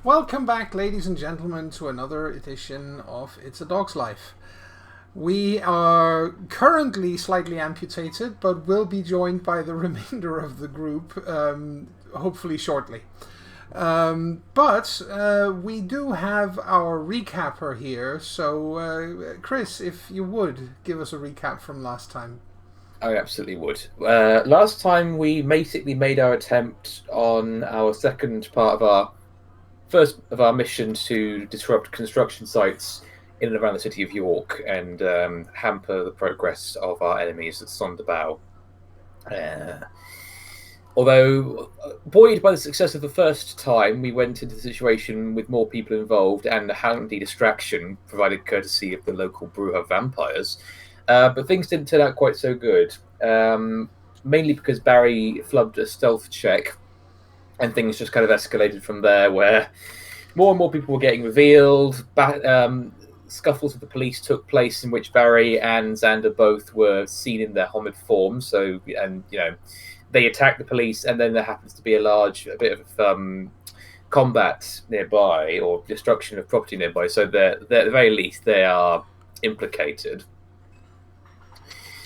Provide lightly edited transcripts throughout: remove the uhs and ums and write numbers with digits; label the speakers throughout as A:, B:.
A: Welcome back, ladies and gentlemen, to another edition of It's a Dog's Life. We are currently slightly amputated, but will be joined by the remainder of the group, hopefully shortly. But we do have our recapper here, so Chris, if you would, give us a recap from last time.
B: I absolutely would. Last time we basically made our attempt on our second part of our first of our mission to disrupt construction sites in and around the city of York and hamper the progress of our enemies at Sonderbow. Although, buoyed by the success of the first time, we went into the situation with more people involved and a handy distraction provided courtesy of the local Bruja vampires. But things didn't turn out quite so good, mainly because Barry flubbed a stealth check, and things just kind of escalated from there, where more and more people were getting revealed. Scuffles with the police took place in which Barry and Xander both were seen in their hominid form. So, and they attacked the police, and then there happens to be a bit of combat nearby or destruction of property nearby. So, at the very least, they are implicated.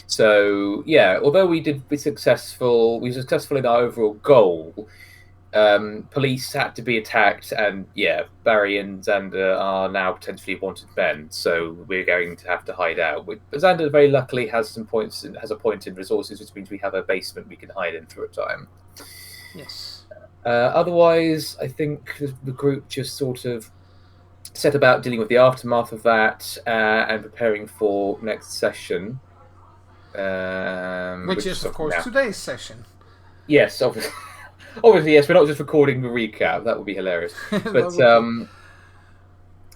B: So, yeah, although we were successful in our overall goal. Police had to be attacked, and Barry and Xander are now potentially wanted men, so we're going to have to hide out. But Xander very luckily has a point in resources, which means we have a basement we can hide in for a time.
A: Yes.
B: Otherwise, I think the group just sort of set about dealing with the aftermath of that and preparing for next session.
A: Which is, of course, today's session.
B: Yes, obviously. Obviously, yes, we're not just recording the recap. That would be hilarious. But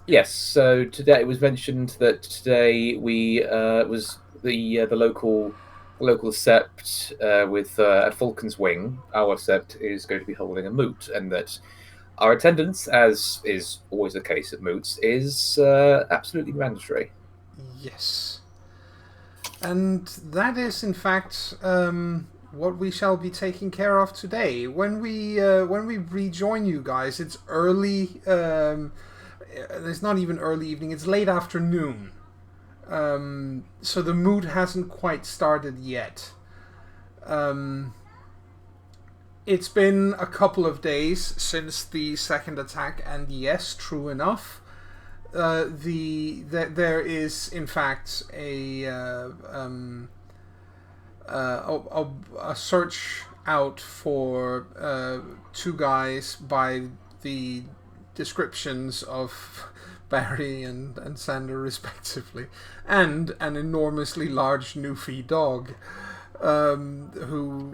B: yes, so today it was mentioned that today was the local sept with at Falcon's Wing. Our sept is going to be holding a moot, and that our attendance, as is always the case at moots, is absolutely mandatory.
A: Yes, and that is in fact. What we shall be taking care of today. When we rejoin you guys, it's early. It's not even early evening. It's late afternoon. So the mood hasn't quite started yet. It's been a couple of days since the second attack, and yes, true enough, there is in fact a search out for two guys by the descriptions of Barry and Xander respectively, and an enormously large Newfie dog who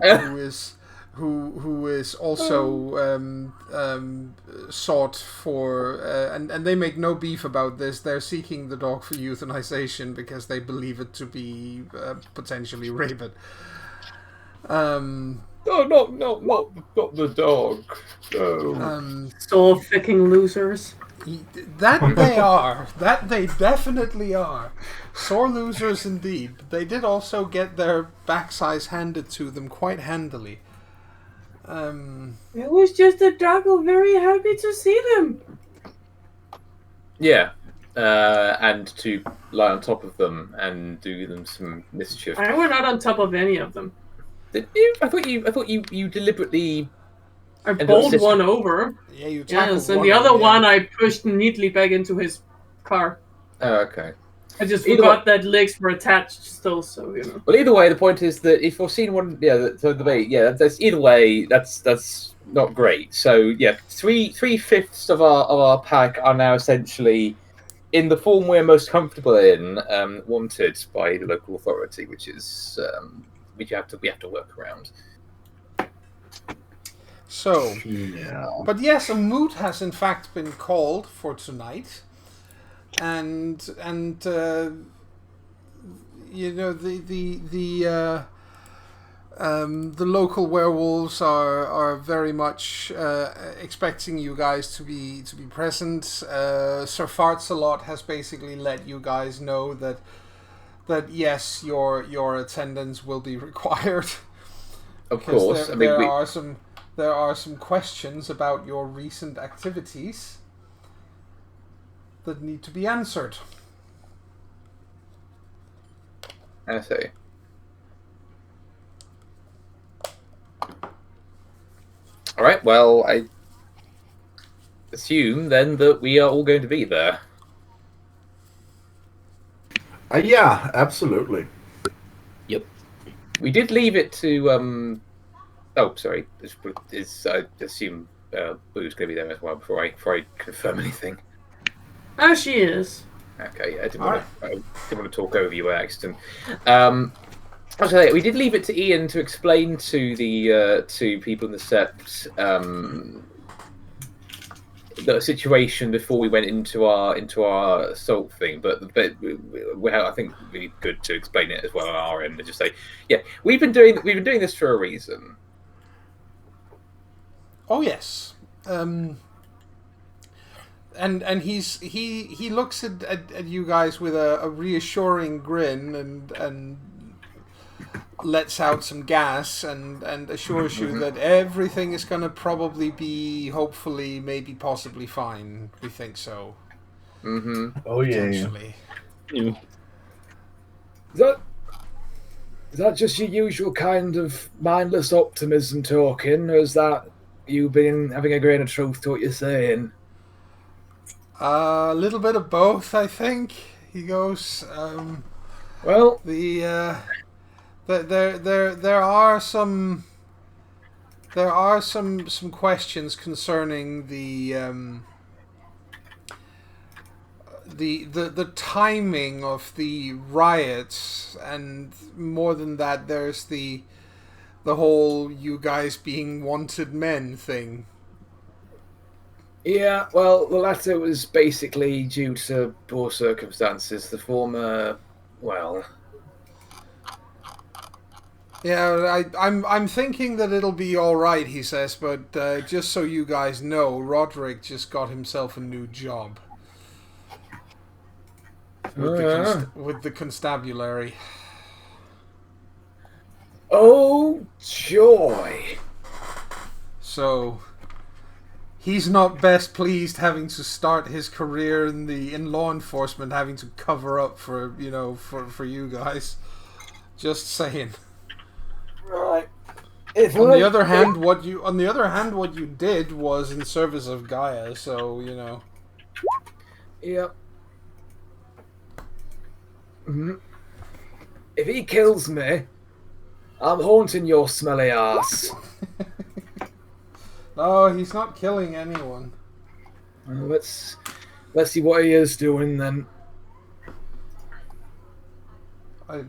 A: is also sought for, and they make no beef about this. They're seeking the dog for euthanization because they believe it to be potentially rabid.
B: No, not the dog. No.
C: Soul-ficking losers.
A: That they are. That they definitely are. Sore losers indeed. But they did also get their backsides handed to them quite handily.
C: It was just a dog. Very happy to see them.
B: Yeah, and to lie on top of them and do them some mischief.
C: I were not on top of any of them.
B: Did you? I thought you deliberately.
C: I bowled one over.
A: Yeah, you tackled
C: one. And the other one I pushed neatly back into his car.
B: Oh, okay.
C: I just forgot that legs were attached still, so you know.
B: Well, either way, the point is that if you've seen one, that's either way, that's not great. So yeah, 3/5 of our pack are now essentially in the form we're most comfortable in, wanted by the local authority, which is we have to work around.
A: So, but yes, a moot has in fact been called for tonight. And you know, the local werewolves are very much expecting you guys to be present. Sir Fartsalot has basically let you guys know that yes, your attendance will be required.
B: Of course,
A: there are some there are some questions about your recent activities that need to be answered.
B: I see. All right, well, I assume then that we are all going to be there.
D: Yeah, absolutely.
E: Yep.
B: We did leave it to... Oh, sorry. I assume Boo's going to be there as well before I confirm anything.
C: Oh, she is.
B: Okay, I didn't want to talk over you by accident. We did leave it to Ian to explain to the to people in the sept the situation before we went into our assault thing. But I think it'd be good to explain it as well on our end and just say, yeah, we've been doing this for a reason.
A: Oh yes, and he looks at you guys with a reassuring grin and lets out some gas and assures you that everything is going to probably be, hopefully, maybe, possibly fine. We think so.
B: Mm-hmm.
D: Oh yeah.
A: Potentially.
E: Yeah.
F: Is that just your usual kind of mindless optimism talking, or is that you been having a grain of truth to what you're saying?
A: A little bit of both, I think. He goes.
F: Well,
A: there are some questions concerning the timing of the riots, and more than that, there's the whole you guys being wanted men thing.
F: yeah, well, the latter was basically due to poor circumstances. The former, well...
A: Yeah, I'm thinking that it'll be all right, he says, but just so you guys know, Roderick just got himself a new job with the constabulary.
F: Oh, joy!
A: So he's not best pleased having to start his career in law enforcement, having to cover up for you guys. Just saying.
F: Right.
A: On the other hand, what you did was in service of Gaia, so
F: Yep. Mm-hmm. If he kills me, I'm haunting your smelly ass.
A: No, he's not killing anyone.
F: Well, let's see what he is doing then.
A: I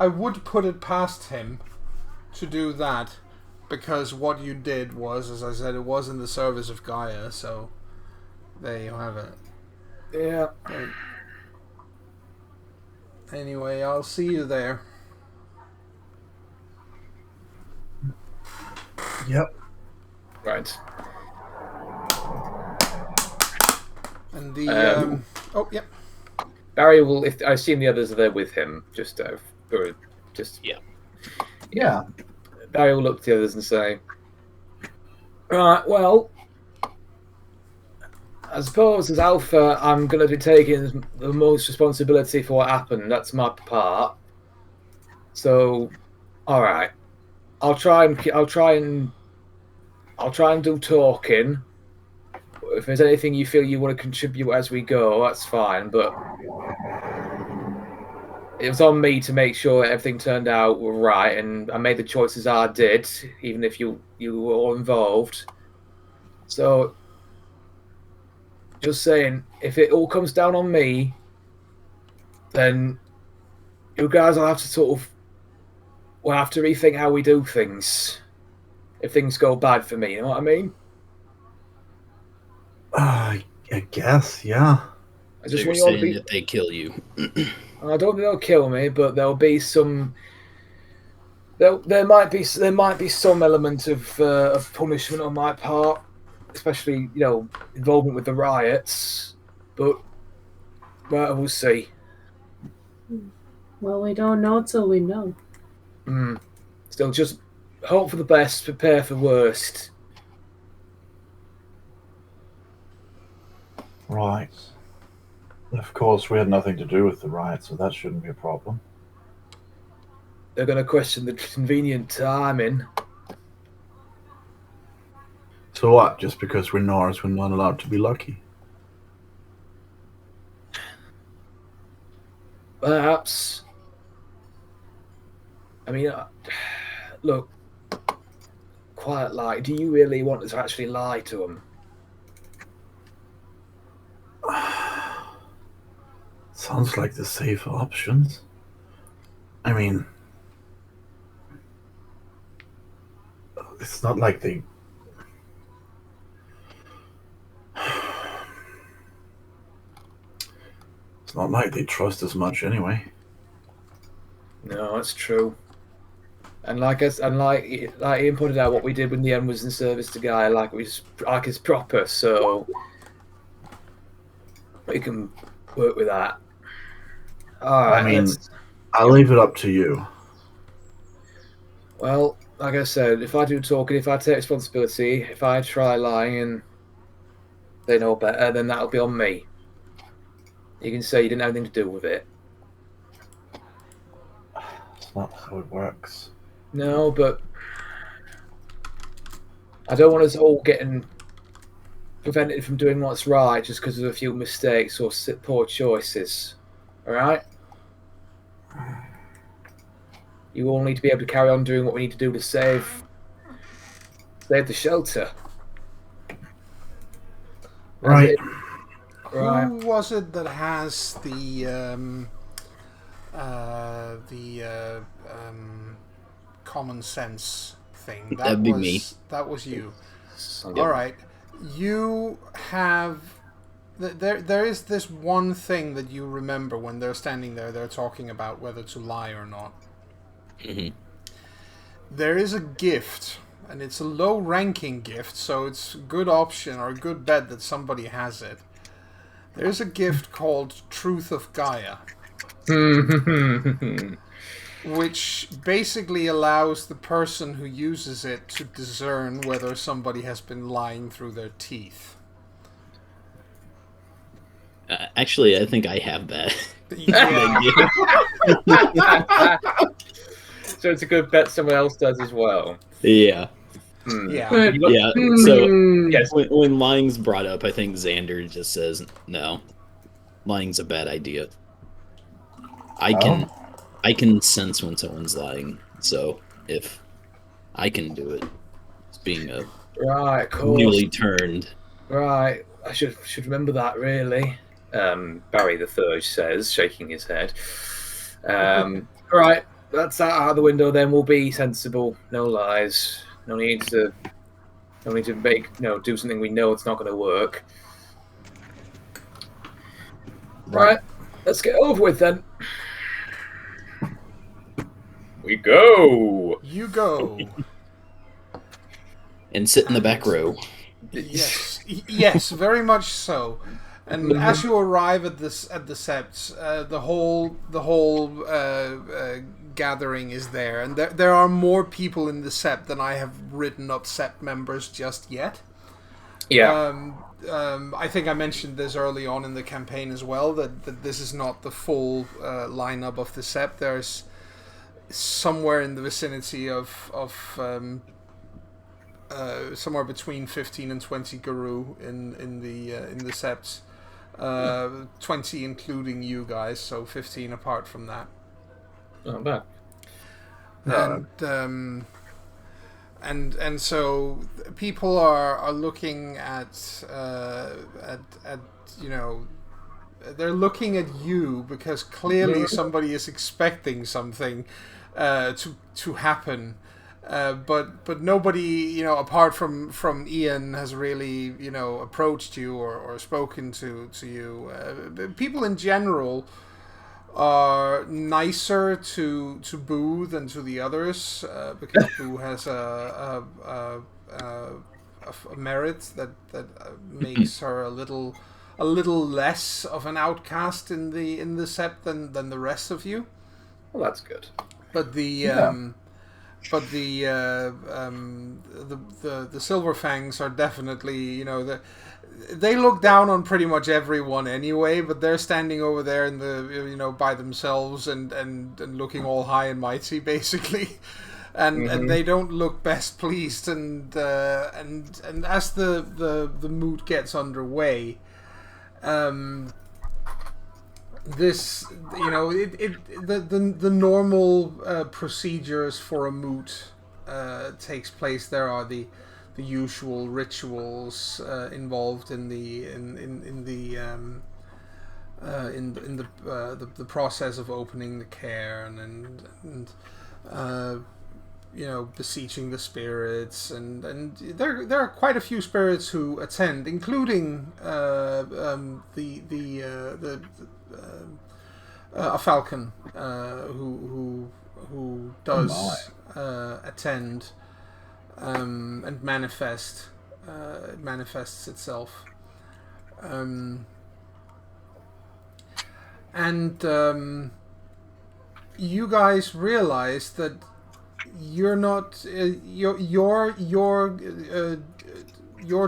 A: would put it past him to do that, because what you did was, as I said, it was in the service of Gaia, so there you have it.
F: Yeah.
A: Anyway, I'll see you there.
D: Yep.
B: Right.
A: And the yep.
B: Barry will. If I assume the others are there with him,
D: Yeah.
B: Barry will look to the others and say,
F: Right, well, I suppose as Alpha, I'm going to be taking the most responsibility for what happened. That's my part. So, all right, I'll try and do talking. If there's anything you feel you want to contribute as we go, that's fine. But it was on me to make sure everything turned out right, and I made the choices I did, even if you were all involved. So, just saying, if it all comes down on me, then you guys will have to we'll have to rethink how we do things. If things go bad for me, you know what I mean?
D: I guess, yeah.
F: I
E: So
F: just
E: you're
F: want you all to
E: saying
F: be...
E: that they kill you.
F: I don't think they'll kill me, but there'll be some. There might be some element of punishment on my part, especially involvement with the riots. But we'll see.
C: Well, we don't know till we know.
F: Still, just hope for the best, prepare for worst.
D: Right. Of course, we had nothing to do with the riot, so that shouldn't be a problem.
F: They're going to question the convenient timing.
D: So what? Just because we're Norse, we're not allowed to be lucky?
F: Perhaps. I mean, look, quiet lie. Do you really want to actually lie to them?
D: Sounds like the safe options. I mean, it's not like they... It's not like they trust us much anyway.
F: No, that's true. And like Ian pointed out, what we did when the end was in service to Guy, it's proper, so we can work with that. All right.
D: I mean, I'll leave it up to you.
F: Well, like I said, if I do talking, if I take responsibility, if I try lying and they know better, then that'll be on me. You can say you didn't have anything to do with it.
D: That's not how it works.
F: No, but I don't want us all getting prevented from doing what's right just because of a few mistakes or poor choices. All right? You all need to be able to carry on doing what we need to do to save the shelter.
D: Right.
F: Right.
A: Who was it that has the common sense thing?
E: That'd be me.
A: That was you.
B: Yep.
A: All right. You have... There is this one thing that you remember when they're standing there, they're talking about whether to lie or not.
E: Mm-hmm.
A: There is a gift, and it's a low-ranking gift, so it's a good option or a good bet that somebody has it. There's a gift called Truth of Gaia, which basically allows the person who uses it to discern whether somebody has been lying through their teeth.
E: Actually, I think I have that.
A: Yeah.
B: So it's a good bet someone else does as well.
E: Yeah.
A: Yeah.
E: Yeah. So
B: Yes.
E: when lying's brought up, I think Xander just says no. Lying's a bad idea. I can sense when someone's lying. So if I can do it, it's being a
F: Right, cool.
E: newly turned.
F: Right, I should remember that, really.
B: Barry the Third says, shaking his head.
F: Right, that's that out of the window. Then we'll be sensible. No lies. No need to do something we know it's not going to work. Right, let's get over with then.
B: We go.
A: You go.
E: And sit in the back row.
A: Yes, yes, very much so. And as you arrive at the sept, the whole gathering is there, and there are more people in the sept than I have written up sept members just yet.
B: Yeah.
A: I think I mentioned this early on in the campaign as well, that this is not the full lineup of the sept. There's somewhere in the vicinity of somewhere between 15 and 20 guru in the septs. 20 including you guys, so 15 apart from that.
B: Not bad.
A: And so people are looking at you know, they're looking at you because clearly somebody is expecting something to happen. But nobody, you know, apart from Ian, has really, you know, approached you or spoken to you. People in general are nicer to Boo than to the others, because Boo has a merit that makes her a little less of an outcast in the sept than the rest of you.
B: Well, that's good.
A: But the the Silver Fangs are definitely, they look down on pretty much everyone anyway, but they're standing over there in the by themselves and looking all high and mighty basically. And they don't look best pleased, and as the moot gets underway, this the normal procedures for a moot takes place. There are the usual rituals involved in the process of opening the cairn and beseeching the spirits, and there are quite a few spirits who attend, including a falcon who does attend and manifests itself, and you guys realize that you're not your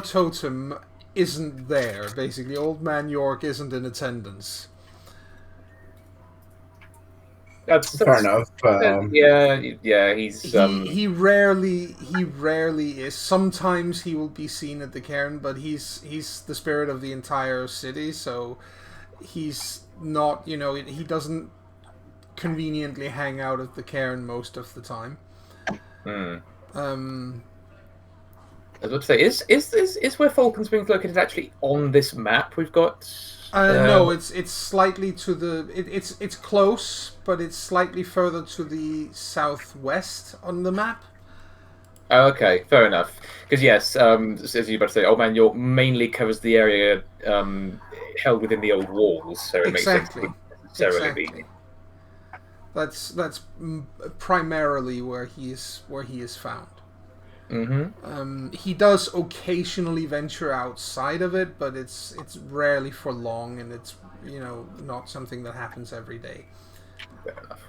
A: totem isn't there. Basically, Old Man York isn't in attendance.
B: That's
G: fair enough.
B: He's
A: he rarely is. Sometimes he will be seen at the cairn, but he's the spirit of the entire city, so he's not. He doesn't conveniently hang out at the cairn most of the time.
B: I was about to say, is where Falcon's Wings located actually on this map we've got?
A: No, it's slightly to the. It's close, but it's slightly further to the southwest on the map.
B: Oh, okay, fair enough. Because yes, as you were about to say, Old Man York mainly covers the area held within the old walls, so it makes sense to necessarily be.
A: That's primarily where he is found. He does occasionally venture outside of it, but it's rarely for long, and it's not something that happens every day.
B: Fair enough.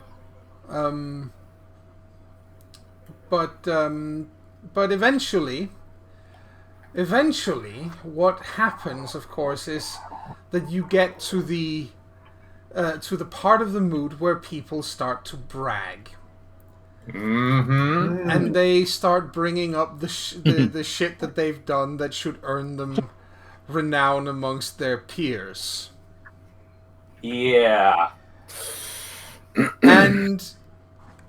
A: But eventually, what happens, of course, is that you get to the part of the mood where people start to brag. And they start bringing up the shit that they've done that should earn them renown amongst their peers.
B: Yeah.
A: And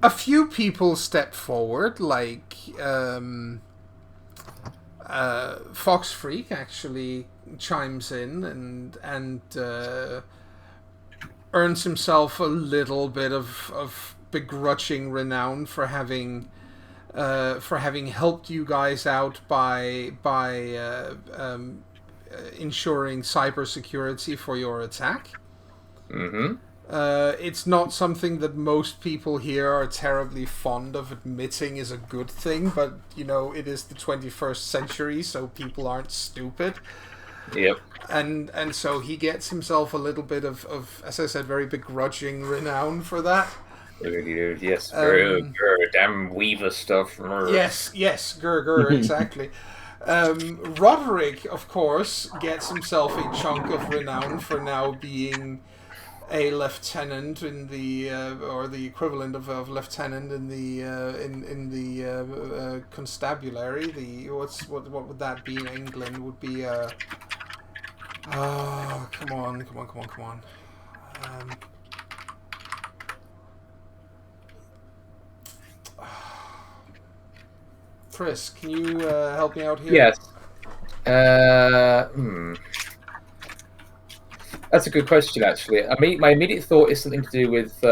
A: a few people step forward, like Fox Freak actually chimes in and earns himself a little bit of begrudging renown for having helped you guys out by ensuring cybersecurity for your attack. It's not something that most people here are terribly fond of admitting is a good thing, but it is the 21st century, so people aren't stupid.
B: Yep.
A: And so he gets himself a little bit of, as I said, very begrudging renown for that.
B: Yes, grr, damn Weaver stuff.
A: Yes, grr, exactly. Roderick, of course, gets himself a chunk of renown for now being a lieutenant in the or the equivalent of lieutenant in the constabulary. What would that be in England? Would be come on. Chris, can you help me out here?
B: Yes. That's a good question, actually. I mean, my immediate thought is something to do with.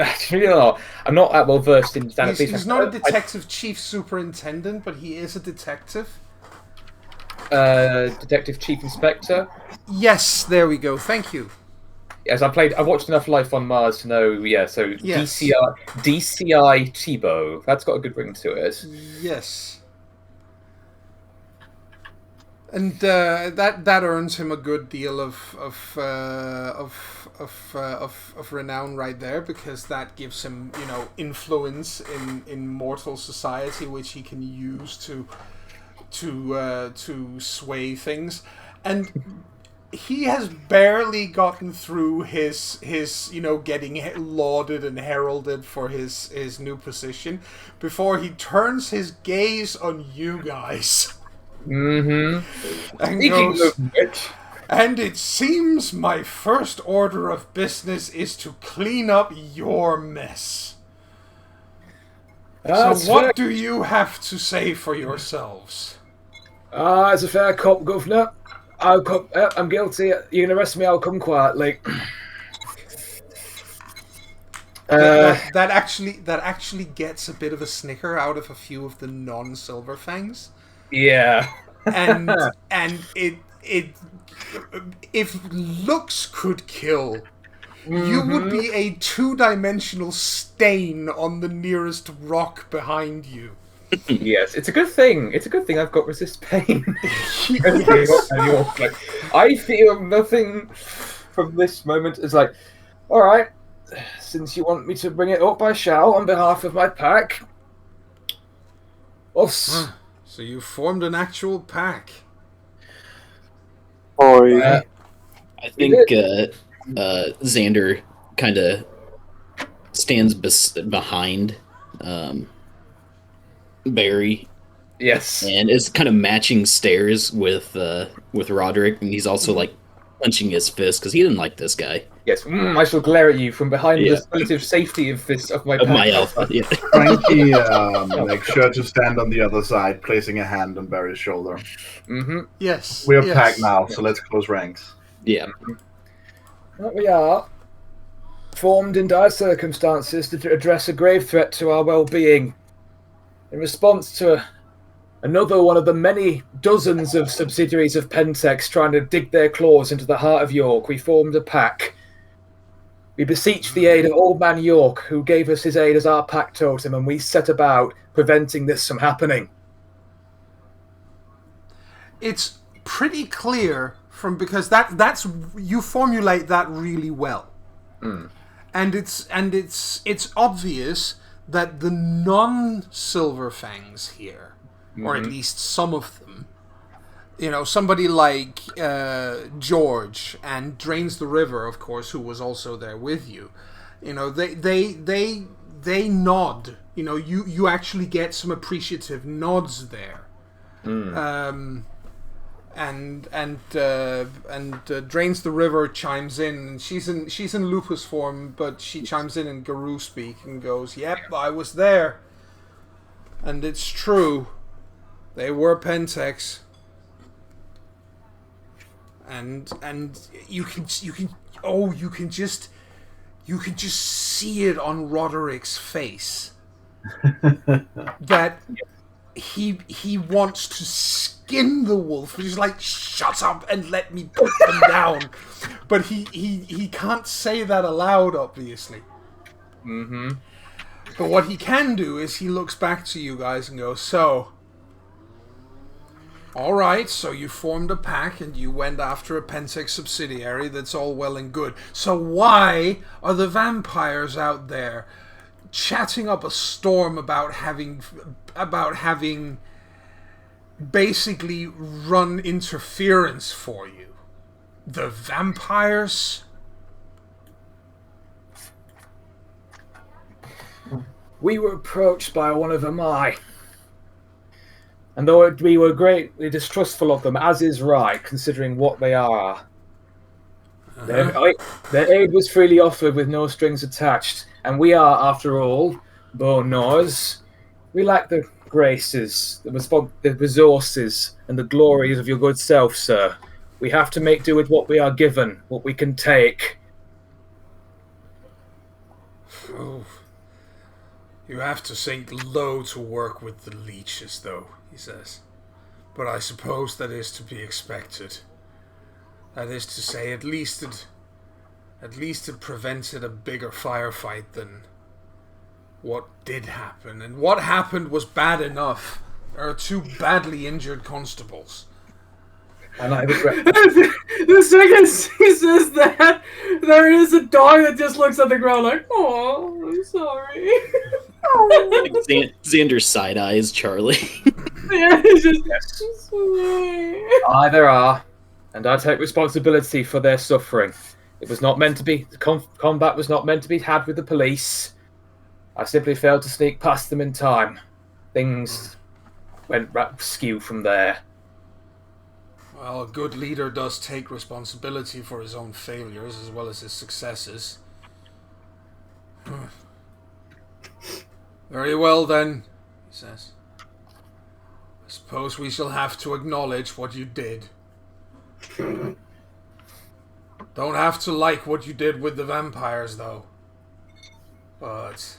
B: Actually, no, I'm not that well versed in that.
A: He's not a detective chief superintendent, but he is a detective.
B: Detective chief inspector.
A: Yes, there we go. Thank you.
B: Yes, I watched enough Life on Mars to know. Yeah, so
A: yes.
B: DCI Thibault. That's got a good ring to it.
A: Yes. And that earns him a good deal of renown right there, because that gives him, influence in mortal society, which he can use to sway things. And he has barely gotten through his getting lauded and heralded for his new position before he turns his gaze on you guys.
B: Mm-hmm.
A: And
B: Speaking
A: goes,
B: of which,
A: and it seems my first order of business is to clean up your mess. So what do you have to say for yourselves?
F: It's a fair cop, Governor. I'm guilty. You're gonna arrest me, I'll come quietly.
A: That actually gets a bit of a snicker out of a few of the non-Silver Fangs.
B: yeah.
A: And it if looks could kill, you would be a two-dimensional stain on the nearest rock behind you.
B: Yes, it's a good thing. It's a good thing I've got resist pain.
A: Yes.
B: I feel nothing from this moment. It's like, all right, since you want me to bring it up, I shall on behalf of my pack. Us.
A: So you formed an actual pack.
E: I think Xander kind of stands behind Barry.
B: Yes.
E: And is kind of matching stares with Roderick, and he's also like clenching his fist because he didn't like this guy.
B: Yes, I shall glare at you from behind the relative safety of my pack.
E: My alpha. Yeah.
D: Frankie makes sure to stand on the other side, placing a hand on Barry's shoulder.
B: Mm-hmm.
A: Yes.
D: We are packed now, so let's close ranks.
E: Yeah.
F: What we are, formed in dire circumstances to address a grave threat to our well-being. In response to another one of the many dozens of subsidiaries of Pentex trying to dig their claws into the heart of York, we formed a pack. We beseech the aid of Old Man York, who gave us his aid as our pack totem, and we set about preventing this from happening.
A: It's pretty clear because that's you formulate that really well, and it's obvious that the non-Silver Fangs here, or at least some of them, somebody like George and Drains the River, of course, who was also there with you, they nod. You actually get some appreciative nods there. And Drains the River chimes in, and she's in lupus form, but she chimes in Garou speak and goes, "Yep, I was there, and it's true. They were Pentex, and you can just see it on Roderick's face that he wants to skin the wolf. He's like, shut up and let me put them down. But he can't say that aloud, obviously.
B: Mm-hmm.
A: But what he can do is he looks back to you guys and goes, so, alright, so you formed a pack and you went after a Pentex subsidiary. That's all well and good. So why are the vampires out there chatting up a storm about having basically run interference for you? The vampires?
F: We were approached by one of them, and though we were greatly distrustful of them, as is right, considering what they are, their aid was freely offered with no strings attached, and we are, after all, Bonors. We lack the graces, the resources, and the glories of your good self, sir. We have to make do with what we are given, what we can take.
A: Oh. You have to sink low to work with the leeches, though, he says. But I suppose that is to be expected. That is to say, at least it prevented a bigger firefight than what did happen. And what happened was bad enough. There are 2 badly injured constables.
F: And I regret
C: The second she says that, there is a dog that just looks at the ground like, "Oh, I'm sorry."
E: Like Xander side eyes Charlie.
C: Yeah, it's just.
F: There are, and I take responsibility for their suffering. It was not meant to be. The combat was not meant to be had with the police. I simply failed to sneak past them in time. Things went skew from there.
A: Well, a good leader does take responsibility for his own failures as well as his successes. Very well then, he says. I suppose we shall have to acknowledge what you did. Don't have to like what you did with the vampires, though. But...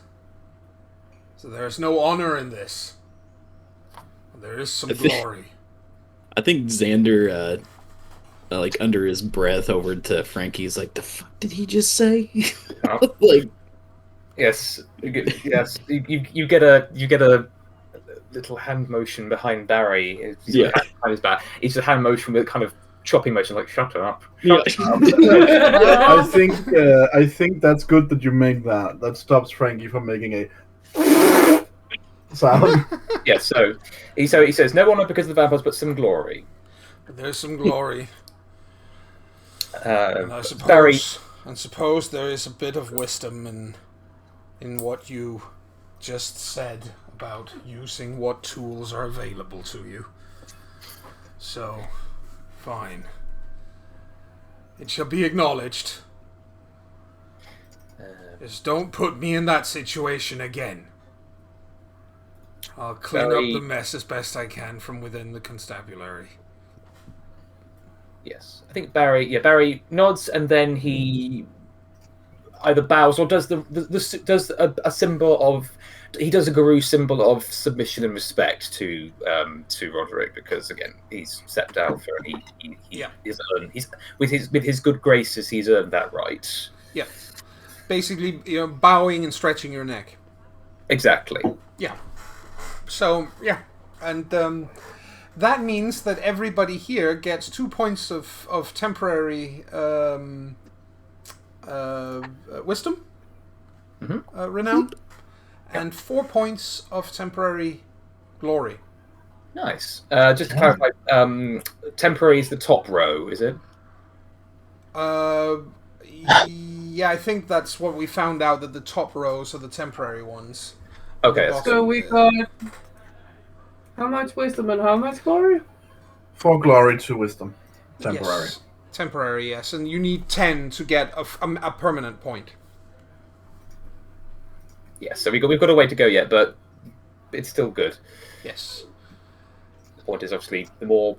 A: So there's no honor in this. There is some glory.
E: I think Xander, like under his breath, over to Frankie's like, "The fuck did he just say?" Like,
F: yes. You get a little hand motion behind Barry. Behind his back. It's a hand motion with kind of chopping motion, like "Shut up." Shut up.
D: I think that's good that you make that. That stops Frankie from making a sound.
F: Yes, so he says, "No honor because of the vampires, but some glory."
A: There's some glory. And I suppose there is a bit of wisdom in what you just said about using what tools are available to you. So, fine. It shall be acknowledged. Just don't put me in that situation again. I'll clean up the mess as best I can from within the constabulary.
F: Yes, I think Barry nods, and then he either bows or does a symbol of. He does a guru symbol of submission and respect to Roderick, because again he's stepped out for he's earned with his good graces, he's earned that right.
A: Yeah, basically, bowing and stretching your neck.
F: Exactly.
A: Yeah. So yeah, and that means that everybody here gets 2 points of temporary wisdom, renown, and 4 points of temporary glory.
F: Nice. Just to clarify, temporary is the top row, is it?
A: Yeah, I think that's what we found out, that the top rows are the temporary ones.
F: Okay.
C: So we got how much wisdom and how much glory?
D: 4 glory, 2 wisdom. Temporary.
A: Yes. Temporary, yes. And you need 10 to get a permanent point.
F: Yes, so we've got a way to go yet, but it's still good.
A: Yes.
F: The point is obviously the more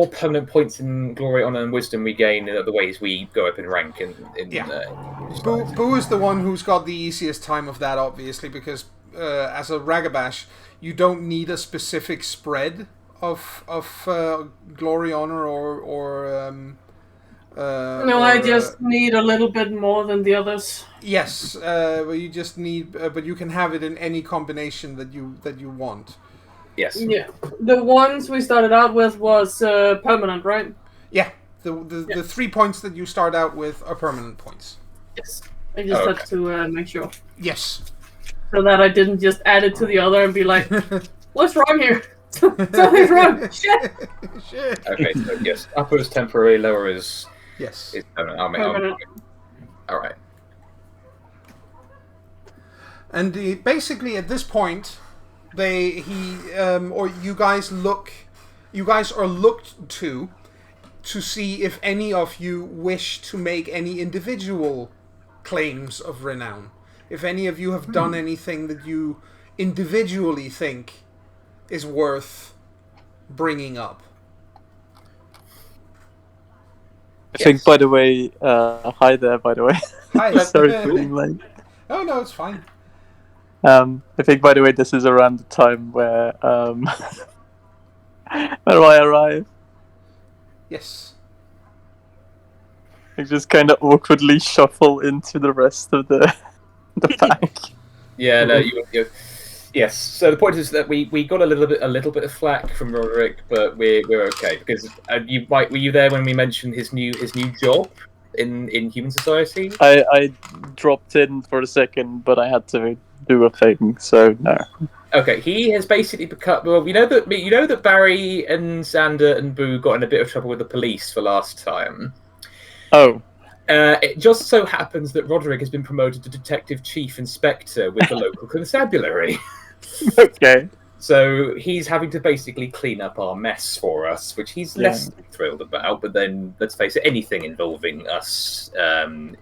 F: permanent points in glory, honor, and wisdom we gain, the ways we go up in rank.
A: Boo is the one who's got the easiest time of that, obviously, because as a Ragabash, you don't need a specific spread of glory, honor,
C: no, I just need a little bit more than the others.
A: Yes, you just need, but you can have it in any combination that you want.
F: Yes.
C: Yeah, the ones we started out with was permanent, right?
A: Yeah, the 3 points that you start out with are permanent points.
C: Yes, I just had to make sure.
A: Yes.
C: So that I didn't just add it to the other and be like, "What's wrong here? Something's wrong." Shit.
F: Okay, so yes, upper is temporary, lower is
C: permanent.
F: All right.
A: And basically, at this point, you guys are looked to see if any of you wish to make any individual claims of renown. If any of you have done anything that you individually think is worth bringing up.
G: I think, by the way, hi there, by the way.
A: Hi.
G: Sorry for being late.
A: Oh, no, it's fine.
G: I think, by the way, this is around the time where I arrive.
A: Yes.
G: I just kind of awkwardly shuffle into the rest of the pack.
F: Yeah, no,
B: Yes. So the point is that we got a little bit of flack from Roderick, but we're okay because were you there when we mentioned his new job in human society?
G: I dropped in for a second, but I had to do a thing, so no.
B: Okay, he has basically become. Well, you know that Barry and Xander and Boo got in a bit of trouble with the police for last time.
G: Oh.
B: It just so happens that Roderick has been promoted to Detective Chief Inspector with the local constabulary.
G: Okay.
B: So he's having to basically clean up our mess for us, which he's less than thrilled about. But then, let's face it, anything involving us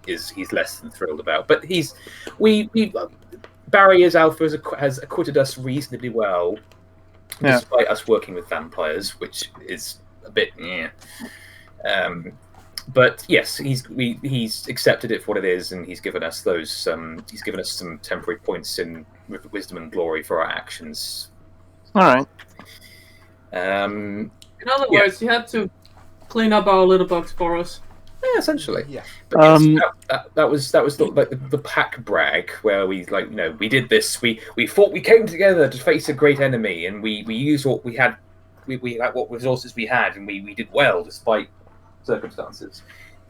B: he's less than thrilled about. But Barry as Alpha has acquitted us reasonably well, despite us working with vampires, which is a bit. But yes, he's accepted it for what it is, and he's given us those. He's given us some temporary points in wisdom and glory for our actions.
G: All right.
C: In other words, you had to clean up our litter box for us.
B: Yeah, essentially.
A: Yeah.
B: But that was the pack brag where we we did this. We thought we came together to face a great enemy, and we used what we had. We like what resources we had, and we did well despite circumstances.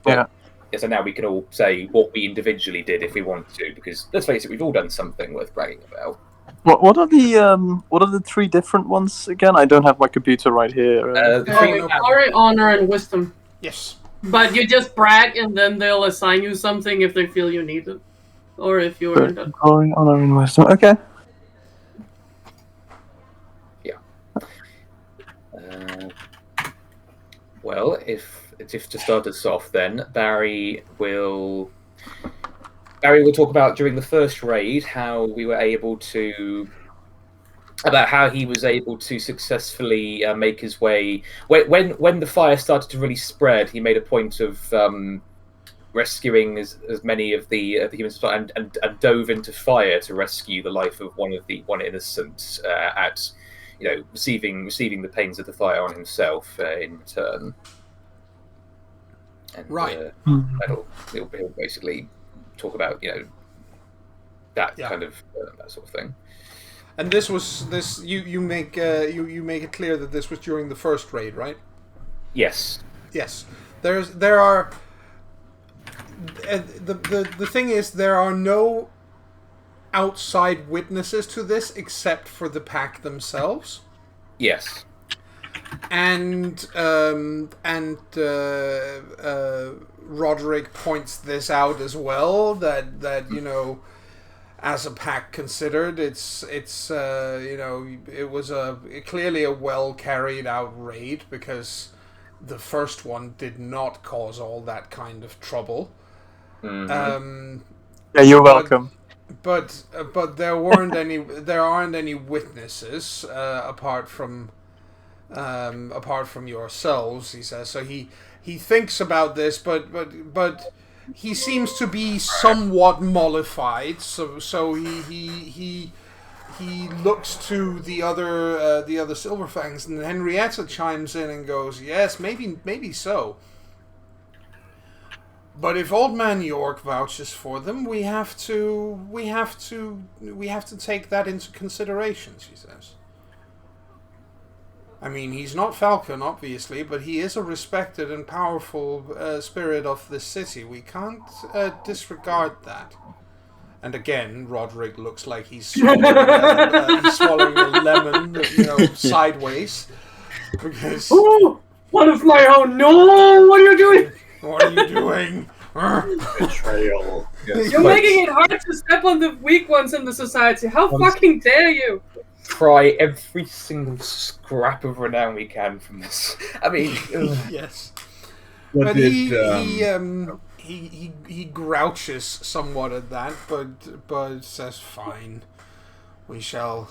B: But, yeah, so now we can all say what we individually did if we want to, because let's face it, we've all done something worth bragging about.
G: What are the three different ones again? I don't have my computer right here.
C: Glory, honor, and wisdom.
A: Yes.
C: But you just brag, and then they'll assign you something if they feel you need it, or if you earned it.
G: Glory, honor, and wisdom. Okay.
B: Yeah. Well, if to start us off, then Barry will talk about during the first raid how he was able to successfully make his way when the fire started to really spread. He made a point of rescuing as many of the humans and dove into fire to rescue the life of one innocent at receiving the pains of the fire on himself in return. And,
A: right.
B: He'll basically talk about that kind of that sort of thing.
A: And this you make it clear that this was during the first raid, right?
B: Yes.
A: Yes. There are the thing is there are no outside witnesses to this except for the pack themselves.
B: Yes.
A: And Roderick points this out as well, that as a pack considered, it was clearly a well carried out raid, because the first one did not cause all that kind of trouble.
B: Mm-hmm.
G: Yeah, you're welcome.
A: But there aren't any witnesses apart from yourselves, he says. So he thinks about this, but he seems to be somewhat mollified. So he looks to the other Silver Fangs, and Henrietta chimes in and goes, "Yes, maybe so. But if Old Man York vouches for them, we have to take that into consideration," she says. I mean, he's not Falcon, obviously, but he is a respected and powerful spirit of this city. We can't disregard that. And again, Roderick looks like he's swallowing a lemon, sideways. Because...
C: Oh, one of my own! No! What are you doing?
A: What are you doing?
D: Betrayal.
B: Yes.
C: You're making it hard to step on the weak ones in the society. How fucking dare you?
B: Pry every single scrap of renown we can from this. I mean,
A: yes.
D: What
A: But
D: did,
A: he grouches somewhat at that, but says, "Fine, we shall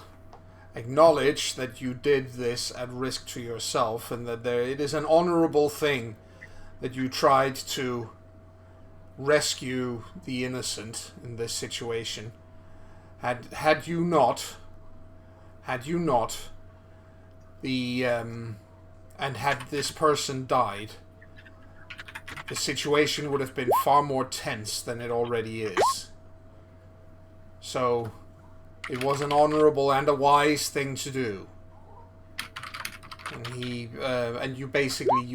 A: acknowledge that you did this at risk to yourself, and that it is an honorable thing that you tried to rescue the innocent in this situation. Had you not, and had this person died, the situation would have been far more tense than it already is. So, It was an honorable and a wise thing to do. And you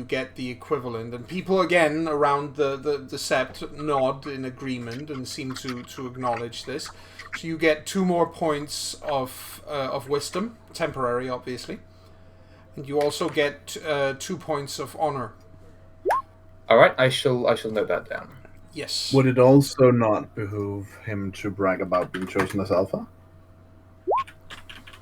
A: get the equivalent. And people again around the sept nod in agreement and seem to acknowledge this. So you get 2 more points of wisdom, temporary, obviously, and you also get 2 points of honor.
B: All right, I shall note that down.
A: Yes.
D: Would it also not behoove him to brag about being chosen as alpha?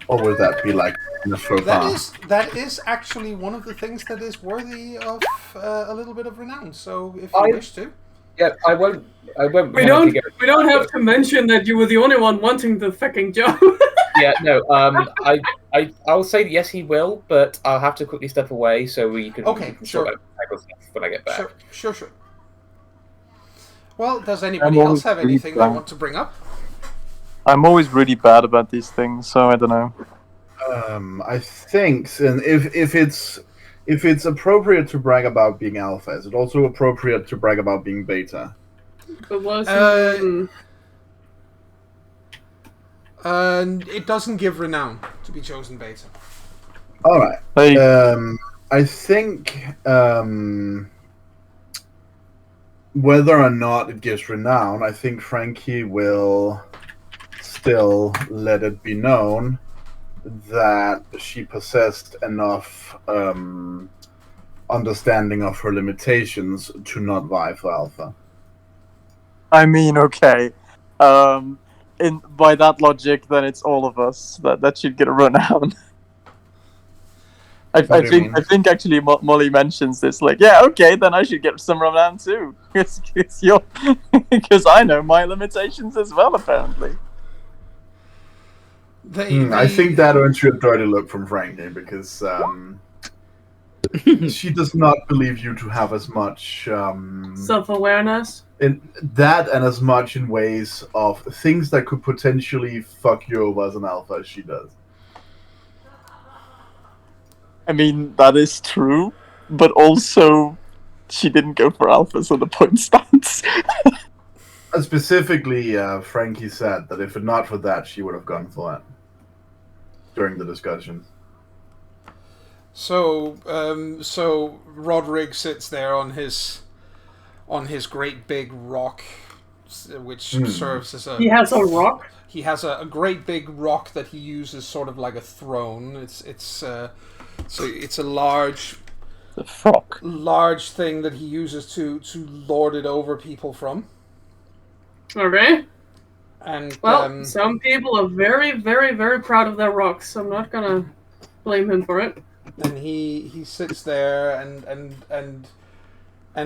D: Or would that be like
A: that is actually one of the things that is worthy of a little bit of renown. So if you wish to.
B: Yeah, I won't.
C: We don't have to mention that you were the only one wanting the fucking job.
B: Yeah, no. I'll say that yes, he will, but I'll have to quickly step away so we can.
A: Okay,
B: sort
A: sure.
B: out when I get back.
A: Sure. Well, does anybody else have anything they want to bring up?
G: I'm always really bad about these things, so I don't know.
D: I think, and if it's appropriate to brag about being alpha, is it also appropriate to brag about being beta?
A: It doesn't give renown to be chosen beta.
D: All right.
G: Hey.
D: I think whether or not it gives renown, I think Frankie will still let it be known that she possessed enough understanding of her limitations to not vie for alpha.
G: I mean, okay. By that logic, then it's all of us that should get a renown. I think actually Molly mentions this, like, yeah, okay, then I should get some renown too, because I know my limitations as well, apparently.
D: I think that earns you a dirty look from Frankie, because she does not believe you to have as much
C: self-awareness
D: in that, and as much in ways of things that could potentially fuck you over as an alpha as she does.
G: I mean, that is true, but also she didn't go for alpha, so the point stands.
D: Specifically, Frankie said that if not for that, she would have gone for it during the discussion.
A: So Roderick sits there on his great big rock, which serves as a.
C: He has a rock.
A: He has a great big rock that he uses sort of like a throne. It's a large thing that he uses to lord it over people from.
C: Okay.
A: And
C: some people are very, very, very proud of their rocks, so I'm not gonna blame him for it.
A: And he sits there and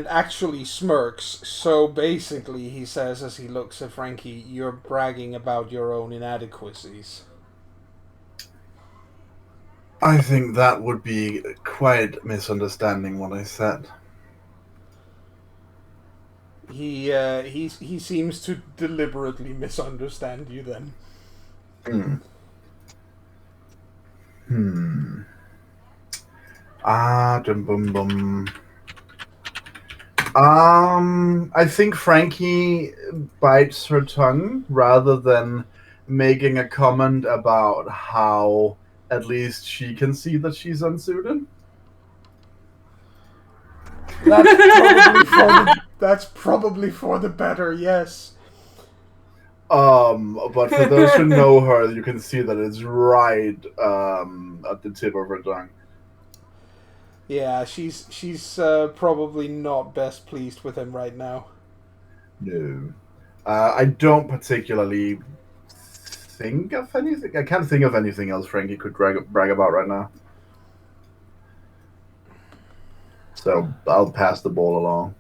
A: actually smirks. So basically, he says as he looks at Frankie, "You're bragging about your own inadequacies."
D: I think that would be quite misunderstanding what I said.
A: He seems to deliberately misunderstand you then.
D: I think Frankie bites her tongue rather than making a comment about how at least she can see that she's unsuited.
A: That's probably for the better, yes.
D: But for those who know her, you can see that it's right at the tip of her tongue.
A: Yeah, she's probably not best pleased with him right now.
D: No. I don't particularly think of anything. I can't think of anything else Frankie could brag about right now. So I'll pass the ball along.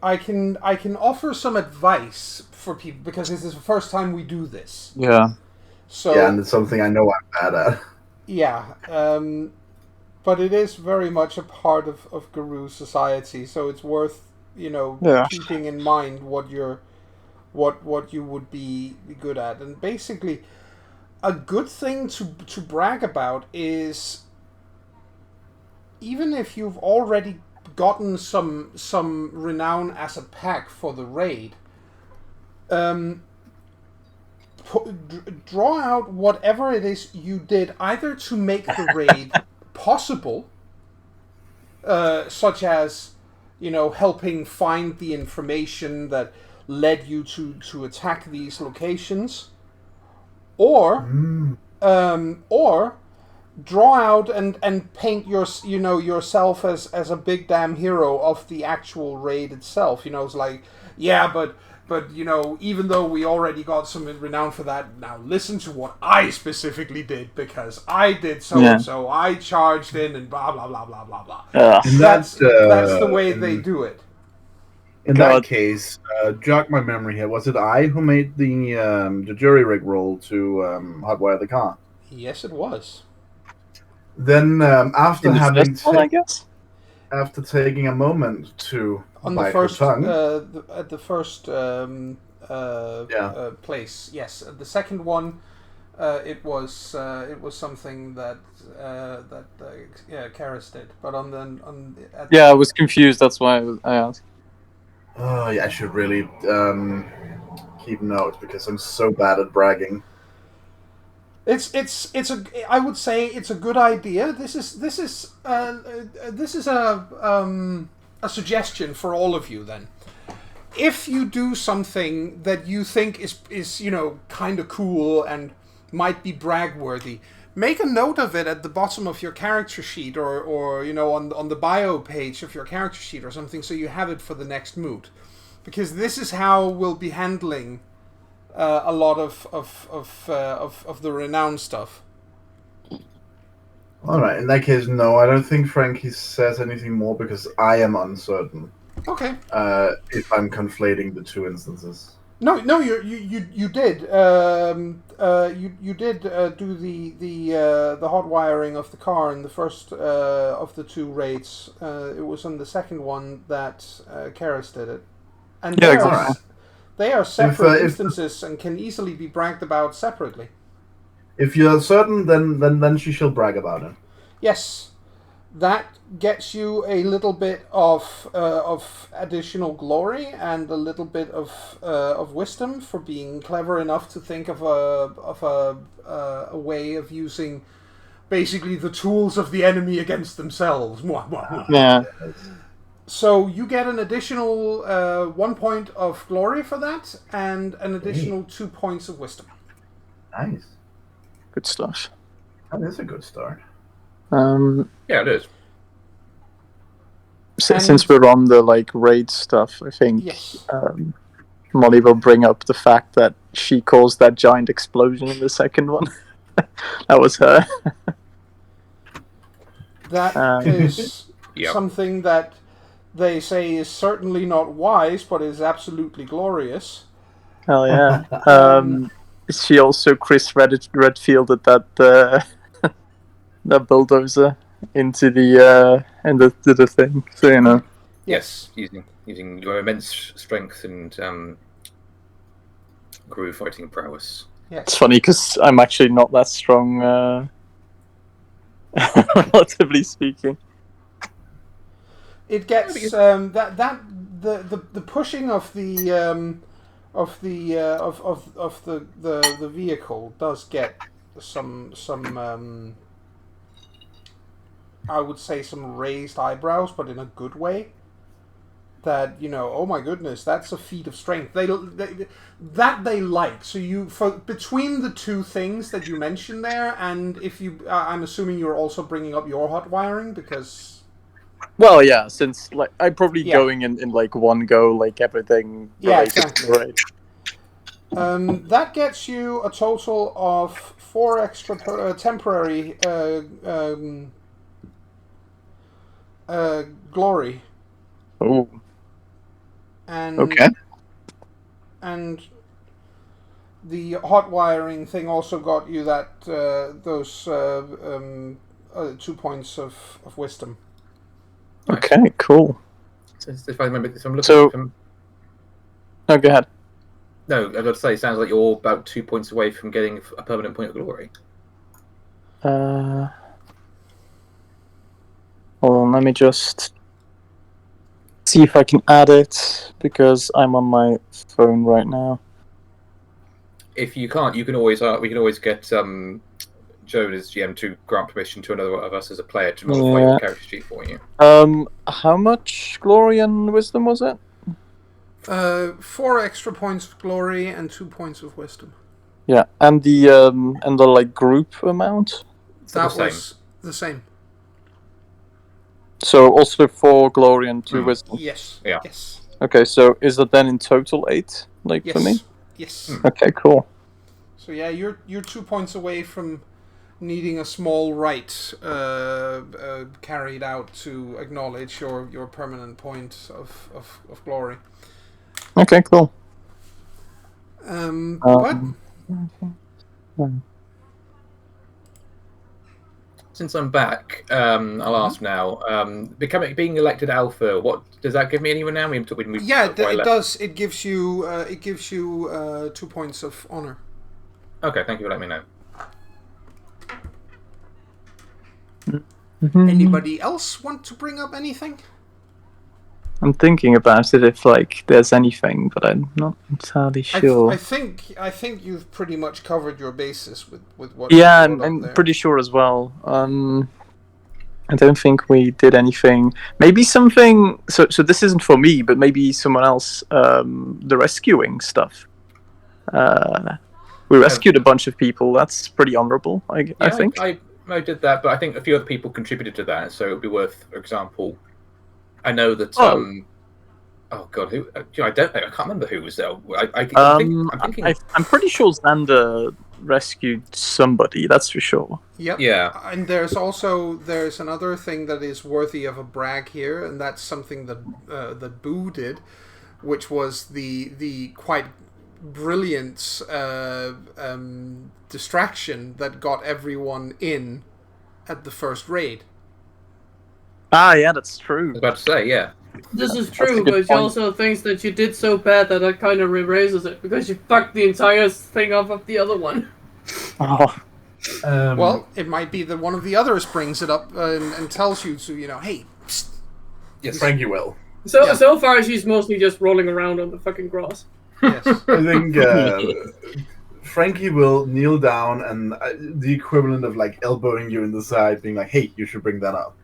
A: I can offer some advice for people because this is the first time we do this.
G: Yeah.
A: So
D: yeah, and it's something I know I'm bad at.
A: Yeah, but it is very much a part of Guru society, so it's worth keeping in mind what you would be good at. And basically, a good thing to brag about is, even if you've already gotten some renown as a pack for the raid, draw out whatever it is you did, either to make the raid possible, such as, helping find the information that led you to attack these locations, or draw out and paint yourself as a big damn hero of the actual raid itself. It's like, yeah, but even though we already got some renown for that, now listen to what I specifically did, because I did so and so. I charged in and blah blah blah blah blah blah. That's the way they do it.
D: In that case, jog my memory here. Was it I who made the jury rig roll to hotwire the car?
A: Yes, it was.
D: Then after having
G: I guess,
D: after taking a moment to
A: on
D: bite
A: the first
D: her tongue,
A: at the first place, yes. The second one, it was something that Karis did, but
G: I was confused. That's why I asked.
D: Oh yeah, I should really keep notes because I'm so bad at bragging.
A: I would say it's a good idea. This is a suggestion for all of you then. If you do something that you think is kind of cool and might be brag-worthy, make a note of it at the bottom of your character sheet or on the bio page of your character sheet or something, so you have it for the next moot. Because this is how we'll be handling a lot of the renown stuff.
D: All right. In that case, no, I don't think Frankie says anything more because I am uncertain.
A: Okay.
D: If I'm conflating the two instances.
A: No, you did. You did do the hot wiring of the car in the first of the two raids. It was on the second one that Karis did it, and they are separate instances and can easily be bragged about separately.
D: If you're certain, then she shall brag about it.
A: Yes, that gets you a little bit of additional glory and a little bit of wisdom for being clever enough to think of a way of using basically the tools of the enemy against themselves.
G: Yeah.
A: So you get an additional 1 point of glory for that, and an additional 2 points of wisdom.
D: Nice.
G: Good stuff.
D: That is a good start.
B: Yeah, it is.
G: Since we're on the raid stuff, I think Molly will bring up the fact that she caused that giant explosion in the second one. That was her.
A: That is something that they say is certainly not wise, but is absolutely glorious.
G: Hell yeah. She also Chris Redfielded that that bulldozer into the thing. So
B: Yes, using your immense strength and crew fighting prowess.
A: Yes.
G: It's funny because I'm actually not that strong, relatively speaking.
A: It gets the pushing of the vehicle does get some I would say some raised eyebrows, but in a good way. That oh my goodness, that's a feat of strength. They like. So between the two things that you mentioned there, and if you, I'm assuming you're also bringing up your hot wiring because.
G: Well, yeah, since I'm probably going in one go, everything.
A: Yeah, exactly. Right. That gets you a total of 4 extra temporary glory.
G: Oh.
A: And
G: okay.
A: And the hot wiring thing also got you that those 2 points of wisdom.
G: Okay, cool.
B: So if I remember, I'm looking.
G: So, no, go ahead.
B: No, I've got to say, it sounds like you're about 2 points away from getting a permanent point of glory.
G: Hold on, let me just see if I can add it, because I'm on my phone right now.
B: if you can't, you can always we can always get Joan as GM to grant permission to another of us as a player to modify your character sheet for you.
G: How much glory and wisdom was it?
A: 4 extra points of glory and 2 points of wisdom.
G: Yeah, and the like group amount.
A: That was the same.
G: So also 4 glory and 2 wisdom.
A: Yes.
B: Yeah.
A: Yes.
G: Okay, so is that then in total 8? Like
A: Yes.
G: for me?
A: Yes.
G: Okay, cool.
A: So yeah, you're 2 points away from needing a small rite carried out to acknowledge your permanent point of glory.
G: Okay, cool.
A: But
B: Since I'm back, I'll ask now. Being elected alpha, what does that give me any renown?
A: it does. It gives you 2 points of honor.
B: Okay, thank you for letting me know.
A: Anybody else want to bring up anything?
G: I'm thinking about it if like there's anything, but I'm not entirely sure.
A: I think you've pretty much covered your basis with what.
G: Yeah,
A: you brought up
G: I'm
A: there.
G: pretty sure as well. I don't think we did anything. Maybe something. So this isn't for me, but maybe someone else. The rescuing stuff. We rescued a bunch of people. That's pretty honourable, I think.
B: I did that, but I think a few other people contributed to that, so it would be worth, for example, I know that. Oh God, who? I don't know. I can't remember who was there. I'm thinking.
G: I'm pretty sure Xander rescued somebody. That's for sure.
A: Yep.
B: Yeah.
A: And there's another thing that is worthy of a brag here, and that's something that Boo did, which was the quite brilliant distraction that got everyone in at the first raid.
G: Ah, yeah, that's true.
B: I was about to say, yeah.
C: This is
G: That's a
C: true,
G: good
C: but she
G: point.
C: also thinks that you did so bad that that kind of erases it, because you fucked the entire thing off of the other one.
G: Oh,
A: Well, it might be that one of the others brings it up and tells you to, hey, psst.
B: Yes.
D: Frankie will.
C: So far, she's mostly just rolling around on the fucking grass.
A: Yes.
D: I think Frankie will kneel down and the equivalent of like elbowing you in the side, being like, "Hey, you should bring that up.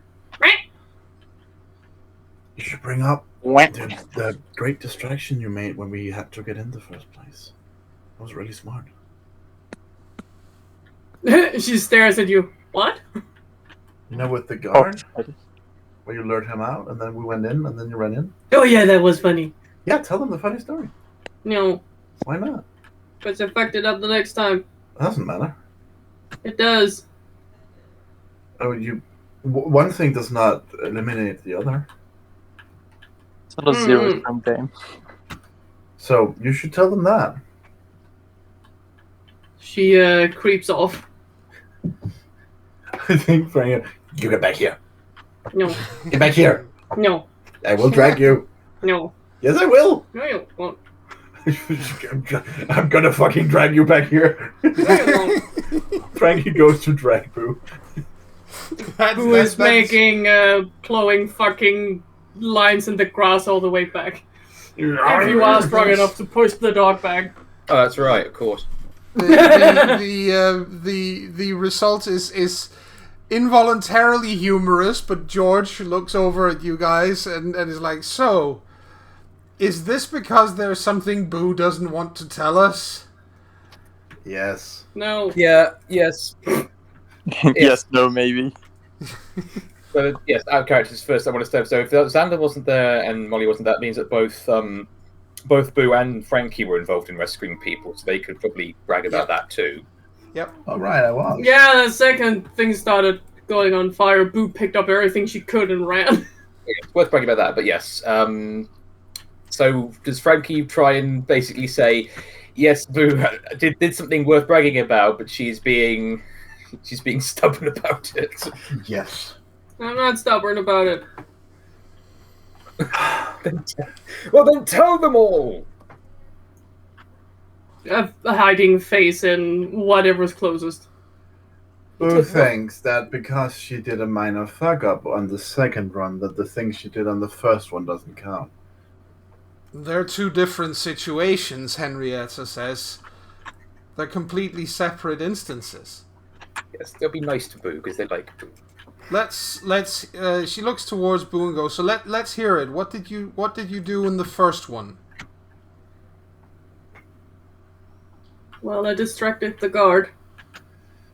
D: You should bring up the great distraction you made when we had to get in the first place. That was really smart."
C: She stares at you. What?
D: You know, with the guard, where you lured him out, and then we went in, and then you ran in.
C: Oh yeah, that was funny.
D: Yeah, tell them the funny story.
C: No,
D: Why not?
C: but you fucked it up the next time.
D: It doesn't matter.
C: It does.
D: Oh, one thing does not eliminate the other.
G: it's not a zero-sum game.
D: So you should tell them that.
C: She creeps off.
D: I think Frankie, you get back here.
C: No,
D: Get back here.
C: no,
D: I will drag you.
C: no.
D: Yes, I will.
C: No, you won't.
D: I'm gonna fucking drag you back here.
C: No, you won't.
D: Frankie goes to drag Boo.
C: Who is making glowing fucking lines in the grass all the way back. If you are strong enough to push the dog back.
B: Oh, that's right, of course.
A: The result is involuntarily humorous, but George looks over at you guys and is like, "So, is this because there's something Boo doesn't want to tell us?"
D: Yes.
C: No.
B: Yeah, yes.
G: Yes, no, maybe.
B: So, yes, our characters first I want to say. So if Xander wasn't there and Molly wasn't, that means that both Boo and Frankie were involved in rescuing people, so they could probably brag about that too.
A: Yep.
D: All right, I was.
C: Yeah, the second things started going on fire, Boo picked up everything she could and ran.
B: Yeah, it's worth bragging about that, but yes. So does Frankie try and basically say, yes, Boo did something worth bragging about, but she's being stubborn about it?
D: Yes.
C: I'm not stubborn about it.
B: Well, then tell them all.
C: A hiding face in whatever's closest.
D: Boo thinks that because she did a minor fuck up on the second run, that the thing she did on the first one doesn't count.
A: They're two different situations, Henrietta says. They're completely separate instances.
B: Yes, they'll be nice to Boo because they like Boo.
A: Let's. She looks towards Boo and goes. So let's hear it. What did you do in the first one?
C: Well, I distracted the guard.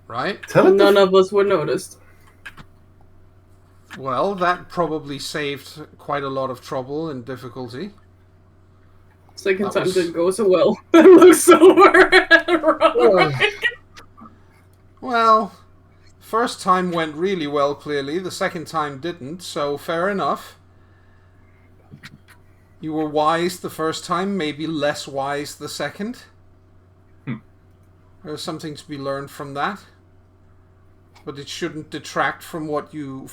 A: Right.
C: None of us were noticed.
A: Well, that probably saved quite a lot of trouble and difficulty.
C: Second time didn't go so well. It looks over.
A: Well, first time went really well, clearly. The second time didn't, so fair enough. You were wise the first time, maybe less wise the second. There's something to be learned from that. But it shouldn't detract from what you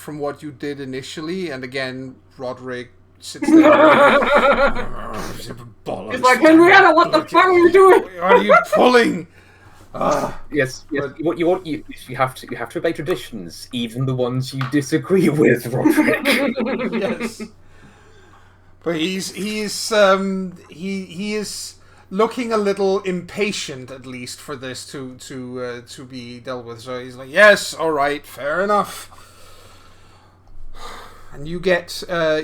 A: did initially. And again, Roderick sits there.
C: He's like, Henrietta, what the fuck are you doing?
A: What are you pulling?
B: Yes. What you have to obey traditions, even the ones you disagree with, Roderick.
A: Yes. But he is looking a little impatient, at least, for this to be dealt with. So he's like, yes, all right, fair enough. And you get 4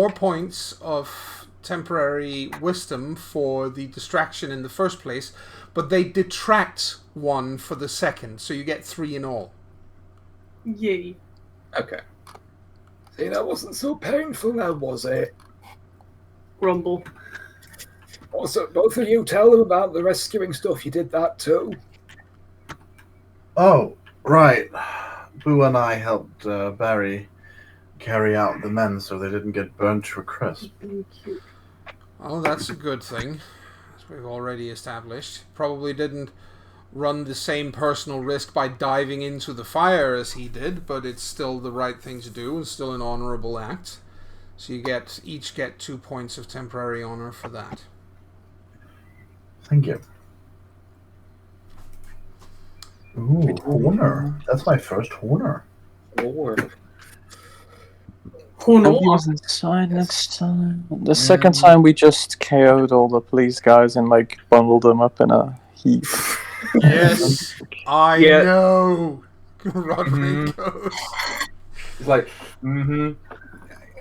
A: points of temporary wisdom for the distraction in the first place, but they detract 1 for the second, so you get 3 in all.
C: Yay.
B: Okay.
F: See, that wasn't so painful now, was it?
C: Grumble.
F: Also, both of you tell them about the rescuing stuff. You did that too.
D: Oh, right. Boo and I helped Barry carry out the men so they didn't get burnt to a crisp.
A: Well, that's a good thing, as we've already established. Probably didn't run the same personal risk by diving into the fire as he did, but it's still the right thing to do and still an honorable act. So you each get 2 points of temporary honor for that.
D: Thank you. Ooh, Horner. That's my first Horner.
G: I'll be inside next time. The second time we just KO'd all the police guys and like bundled them up in a heap.
A: Yes, I know. Roderick goes.
B: It's like,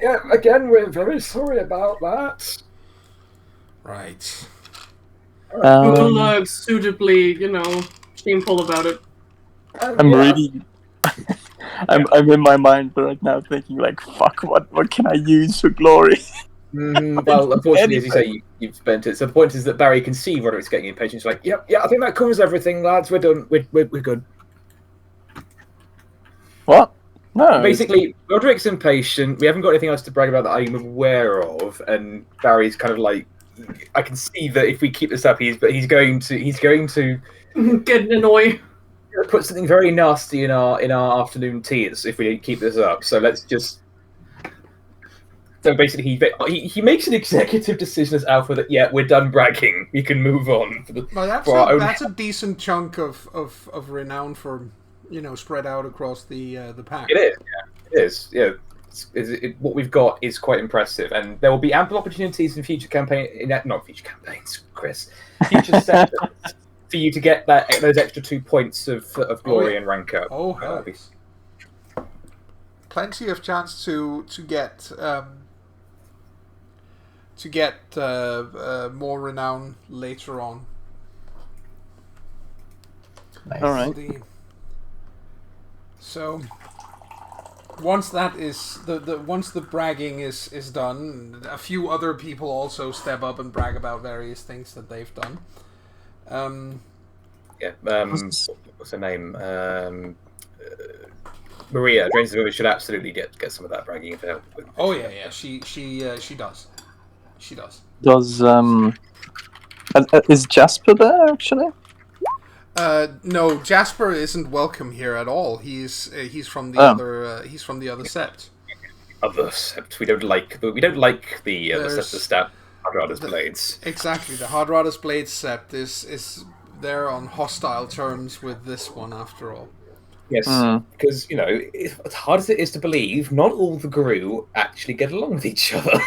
F: Yeah, again, we're very sorry about that.
A: Right.
C: Google looks suitably, shameful about it.
G: I'm really... I'm in my mind right now thinking like, fuck, what can I use for glory?
B: Well, unfortunately, as you say, you've spent it. So the point is that Barry can see Roderick's getting impatient. He's like,
F: Yeah, I think that covers everything, lads. We're done. We're good.
G: What? No.
B: basically, Roderick's impatient. We haven't got anything else to brag about that I'm aware of. And Barry's kind of like, I can see that if we keep this up, he's going to
C: Get annoyed.
B: put something very nasty in our afternoon tea if we keep this up. So let's just. So basically, he makes an executive decision as Alpha that we're done bragging. We can move on.
A: That's a decent chunk of renown for spread out across the pack.
B: It is. Yeah. What we've got is quite impressive, and there will be ample opportunities in future campaigns, Chris. Future sessions for you to get those extra 2 points of glory and rank up.
A: Oh, hell. Plenty of chance to get more renown later on.
D: Nice.
G: All right.
A: So once that is once the bragging is done, a few other people also step up and brag about various things that they've done.
B: What's her name? Maria. Drains the River should absolutely get some of that bragging if help.
A: Oh yeah. She does. She does.
G: Is Jasper there actually?
A: No, Jasper isn't welcome here at all. He's from the other sept.
B: Other sept. We don't like the sept of stab Hardrada's blades.
A: Exactly, the Hardrada's blades sept is they're on hostile terms with this one after all.
B: Yes, because as hard as it is to believe, not all the Gru actually get along with each other.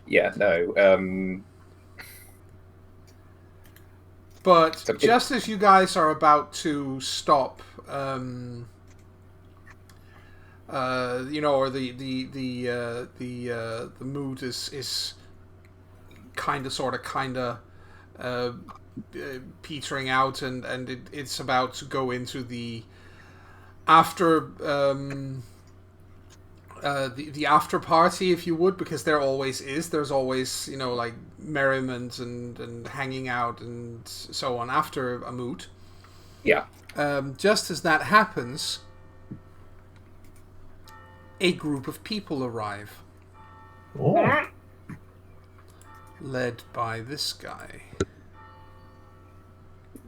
B: Yeah, no.
A: But just as you guys are about to stop, or the mood is kind of petering out, and it's about to go into the after the after party, if you would, because there always is. There's always like merriment and hanging out and so on after a moot.
B: Yeah.
A: Just as that happens, a group of people arrive.
D: Oh.
A: Led by this guy.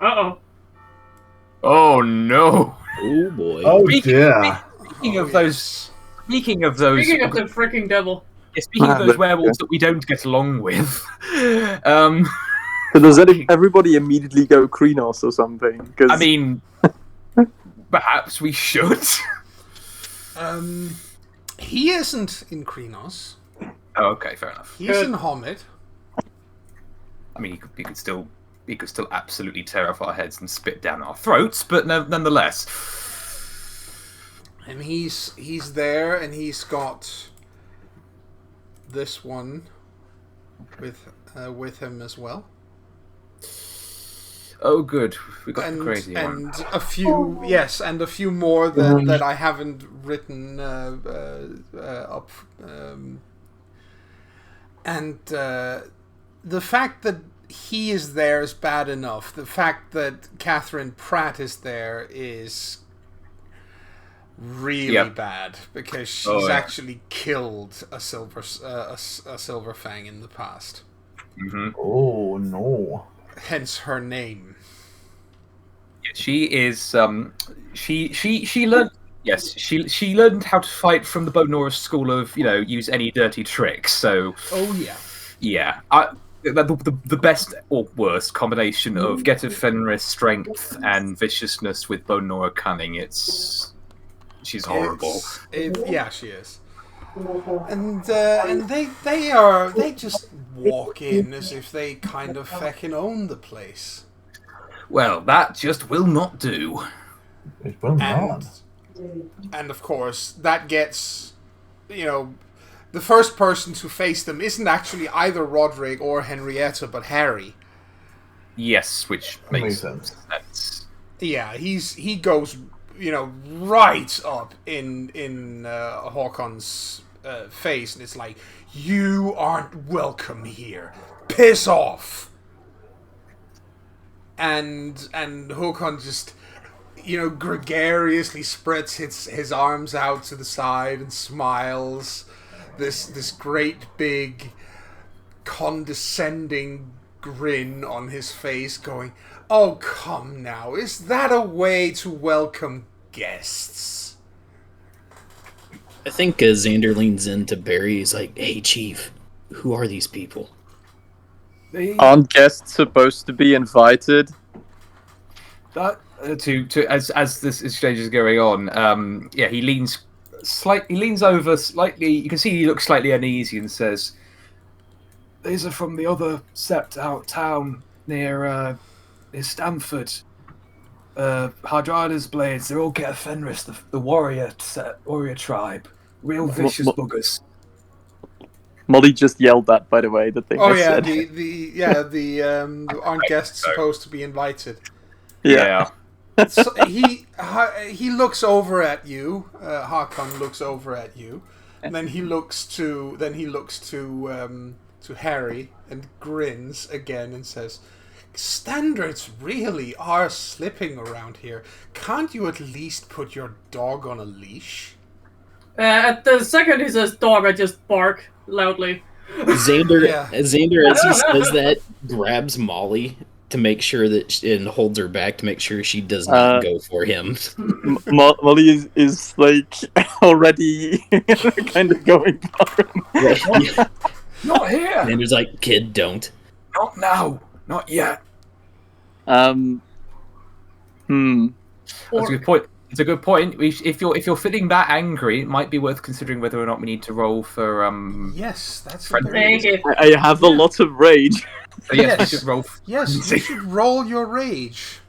C: Uh-oh.
B: Oh no!
E: Oh boy!
D: Oh dear!
B: Speaking of those
C: Speaking of the freaking devil.
B: Yeah, speaking of those werewolves that we don't get along with.
G: So does everybody immediately go Krenos or something?
B: I mean, perhaps we should.
A: He isn't in Krenos.
B: Oh, okay, fair enough.
A: He's in Homid.
B: I mean, he could still absolutely tear off our heads and spit down our throats, but nonetheless.
A: And he's there, and he's got this one with him as well.
B: Oh, good. We got the crazy one.
A: And a few, yes, and a few more that I haven't written up. And the fact that he is there is bad enough. The fact that Catherine Pratt is there is really bad, because she's actually killed a silver fang in the past.
B: Mm-hmm.
D: Oh no!
A: Hence her name.
B: She is. She learned. Yes, she learned how to fight from the Bonora school of use any dirty tricks. So. Oh yeah. Yeah. The best or worst combination of Geta Fenris strength and viciousness with Bonora cunning. She's horrible.
A: Yeah, she is. And they just walk in as if they kind of feckin' own the place.
B: Well, that just will not do.
D: It will not.
A: And of course, that gets, the first person to face them isn't actually either Roderick or Henrietta, but Harry.
B: Yes, which makes sense.
A: Yeah, he goes, right up in Hawkon's face, and it's like, you aren't welcome here. Piss off. And Håkon just, gregariously spreads his arms out to the side and smiles. This great big condescending grin on his face, going, "Oh, come now, is that a way to welcome guests?"
E: I think Xander leans into Barry. He's like, "Hey, Chief, who are these people?"
G: Aren't guests supposed to be invited?
B: That as this exchange is going on, he leans over slightly. You can see he looks slightly uneasy and says, "These are from the other sept out town near Stamford. Hardrada's blades. They're all Geta Fenris, the warrior tribe. Real vicious buggers."
G: Molly just yelled that, by the way, the thing I said.
A: Aren't guests supposed to be invited?
B: Yeah.
A: So he looks over at you. Håkon looks over at you, and then he looks to Harry and grins again and says, "Standards really are slipping around here. Can't you at least put your dog on a leash?"
C: At the second he says dog, I just bark loudly.
E: Xander, as he says that, grabs Molly to make sure that and holds her back to make sure she does not go for him.
G: Molly is like already kind of going for him.
B: Not here.
E: Xander's like, "Kid, don't."
B: Not now. Not yet.
E: Hmm.
B: That's a good point. It's a good point. If you're feeling that angry, it might be worth considering whether or not we need to roll for
A: Yes, that's a
B: Friendly.
A: very...
C: Thank you.
G: I have a lot of rage.
B: So yes, we
A: Yes.
B: should roll.
A: Yes, you should roll your rage.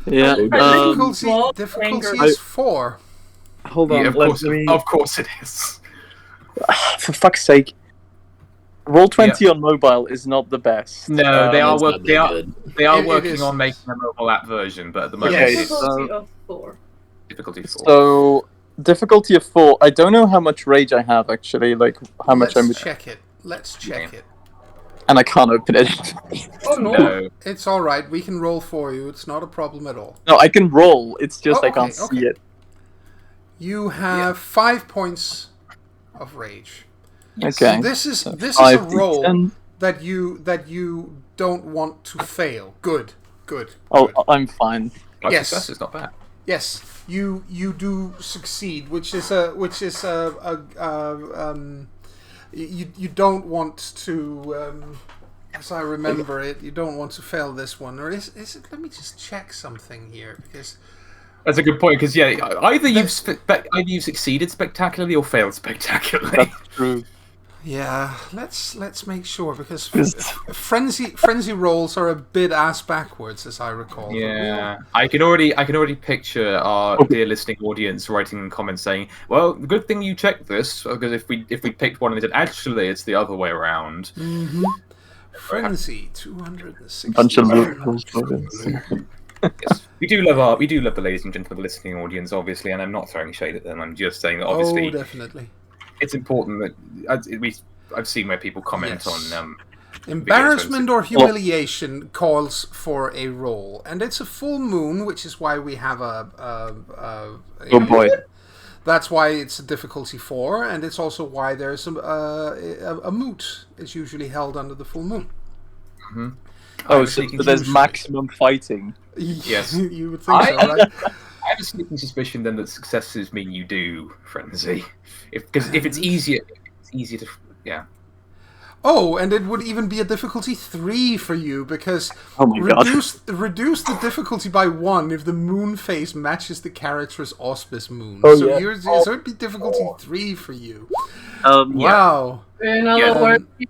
G: Yeah.
A: Difficulty is 4.
G: Hold on.
B: Yeah, of course it is.
G: For fuck's sake. Roll 20 on mobile is not the best.
B: No, they are
E: It's not that good.
B: they are
A: It
B: working
A: is.
B: on making a mobile app version, but at the moment
A: Yes.
B: it's
C: Difficulty of 4.
B: difficulty 4.
G: So, difficulty of 4. I don't know how much rage I have, actually. Like, how much I'm...
A: check it. Let's check it.
G: And I can't open it.
C: Oh no.
B: No.
A: It's alright, we can roll for you. It's not a problem at all.
G: No, I can roll. It's just
A: Oh,
G: I can't
A: okay,
G: see it.
A: You have 5 points of rage.
G: Okay.
A: So this is a
G: 5
A: roll
G: D10.
A: that you don't want to fail. Good.
G: Oh, I'm fine.
A: Yes.
B: Success is not bad.
A: Yes, you do succeed, which is you don't want to, as I remember it, you don't want to fail this one, or is it? Let me just check something here, because
B: That's a good point, because either you've succeeded spectacularly or failed spectacularly.
G: That's true.
A: yeah, let's make sure, because frenzy rolls are a bit ass backwards, as I recall.
B: Yeah, I can already picture our dear listening audience writing in comments saying, "Well, the good thing you checked this, because if we picked one and said actually it's the other way around."
A: Mm-hmm. Frenzy 260.
G: Bunch of
B: Yes, we do love the ladies and gentlemen listening audience, obviously, and I'm not throwing shade at them. I'm just saying that obviously
A: Oh, definitely.
B: it's important that I've seen where people comment
A: Yes.
B: on
A: Embarrassment or humiliation calls for a roll, and it's a full moon, which is why we have a
G: Oh boy.
A: That's why it's a difficulty 4, and it's also why there's a moot is usually held under the full moon.
B: Mm-hmm.
G: Oh, so there's maximum fighting.
B: Yes.
A: You would think so, right?
B: I have a sneaking suspicion then that successes mean you do frenzy, because if it's easier to
A: Oh, and it would even be a difficulty 3 for you, because
G: Oh my god.
A: reduce the difficulty by 1 if the moon phase matches the character's auspice moon.
G: Oh,
A: so
G: yeah.
A: so it'd be difficulty 3 for you.
G: Yeah.
A: Wow.
C: In other words, you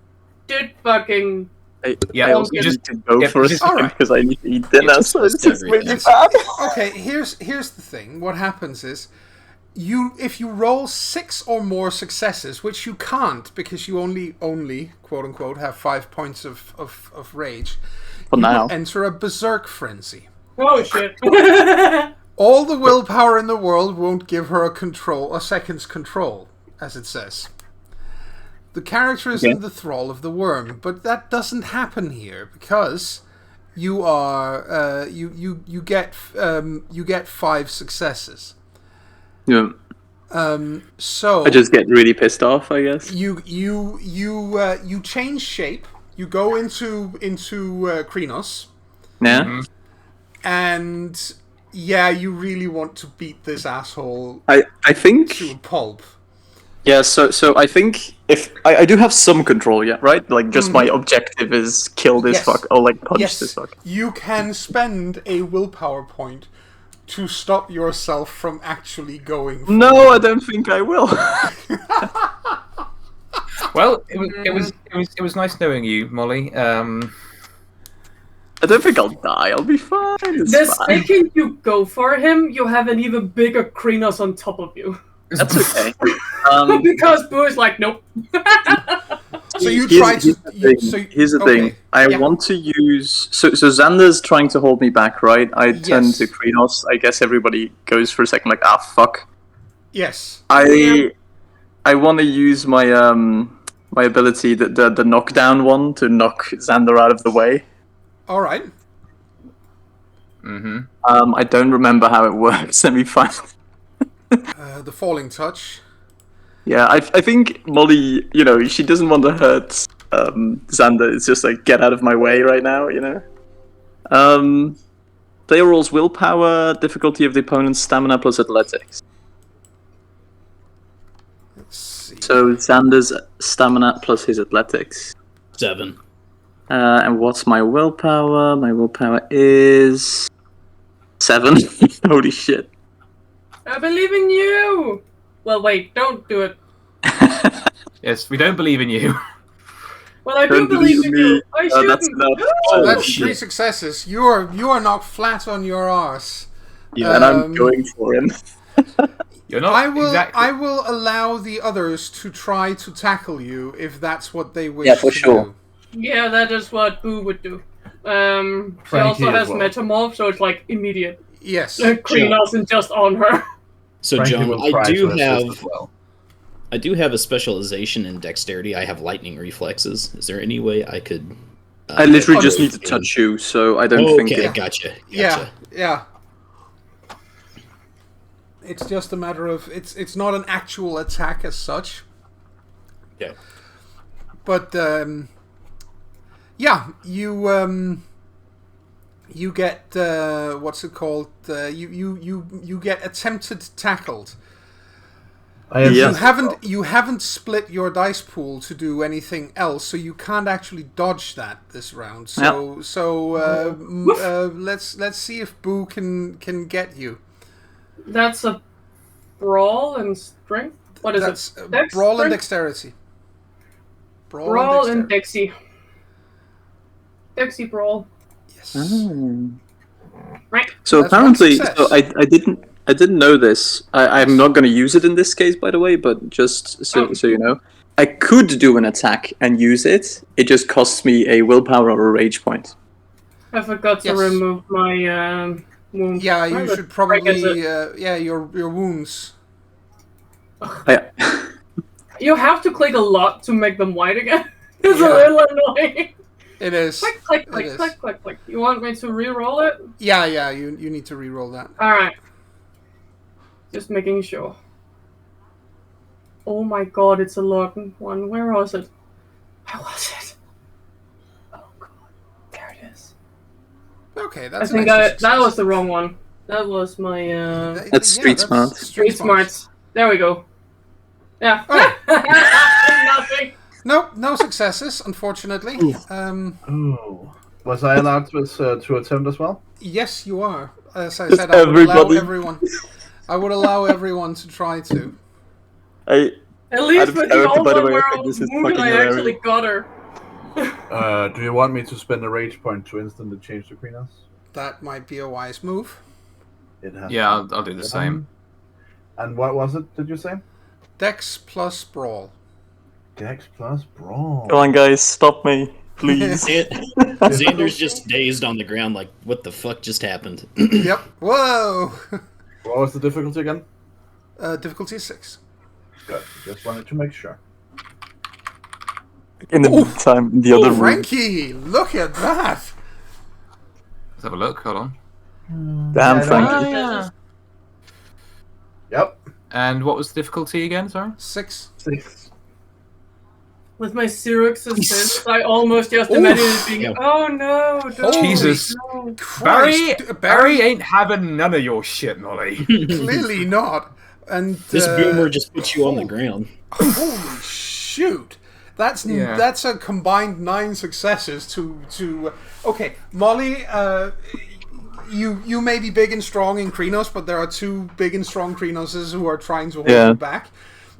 C: did fucking.
G: I
B: Yeah,
G: also
B: you
G: need
B: just-
G: to go
B: yeah,
G: for a
B: just-
G: second
A: alright.
G: because I need to eat dinner,
E: just
G: so it's just really
E: everything.
G: bad.
A: Okay, here's the thing. What happens is, if you roll 6 or more successes, which you can't because you only quote unquote have 5 points of rage,
G: For
A: you
G: now.
A: will enter a berserk frenzy.
C: Oh shit.
A: All the willpower in the world won't give her a second's control, as it says. The character is in the thrall of the worm, but that doesn't happen here because you are you get 5 successes.
G: Yeah.
A: So
G: I just get really pissed off, I guess.
A: you change shape. You go into Krenos,
G: Yeah.
A: and you really want to beat this asshole
G: I think.
A: to a pulp.
G: Yeah. So I think if I do have some control, yeah, right? Like just my objective is kill this
A: Yes.
G: fuck or like punch
A: Yes,
G: this fuck.
A: you can spend a willpower point to stop yourself from actually going. For
G: No, I don't think I will.
B: Well, it was nice knowing you, Molly.
G: I don't think I'll die. I'll be fine. It's
C: This
G: fine.
C: making you go for him, you have an even bigger Krenos on top of you.
G: That's okay.
C: Because Boo is like, nope.
A: So you
G: Here's-
A: try to.
G: Here's the thing. I want to use. So Xander's trying to hold me back, right? I turn
A: Yes.
G: to Krenos. I guess everybody goes for a second, like, fuck.
A: Yes.
G: I want to use my my ability, the knockdown one, to knock Xander out of the way.
A: All right.
B: Mm-hmm.
G: I don't remember how it works. Let me find.
A: The falling touch.
G: Yeah, I think Molly, she doesn't want to hurt Xander. It's just like, get out of my way right now, Player rolls willpower, difficulty of the opponent's stamina plus athletics.
A: Let's see.
G: So Xander's stamina plus his athletics.
E: 7.
G: And what's my willpower? My willpower is 7. Holy shit.
C: I believe in you! Well, wait, don't do it.
B: Yes, we don't believe in you.
C: Well, I do
G: Don't
C: believe in
G: believe
C: you.
G: me.
C: I
G: Oh, that's
C: shouldn't.
G: enough.
A: So
E: Oh,
A: that's
E: shit.
A: 3 successes. You are knocked flat on your arse.
E: Yeah,
G: And I'm going for him.
B: You're not
A: I will.
B: exactly.
A: I will allow the others to try to tackle you if that's what they wish
G: Yeah, for
A: to
G: sure.
A: do.
C: Yeah, that is what Boo would do. She
D: Frankie
C: also
D: as
C: has
D: well.
C: Metamorph, so it's like immediate.
A: Yes.
C: Queen isn't just on her.
E: So,
D: Frankie
E: John,
D: will
E: I
D: try
E: do
D: to assist
E: have
D: as well.
E: a specialization in dexterity. I have lightning reflexes. Is there any way I could?
G: I literally just
A: Oh,
G: need to touch you, so I don't
E: Oh,
G: think
E: okay,
G: it.
E: gotcha.
A: Yeah. Yeah. It's just a matter of it's not an actual attack as such.
E: Yeah.
A: But yeah, you get what's it called? You get attempted tackled.
G: Yeah.
A: You haven't split your dice pool to do anything else, so you can't actually dodge that this round. Let's see if Boo can get you.
C: That's a brawl and strength. What is
A: That's
C: it? Dex,
A: brawl and
C: strength?
A: dexterity.
C: Brawl and
A: dexterity.
C: Dexy. Dexy brawl.
A: Yes.
C: Right.
G: So
A: That's one
G: apparently,
A: success.
G: so I didn't know this. I'm not going to use it in this case, by the way, but just so you know, I could do an attack and use it. It just costs me a willpower or a rage point.
C: I forgot to
A: Yes.
C: remove my wound.
A: Yeah, you
C: Where
A: should
C: the frick is
A: probably
C: it?
A: your wounds.
C: You have to click a lot to make them white again. It's
A: Yeah.
C: a little annoying.
A: It is.
C: Click, click,
A: It
C: click,
A: is.
C: click, click, click. You want me to re-roll it?
A: Yeah, you need to re-roll that.
C: Alright. Just making sure. Oh my god, it's a Lorcan one. Where was it? Where was it? Oh god. There it is.
A: Okay, that's
C: I think
A: an extra
C: that was
A: success.
C: the wrong one. That was my
G: That's street smart.
C: street smarts. There we go. Yeah.
A: Oh.
C: Nothing.
A: Nope, no successes, unfortunately.
D: Ooh. Was I allowed to attempt as well?
A: Yes, you are. As I
G: Just
A: said, I would allow
G: everybody.
A: everyone. I would allow everyone to try to.
C: At least with the
G: character,
C: old
G: by the
C: one
G: way, I
C: where I
G: think
C: was
G: this is
C: wounded,
G: fucking
C: I actually
G: hilarious.
C: got her.
D: Do you want me to spend a rage point to instantly change the Queenas?
A: That might be a wise move.
D: It has.
B: Yeah, I'll do the same.
D: And what was it? Did you say?
A: Dex plus brawl.
D: Dex plus brawl.
G: Come on, guys, stop me, please.
E: Xander's just dazed on the ground, like, what the fuck just happened?
A: Yep. Whoa.
D: What was the difficulty again?
A: Difficulty is 6.
D: Good. Just wanted to make sure.
G: In the meantime, in the other room.
A: Frankie, look at that.
B: Let's have a look. Hold on.
G: Damn,
D: Yeah,
G: Frankie.
B: yeah.
D: Yep.
B: And what was the difficulty again? Sorry.
A: 6.
D: 6.
C: With my Xerox assist, I almost just imagined it being, oh no, don't.
B: Jesus.
C: No.
A: Christ,
B: Barry ain't having none of your shit, Molly.
A: Clearly not. And
E: This boomer just puts you on the ground.
A: holy shoot. That's a combined 9 successes to okay, Molly, you may be big and strong in Krenos, but there are 2 big and strong Krenoses who are trying to hold you back.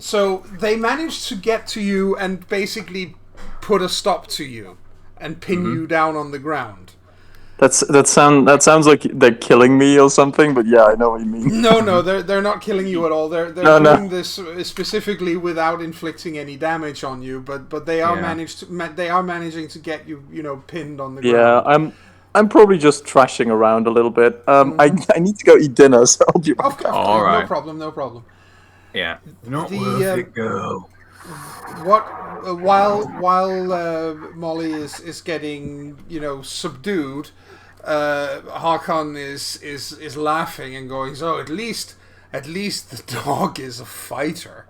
A: So they managed to get to you and basically put a stop to you and pin you down on the ground.
G: That sounds like they're killing me or something, but yeah, I know what you mean.
A: No, they're not killing you at all. They're doing this specifically without inflicting any damage on you, but they are managing to get you pinned on the ground.
G: Yeah, I'm probably just trashing around a little bit. I need to go eat dinner, so I'll be right back.
B: All right.
A: No problem.
B: Yeah. Not
A: The,
B: worth it, girl.
A: While Molly is getting subdued, Hakan is laughing and going, so at least the dog is a fighter.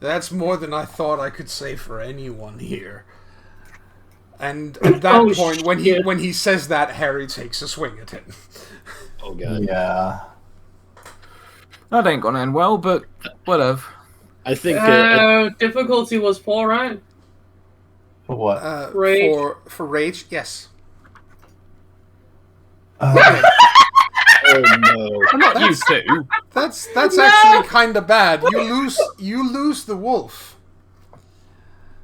A: That's more than I thought I could say for anyone here. And at that point, when he says that, Harry takes a swing at him.
E: Oh god.
D: Yeah.
B: That ain't gonna end well, but whatever.
E: I think
C: Difficulty was 4, right?
D: For what?
C: Rage.
A: For rage, yes.
D: Okay.
E: no.
B: Not you two.
A: That's actually kind of bad. You lose the wolf.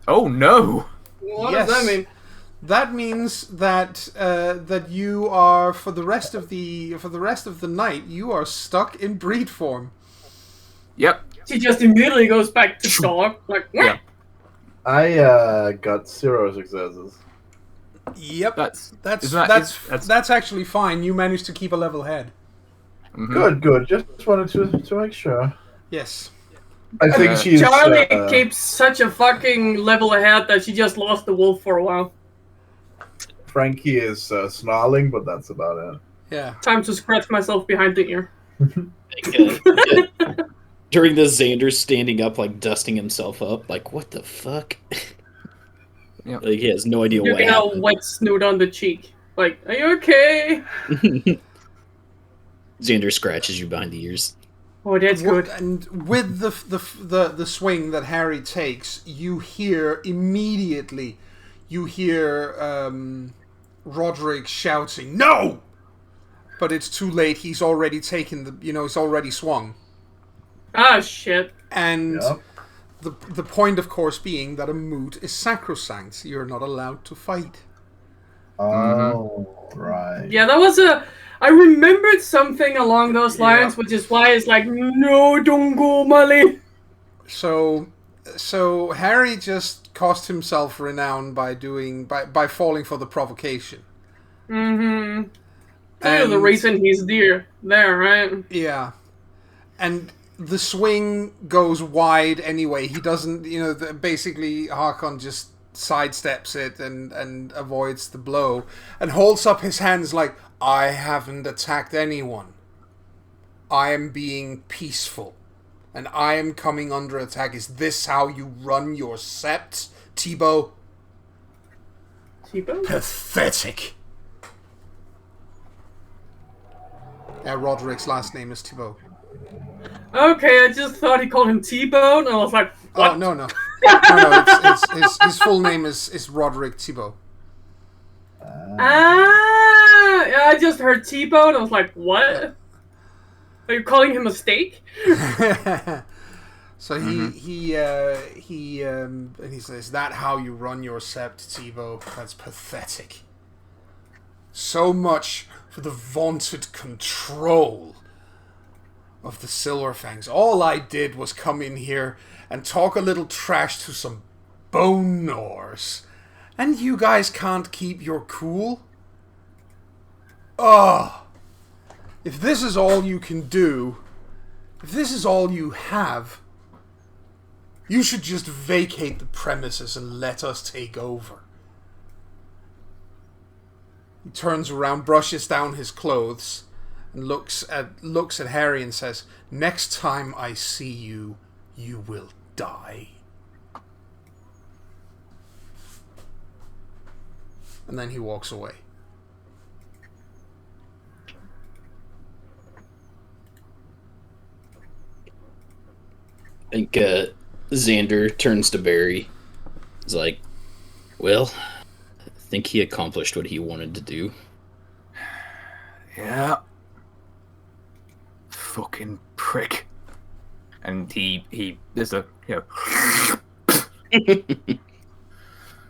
B: Oh no.
C: What
A: Yes.
C: does that mean?
A: That means that that you are for the rest of the night you are stuck in breed form.
B: Yep.
C: She just immediately goes back to dog. Like,
B: Yeah.
D: I got 0 successes.
A: Yep.
B: That's
A: That's actually fine. You managed to keep a level head.
B: mhm.
D: Good. Just wanted to make sure.
A: Yes.
D: I think she's
C: Charlie keeps such a fucking level ahead that she just lost the wolf for a while.
D: Frankie is snarling, but that's about it.
A: Yeah.
C: Time to scratch myself behind the ear.
E: During this, Xander's standing up, like dusting himself up. Like, what the fuck?
B: Yep.
E: Like he has no idea
C: You
E: what
C: can have
E: happened.
C: wet snoot on the cheek. Like, are you okay?
E: Xander scratches you behind the ears.
C: Oh, that's good.
A: And with the swing that Harry takes, you hear immediately. You hear Roderick shouting, "No!" But it's too late. He's already taken he's already swung.
C: Ah, shit.
A: And
D: Yep.
A: the point, of course, being that a moot is sacrosanct. You're not allowed to fight.
D: Oh, right.
C: Yeah, that was I remembered something along those lines, which is why it's like, no, don't go, Molly.
A: So Harry just cost himself renown by falling for the provocation.
C: Mm-hmm. Clearly the
A: And-
C: reason he's there, right?
A: Yeah. And the swing goes wide anyway. He doesn't, basically Hakon just sidesteps it and avoids the blow and holds up his hands like, I haven't attacked anyone. I am being peaceful. And I am coming under attack. Is this how you run your sept, Thibaut?
C: Thibaut?
A: Pathetic. Roderick's last name is Thibaut.
C: Okay, I just thought he called him T-Bone, and I was like, what?
A: Oh, no. No, it's his full name is Roderick Thibaut.
C: Yeah, I just heard T-Bone, I was like, what? Are you calling him a steak?
A: So he says, "Is that how you run your sept, Thibaut? That's pathetic. So much for the vaunted control of the Silver Fangs. All I did was come in here and talk a little trash to some bone gnawers, and you guys can't keep your cool? Oh, if this is all you can do, if this is all you have, you should just vacate the premises and let us take over." He turns around, brushes down his clothes, and looks at Harry and says, "Next time I see you, you will die." And then he walks away.
E: I think Xander turns to Barry. He's like, well, I think he accomplished what he wanted to do.
B: Yeah. Fucking prick. And there's a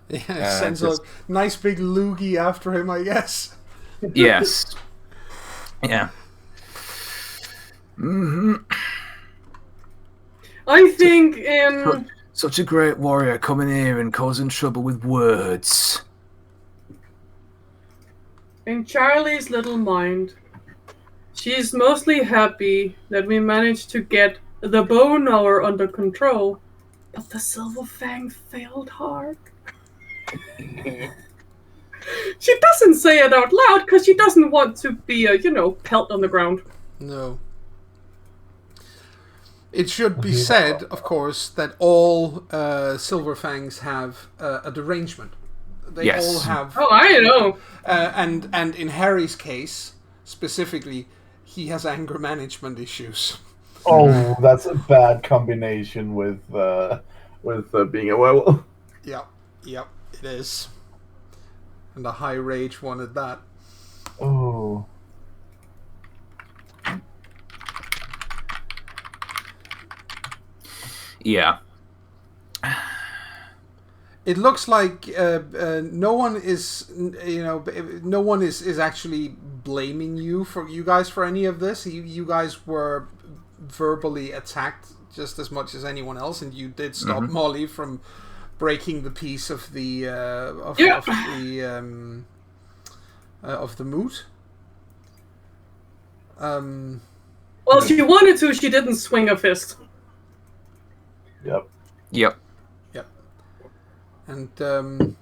A: Yeah, sends a nice big loogie after him, I guess.
B: yes. Yeah. Mm-hmm.
C: I think in...
B: Such a great warrior coming here and causing trouble with words.
C: In Charlie's little mind, she's mostly happy that we managed to get the bone gnawer under control, but the Silver Fang failed hard. She doesn't say it out loud because she doesn't want to be a, pelt on the ground.
A: No. It should be said, of course, that all Silver Fangs have a derangement. They all have...
C: Oh, I know.
A: And in Harry's case, specifically, he has anger management issues.
D: Oh, that's a bad combination with being a werewolf.
A: Yep, it is. And a high rage one at that.
D: Oh.
B: Yeah.
A: It looks like no one is, no one is actually blaming you guys for any of this. You guys were verbally attacked just as much as anyone else, and you did stop Molly from breaking the peace of the of the moot.
C: Well, she wanted to. She didn't swing a fist.
B: Yep.
A: And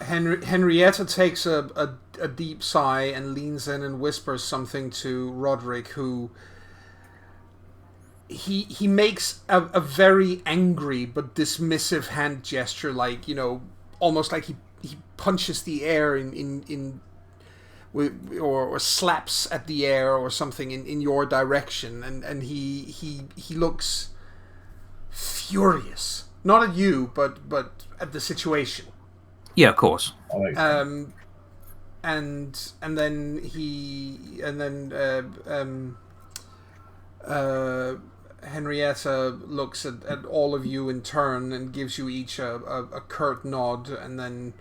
A: Henrietta takes a deep sigh and leans in and whispers something to Roderick, who he makes a very angry but dismissive hand gesture, like, almost like he punches the air or slaps at the air or something in your direction, and he looks furious. Not at you, but at the situation.
B: Yeah, of course.
A: And then Henrietta looks at all of you in turn and gives you each a curt nod, and then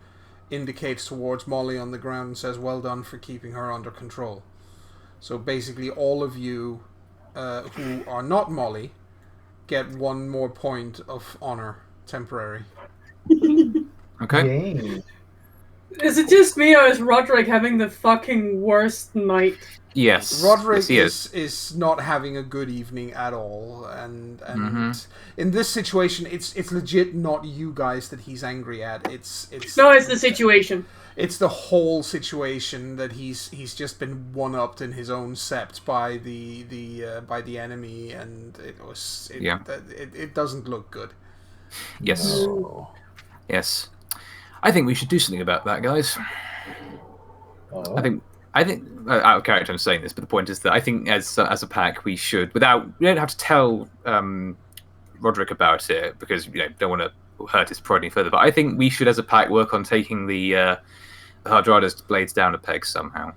A: indicates towards Molly on the ground and says, "Well done for keeping her under control." So basically all of you who are not Molly get 1 more point of honor, temporary.
B: Okay.
H: Yay.
C: Is it just me, or is Roderick having the fucking worst night?
B: Yes.
A: Roderick
B: yes,
A: is not having a good evening at all, and in this situation, it's legit not you guys that he's angry at. It's
C: the situation.
A: It's the whole situation that he's just been one-upped in his own sept by the enemy, and it doesn't look good.
B: Yes.
H: No.
B: Yes. I think we should do something about that, guys. I think out of character I'm saying this, but the point is that I think as a pack we don't have to tell Roderick about it, because don't want to hurt his pride any further, but I think we should as a pack work on taking the Hardrada's blades down a peg somehow.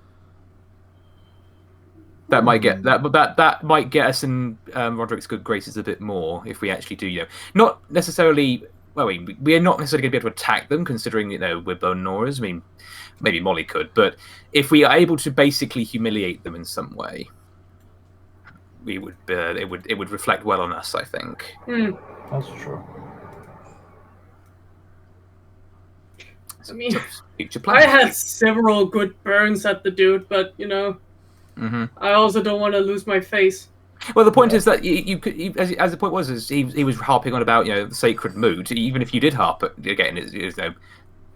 B: That might get that might get us in Roderick's good graces a bit more if we actually do, not necessarily. Well, we are not necessarily going to be able to attack them, considering we're bone gnawers. I mean, maybe Molly could, but if we are able to basically humiliate them in some way, we would it would reflect well on us, I think.
H: That's true.
C: I mean,
B: future plan.
C: I had several good burns at the dude, but I also don't want to lose my face.
B: Well, the point is that you could, as the point was, is he was harping on about the sacred mood. Even if you did harp again,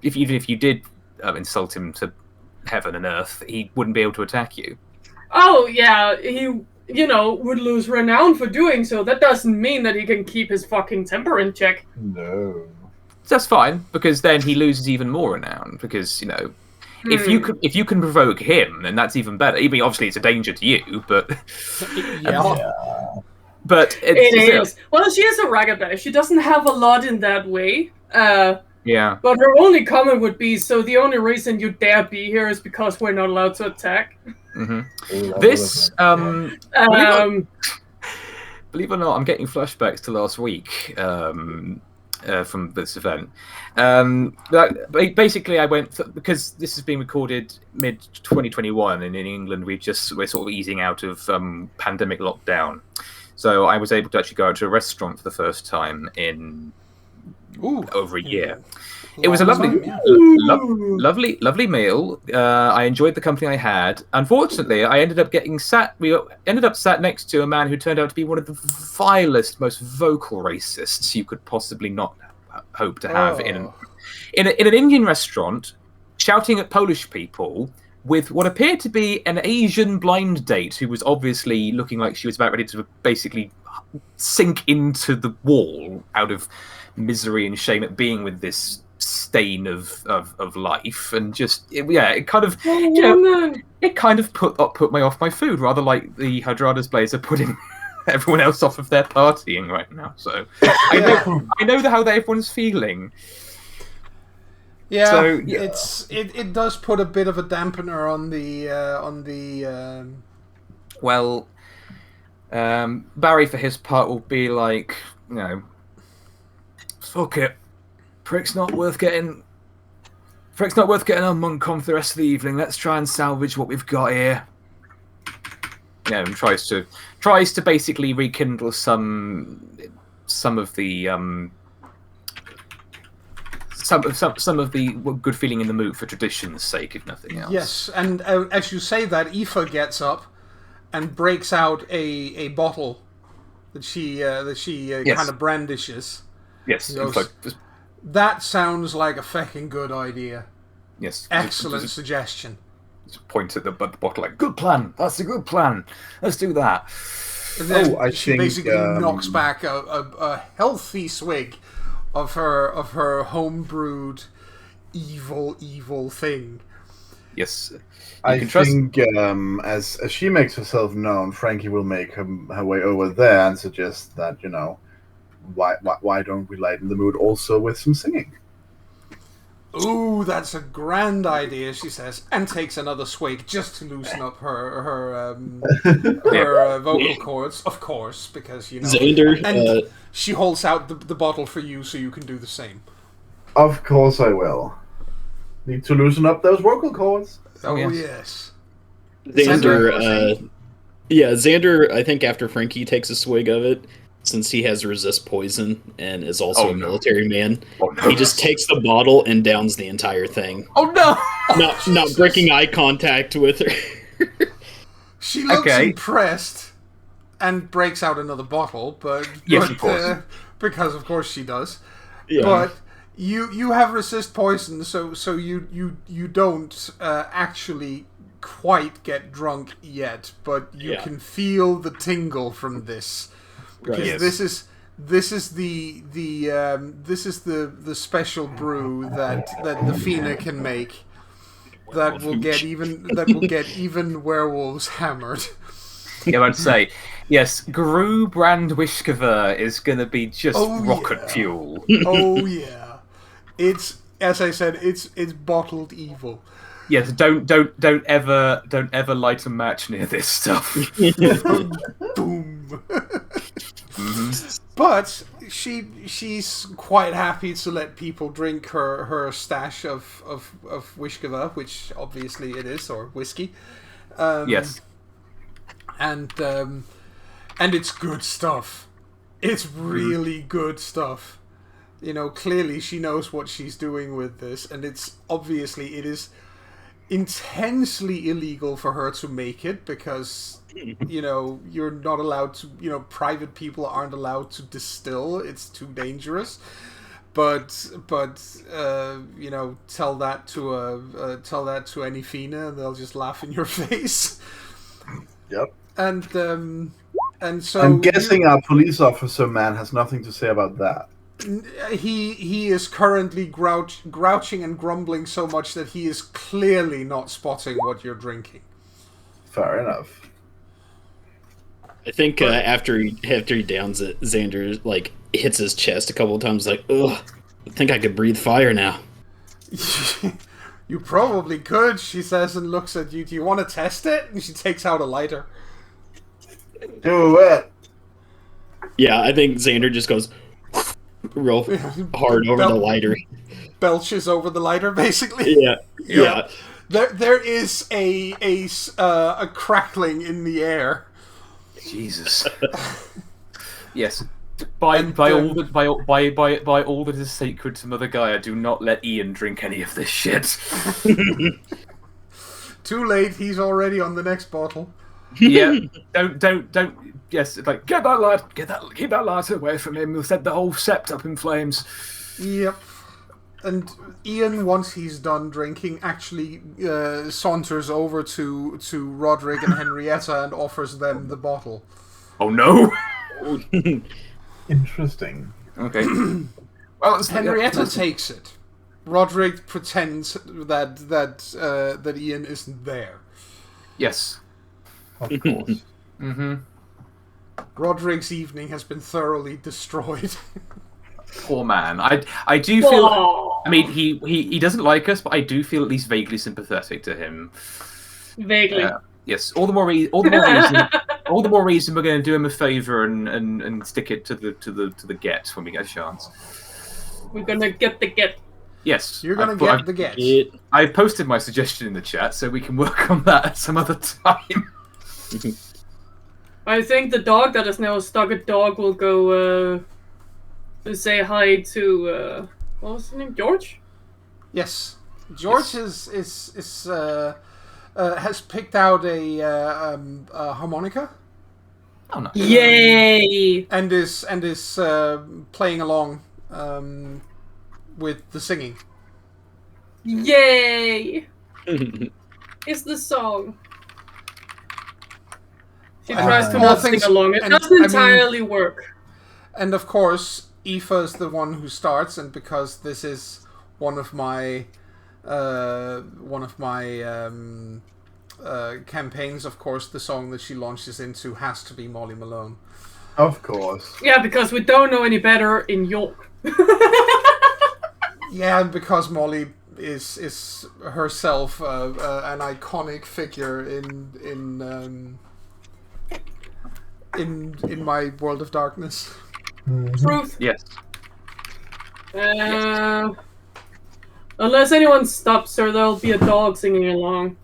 B: if you did insult him to heaven and earth, he wouldn't be able to attack you.
C: Oh yeah, he would lose renown for doing so. That doesn't mean that he can keep his fucking temper in check.
H: No.
B: That's fine, because then he loses even more renown. Because if you can provoke him, then that's even better. I mean, obviously it's a danger to you, but but
C: it is. Well, she is a ragabash. She doesn't have a lot in that way.
B: Yeah.
C: But her only comment would be, so the only reason you dare be here is because we're not allowed to attack.
B: This believe it or not, I'm getting flashbacks to last week. From this event. Basically, I went because this has been recorded mid-2021, and in England we're sort of easing out of pandemic lockdown. So I was able to actually go out to a restaurant for the first time in over a year. It was a lovely meal. I enjoyed the company I had. Unfortunately, we ended up sat next to a man who turned out to be one of the vilest, most vocal racists you could possibly not hope to have in an Indian restaurant, shouting at Polish people with what appeared to be an Asian blind date who was obviously looking like she was about ready to basically sink into the wall out of misery and shame at being with this stain of life, and just it kind of it kind of put me off my food, rather like the Hardrada's blades are putting everyone else off of their partying right now. So I know how everyone's feeling.
A: Yeah,
B: so,
A: it does put a bit of a dampener on the
B: well,
F: Barry, for his part, will be like, fuck it. Prick's not worth getting on monk on for the rest of the evening. Let's try and salvage what we've got here. And tries to basically rekindle some of the some of the good feeling in the mood for tradition's sake, if nothing else.
A: Yes, and as you say that, Aoife gets up and breaks out a bottle that she
F: Yes.
A: kind of brandishes.
F: Yes.
A: He goes, that sounds like a fucking good idea.
F: Yes.
A: Excellent suggestion.
F: Just point at the bottle like, good plan. That's a good plan. Let's do that.
A: And then
D: I
A: she
D: think,
A: basically knocks back a healthy swig of her homebrewed evil thing.
F: Yes.
D: I think as she makes herself known, Frankie will make her way over there and suggest that, why don't we lighten the mood also with some singing?
A: Ooh, that's a grand idea, she says, and takes another swig just to loosen up her vocal cords, of course, because,
E: Xander,
A: and she holds out the bottle for you so you can do the same.
D: Of course I will. Need to loosen up those vocal cords.
A: Oh, yes.
E: Xander, Xander, I think after Frankie takes a swig of it, since he has resist poison and is also a military man, he just takes the bottle and downs the entire thing.
F: Oh no!
E: Not breaking eye contact with her.
A: She looks impressed and breaks out another bottle, but
F: of course.
A: Because of course she does.
E: Yeah.
A: But you have resist poison, so you don't actually quite get drunk yet, but you can feel the tingle from this. Because this is the special brew that the Fina can make that will get even werewolves hammered.
F: Yeah, I'd say yes. Gru brand Wishkava is gonna be just rocket fuel.
A: Oh yeah, it's, as I said, it's bottled evil.
F: Yes, don't ever light a match near this stuff.
A: Boom. But she's quite happy to let people drink her stash of Wishkava, which obviously it is, or whiskey.
F: Yes.
A: And it's good stuff. It's really good stuff. Clearly she knows what she's doing with this, and it is intensely illegal for her to make it because you're not allowed to, private people aren't allowed to distill. It's too dangerous. But tell that to any Fina and they'll just laugh in your face.
D: Yep.
A: And so
D: I'm guessing our police officer man has nothing to say about that.
A: He is currently grouching and grumbling so much that he is clearly not spotting what you're drinking.
D: Fair enough.
E: I think after he downs it, Xander hits his chest a couple of times, ugh, I think I could breathe fire now.
A: You probably could, she says, and looks at you. Do you want to test it? And she takes out a lighter.
D: Do it.
E: Yeah, I think Xander just goes real hard over the lighter.
A: Belches over the lighter, basically.
E: Yeah.
A: There is a crackling in the air.
F: Jesus. Yes. By all that is sacred to Mother Gaia, do not let Ian drink any of this shit.
A: Too late. He's already on the next bottle.
F: Yeah. Don't. Yes. Keep that lighter away from him. We'll set the whole sept up in flames.
A: Yep. And Ian, once he's done drinking, actually saunters over to Roderick and Henrietta and offers them the bottle.
F: Oh no!
D: Interesting.
F: Okay. Well,
A: Henrietta takes it. Roderick pretends that Ian isn't there.
F: Yes.
D: Of course.
F: Mm-hmm.
A: Roderick's evening has been thoroughly destroyed.
F: Poor man. I do feel. I mean, he doesn't like us, but I do feel at least vaguely sympathetic to him.
C: Vaguely.
F: Yes. All the more reason.
B: all the more reason we're going to do him a favour and stick it to the get when we get a chance.
C: We're gonna get the get.
B: Yes,
A: You're gonna get the get.
B: I've posted my suggestion in the chat, so we can work on that at some other time.
C: I think the dog that is now a staggered dog will go say hi to what was his name? George?
A: Yes. George has picked out a harmonica.
B: Oh no!
C: Yay!
A: And is playing along with the singing.
C: Yay! It's the song. She tries to not sing along. It doesn't entirely work.
A: And of course, Aoife is the one who starts, and because this is one of my campaigns, of course, the song that she launches into has to be Molly Malone.
D: Of course.
C: Yeah, because we don't know any better in York.
A: Yeah, and because Molly is herself an iconic figure in my world of darkness.
C: Truth.
B: Yes.
C: Unless anyone stops her, there'll be a dog singing along.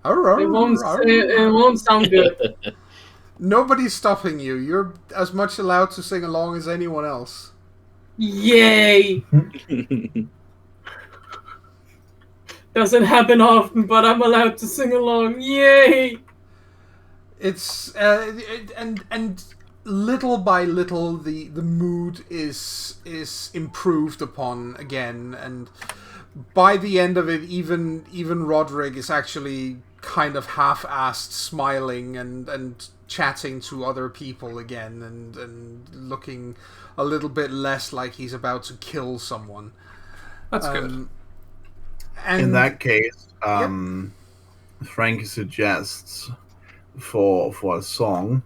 C: It won't sound good.
A: Nobody's stopping you. You're as much allowed to sing along as anyone else.
C: Yay! Doesn't happen often, but I'm allowed to sing along. Yay!
A: It's and little by little the mood is improved upon again, and by the end of it, even Roderick is actually kind of half-assed smiling and chatting to other people again, and looking a little bit less like he's about to kill someone.
B: That's good.
A: And
D: in that case, Frank suggests for a song,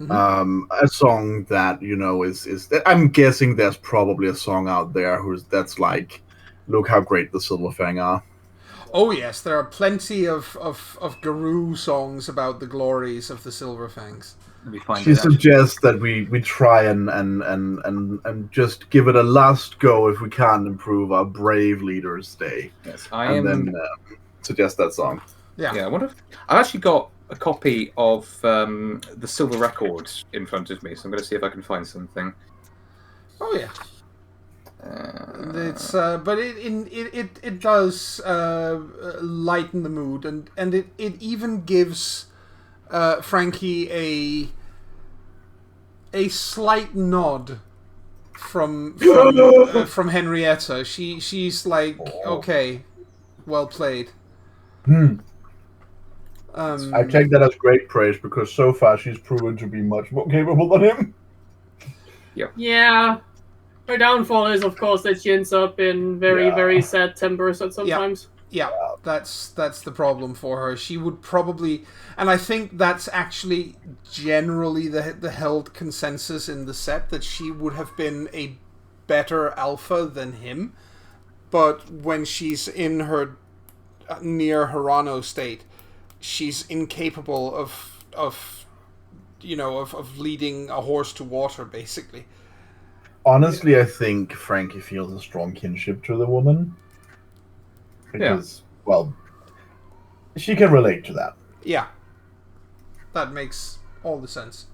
D: a song that is I'm guessing there's probably a song out there that's like, look how great the Silverfang are.
A: Oh yes, there are plenty of Garou songs about the glories of the Silverfangs.
D: She suggests that we try and just give it a last go if we can improve our brave leader's day.
B: Yes,
D: then suggest that song.
A: Yeah.
B: I wonder if I've actually got a copy of the Silver Record in front of me, so I'm going to see if I can find something.
A: Oh yeah. It's but it does lighten the mood, and it even gives Frankie a slight nod from Henrietta. She's like, okay, well played.
D: I take that as great praise, because so far she's proven to be much more capable than him.
C: Yeah. Her downfall is, of course, that she ends up in very sad tempers sometimes.
A: Yeah, that's the problem for her. She would probably, and I think that's actually generally the held consensus in the set, that she would have been a better alpha than him. But when she's in her near Hirano state, she's incapable of leading a horse to water, basically.
D: Honestly, I think Frankie feels a strong kinship to the woman. Because, well, she can relate to that.
A: Yeah. That makes all the sense.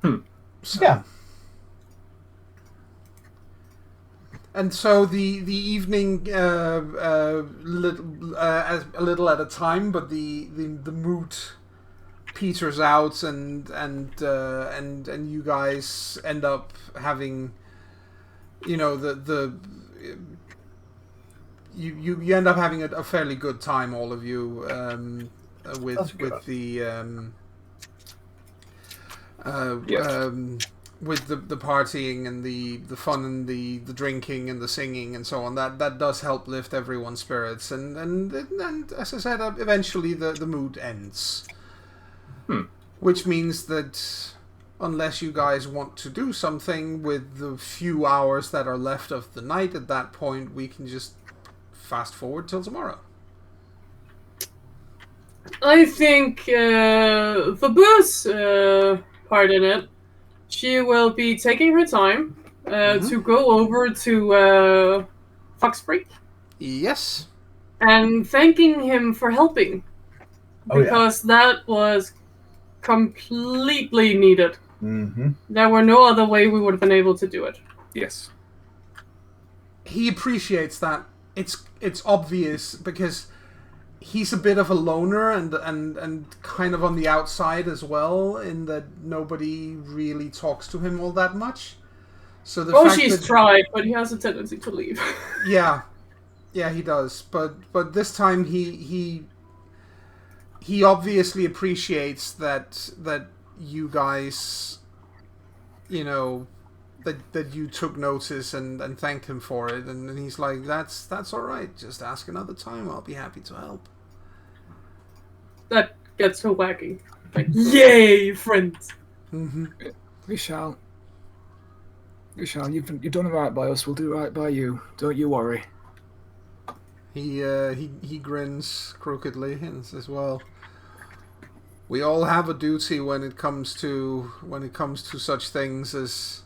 A: So.
D: Yeah.
A: And so the evening, a little at a time, but the mood peters out, and you guys end up having, you end up having a fairly good time, all of you, with the partying and the fun and the drinking and the singing and so on. That does help lift everyone's spirits, and as I said, eventually the mood ends. Which means that unless you guys want to do something with the few hours that are left of the night, at that point we can just fast forward till tomorrow.
C: I think for Boo's part in it, she will be taking her time to go over to Fox Freak
A: Yes.
C: and thanking him for helping. Because that was completely needed.
D: Mm-hmm.
C: There were no other way we would have been able to do it.
B: Yes.
A: He appreciates that. It's obvious because he's a bit of a loner and kind of on the outside as well, in that nobody really talks to him all that much. So the fact
C: she's
A: that,
C: tried, but he has a tendency to leave.
A: yeah, he does. But this time he obviously appreciates that you guys, you know, that you took notice and thanked him for it, and he's like, that's all right. Just ask another time. I'll be happy to help.
C: That gets her wagging. Like, yay, friends.
A: Mm-hmm.
F: We shall. You've done right by us. We'll do right by you. Don't you worry.
A: He grins crookedly and says, "Well, we all have a duty when it comes to such things as,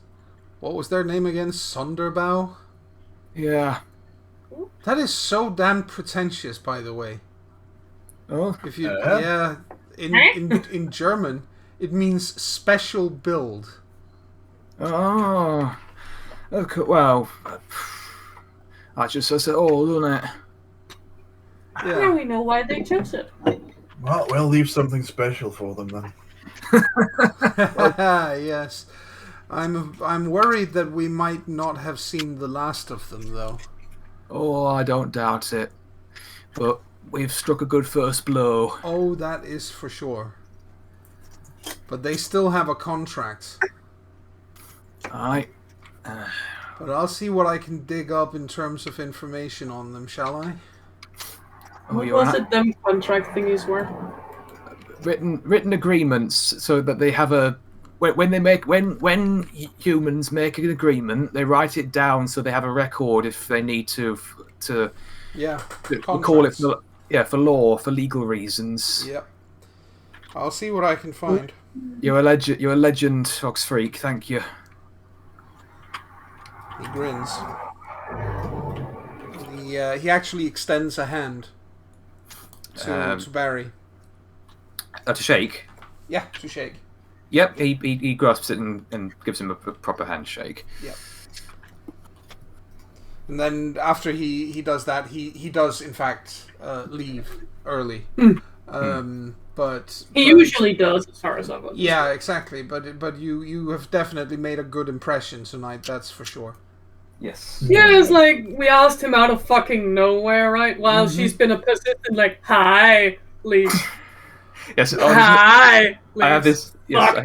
A: what was their name again? Sonderbow?
F: Yeah.
A: That is so damn pretentious, by the way.
F: Oh.
A: If you in German, it means special build.
F: Oh. Okay. Well, that just says it all, doesn't it?
A: Yeah.
C: Now we know why they chose it.
D: Well, we'll leave something special for them then.
A: Yes. I'm worried that we might not have seen the last of them, though.
F: Oh, I don't doubt it. But we've struck a good first blow.
A: Oh, that is for sure. But they still have a contract.
F: Aye.
A: But I'll see what I can dig up in terms of information on them, shall I?
C: What was it them contract thingies were?
F: Written agreements, so that they have a when humans make an agreement, they write it down so they have a record if they need to call it for law, for legal reasons.
A: Yep. I'll see what I can find.
F: You're a legend, Fox Freak. Thank you.
A: He grins. He actually extends a hand to Barry.
B: To shake.
A: Yeah, to shake.
B: Yep, he grasps it and gives him a proper handshake.
A: Yep. And then after he does that, he does in fact leave early. But
C: he usually does, as far as I know.
A: Yeah, exactly. But you have definitely made a good impression tonight. That's for sure.
B: Yes.
C: Yeah, it's like we asked him out of fucking nowhere, right? While she's been a persistent, like, hi, leave.
B: Yes.
C: Hi, leave.
B: I have this. Yes, I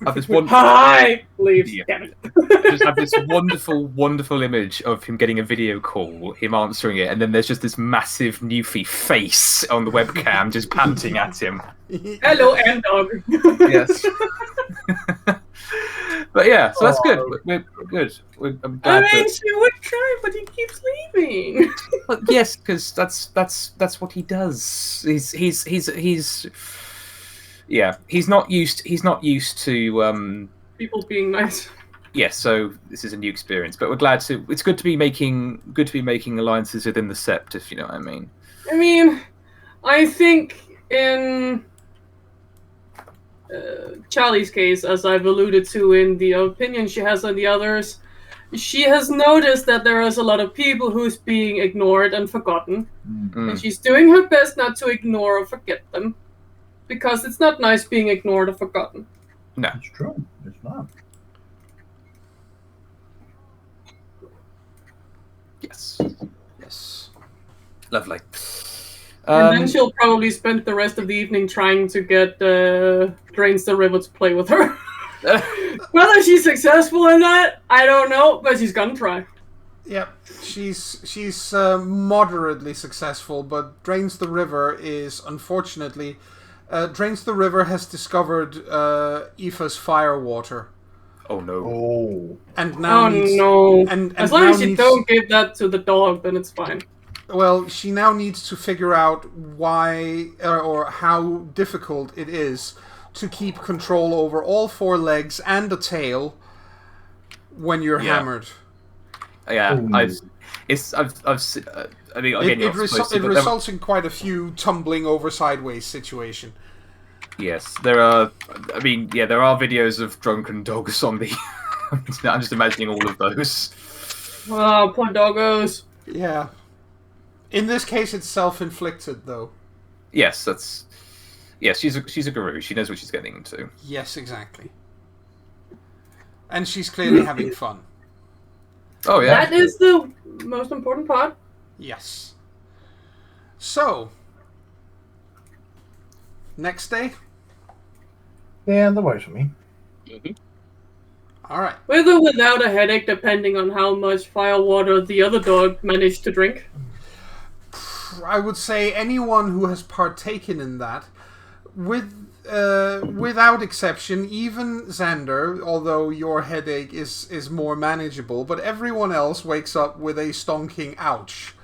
B: have this one.
C: Hi, leave. Yeah. Damn it.
B: I just have this wonderful image of him getting a video call, him answering it, and then there's just this massive Newfie face on the webcam just panting at him.
C: Hello, and dog.
B: Yes. But yeah, so that's good. We're good. I'm glad
C: she would try, but he keeps leaving.
B: Well, yes, because that's what he does. He's not used to
C: people being nice.
B: Yes, so this is a new experience, but we're glad to. It's good to be making alliances within the Sept, if you know what I mean.
C: I mean, I think in Charlie's case, as I've alluded to in the opinion she has on the others, she has noticed that there is a lot of people who's being ignored and forgotten, and she's doing her best not to ignore or forget them, because it's not nice being ignored or forgotten.
B: No,
D: it's true. It's not.
A: Yes.
B: Lovely.
C: And then she'll probably spend the rest of the evening trying to get Drains the River to play with her. Whether she's successful in that, I don't know, but she's gonna try.
A: Yep, she's moderately successful, but Drains the River is unfortunately Drains the River has discovered Aoife's fire water.
B: Oh no!
D: Oh,
A: and now
C: no!
A: And
C: as long as you don't give that to the dog, then it's fine.
A: well, she now needs to figure out why or how difficult it is to keep control over all 4 legs and the tail when you're hammered.
B: Yeah,
H: Ooh.
B: I mean, again,
A: It results in quite a few tumbling over sideways situation.
B: Yes, there are. I mean, yeah, there are videos of drunken dogs on the. I'm just imagining all of those.
C: Oh, poor doggos.
A: Yeah. In this case, it's self-inflicted, though.
B: Yes, that's. Yes, she's a guru. She knows what she's getting into.
A: Yes, exactly. And she's clearly having fun.
B: Oh yeah,
C: That is the most important part.
A: Yes. So, next day.
H: Yeah, that works for me.
A: All right.
C: With or without a headache, depending on how much fire water the other dog managed to drink.
A: I would say anyone who has partaken in that, without exception, even Xander, although your headache is more manageable, but everyone else wakes up with a stonking ouch.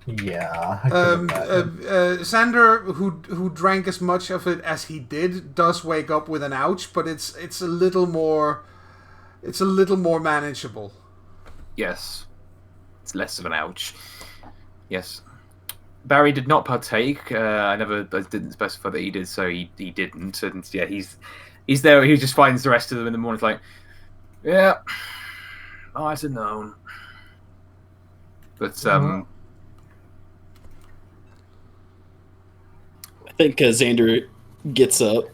H: Yeah. I can imagine.
A: Xander, who drank as much of it as he did, does wake up with an ouch, but it's a little more manageable.
B: yes, it's less of an ouch. Yes, Barry did not partake. I didn't specify that he did, so he didn't. And yeah, he's there. He just finds the rest of them in the morning. It's like, yeah, might have known. But
E: I think Xander gets up,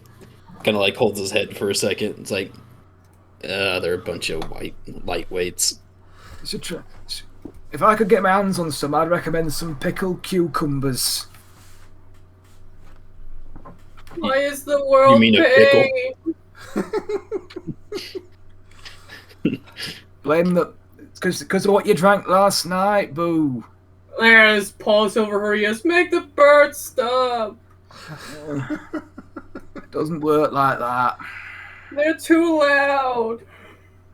E: kind of like holds his head for a second. It's like, they're a bunch of lightweights.
F: If I could get my hands on some, I'd recommend some pickled cucumbers.
C: Why is the world
E: mean a
C: paying?
F: Blame the... Because of what you drank last night, boo.
C: There's paws over her ears. Make the birds stop.
F: It doesn't work like that.
C: They're too loud.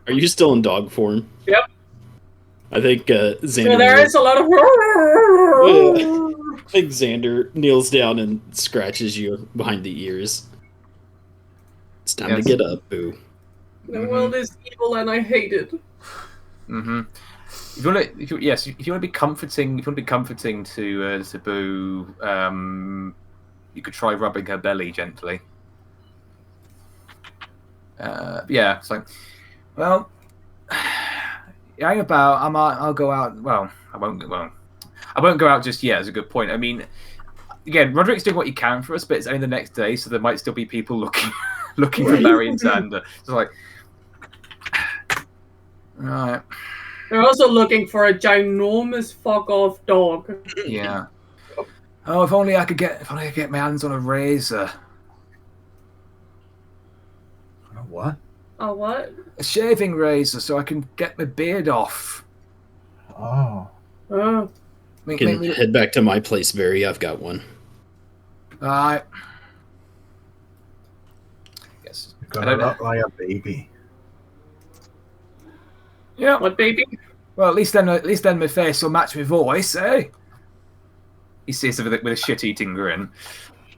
E: Are you still in dog form?
C: Yep.
E: I think Xander.
C: So there is a lot of...
E: I think Xander kneels down and scratches you behind the ears. It's time to get up, boo.
C: The world is evil and I hate it.
B: Mm-hmm. If you want to be comforting, to Boo, you could try rubbing her belly gently. Yeah, it's like, well, hang about. I'll go out. Well, I won't go out just yet. Is a good point. I mean, again, Roderick's doing what he can for us, but it's only the next day, so there might still be people looking for Barry and Xander. It's like, right.
C: They're also looking for a ginormous fuck off dog.
B: Yeah.
F: Oh, if only I could get my hands on a razor.
H: What?
C: A what?
F: A shaving razor, so I can get my beard off.
H: Oh.
C: Oh.
E: You can head back to my place, Barry. I've got one.
F: Alright.
B: Yes.
H: You're gonna look like a baby.
F: Yeah.
C: What, baby?
F: Well, at least then my face will match my voice, eh?
B: He says it with a shit-eating grin.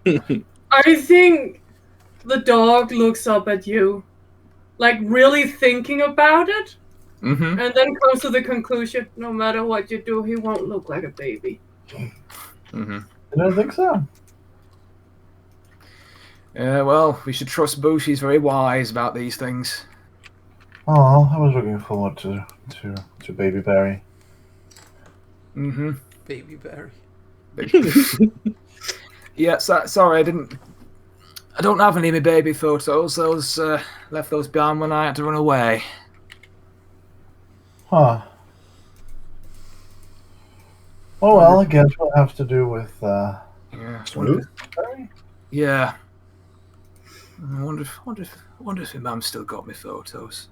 C: I think the dog looks up at you, like really thinking about it,
B: Mm-hmm.
C: and then comes to the conclusion, no matter what you do, he won't look like a baby.
B: Mm-hmm.
H: I don't think so.
F: Well, we should trust Boo. She's very wise about these things.
H: Oh, I was looking forward to Baby Barry.
F: Mm-hmm.
A: Baby Barry.
F: Yeah, sorry, I don't have any of my baby photos. Those left those behind when I had to run away.
H: Huh. Oh well, I guess we'll have to do with
F: Yeah.
H: Snoop Barry?
F: Yeah. I wonder if my mum's still got my photos.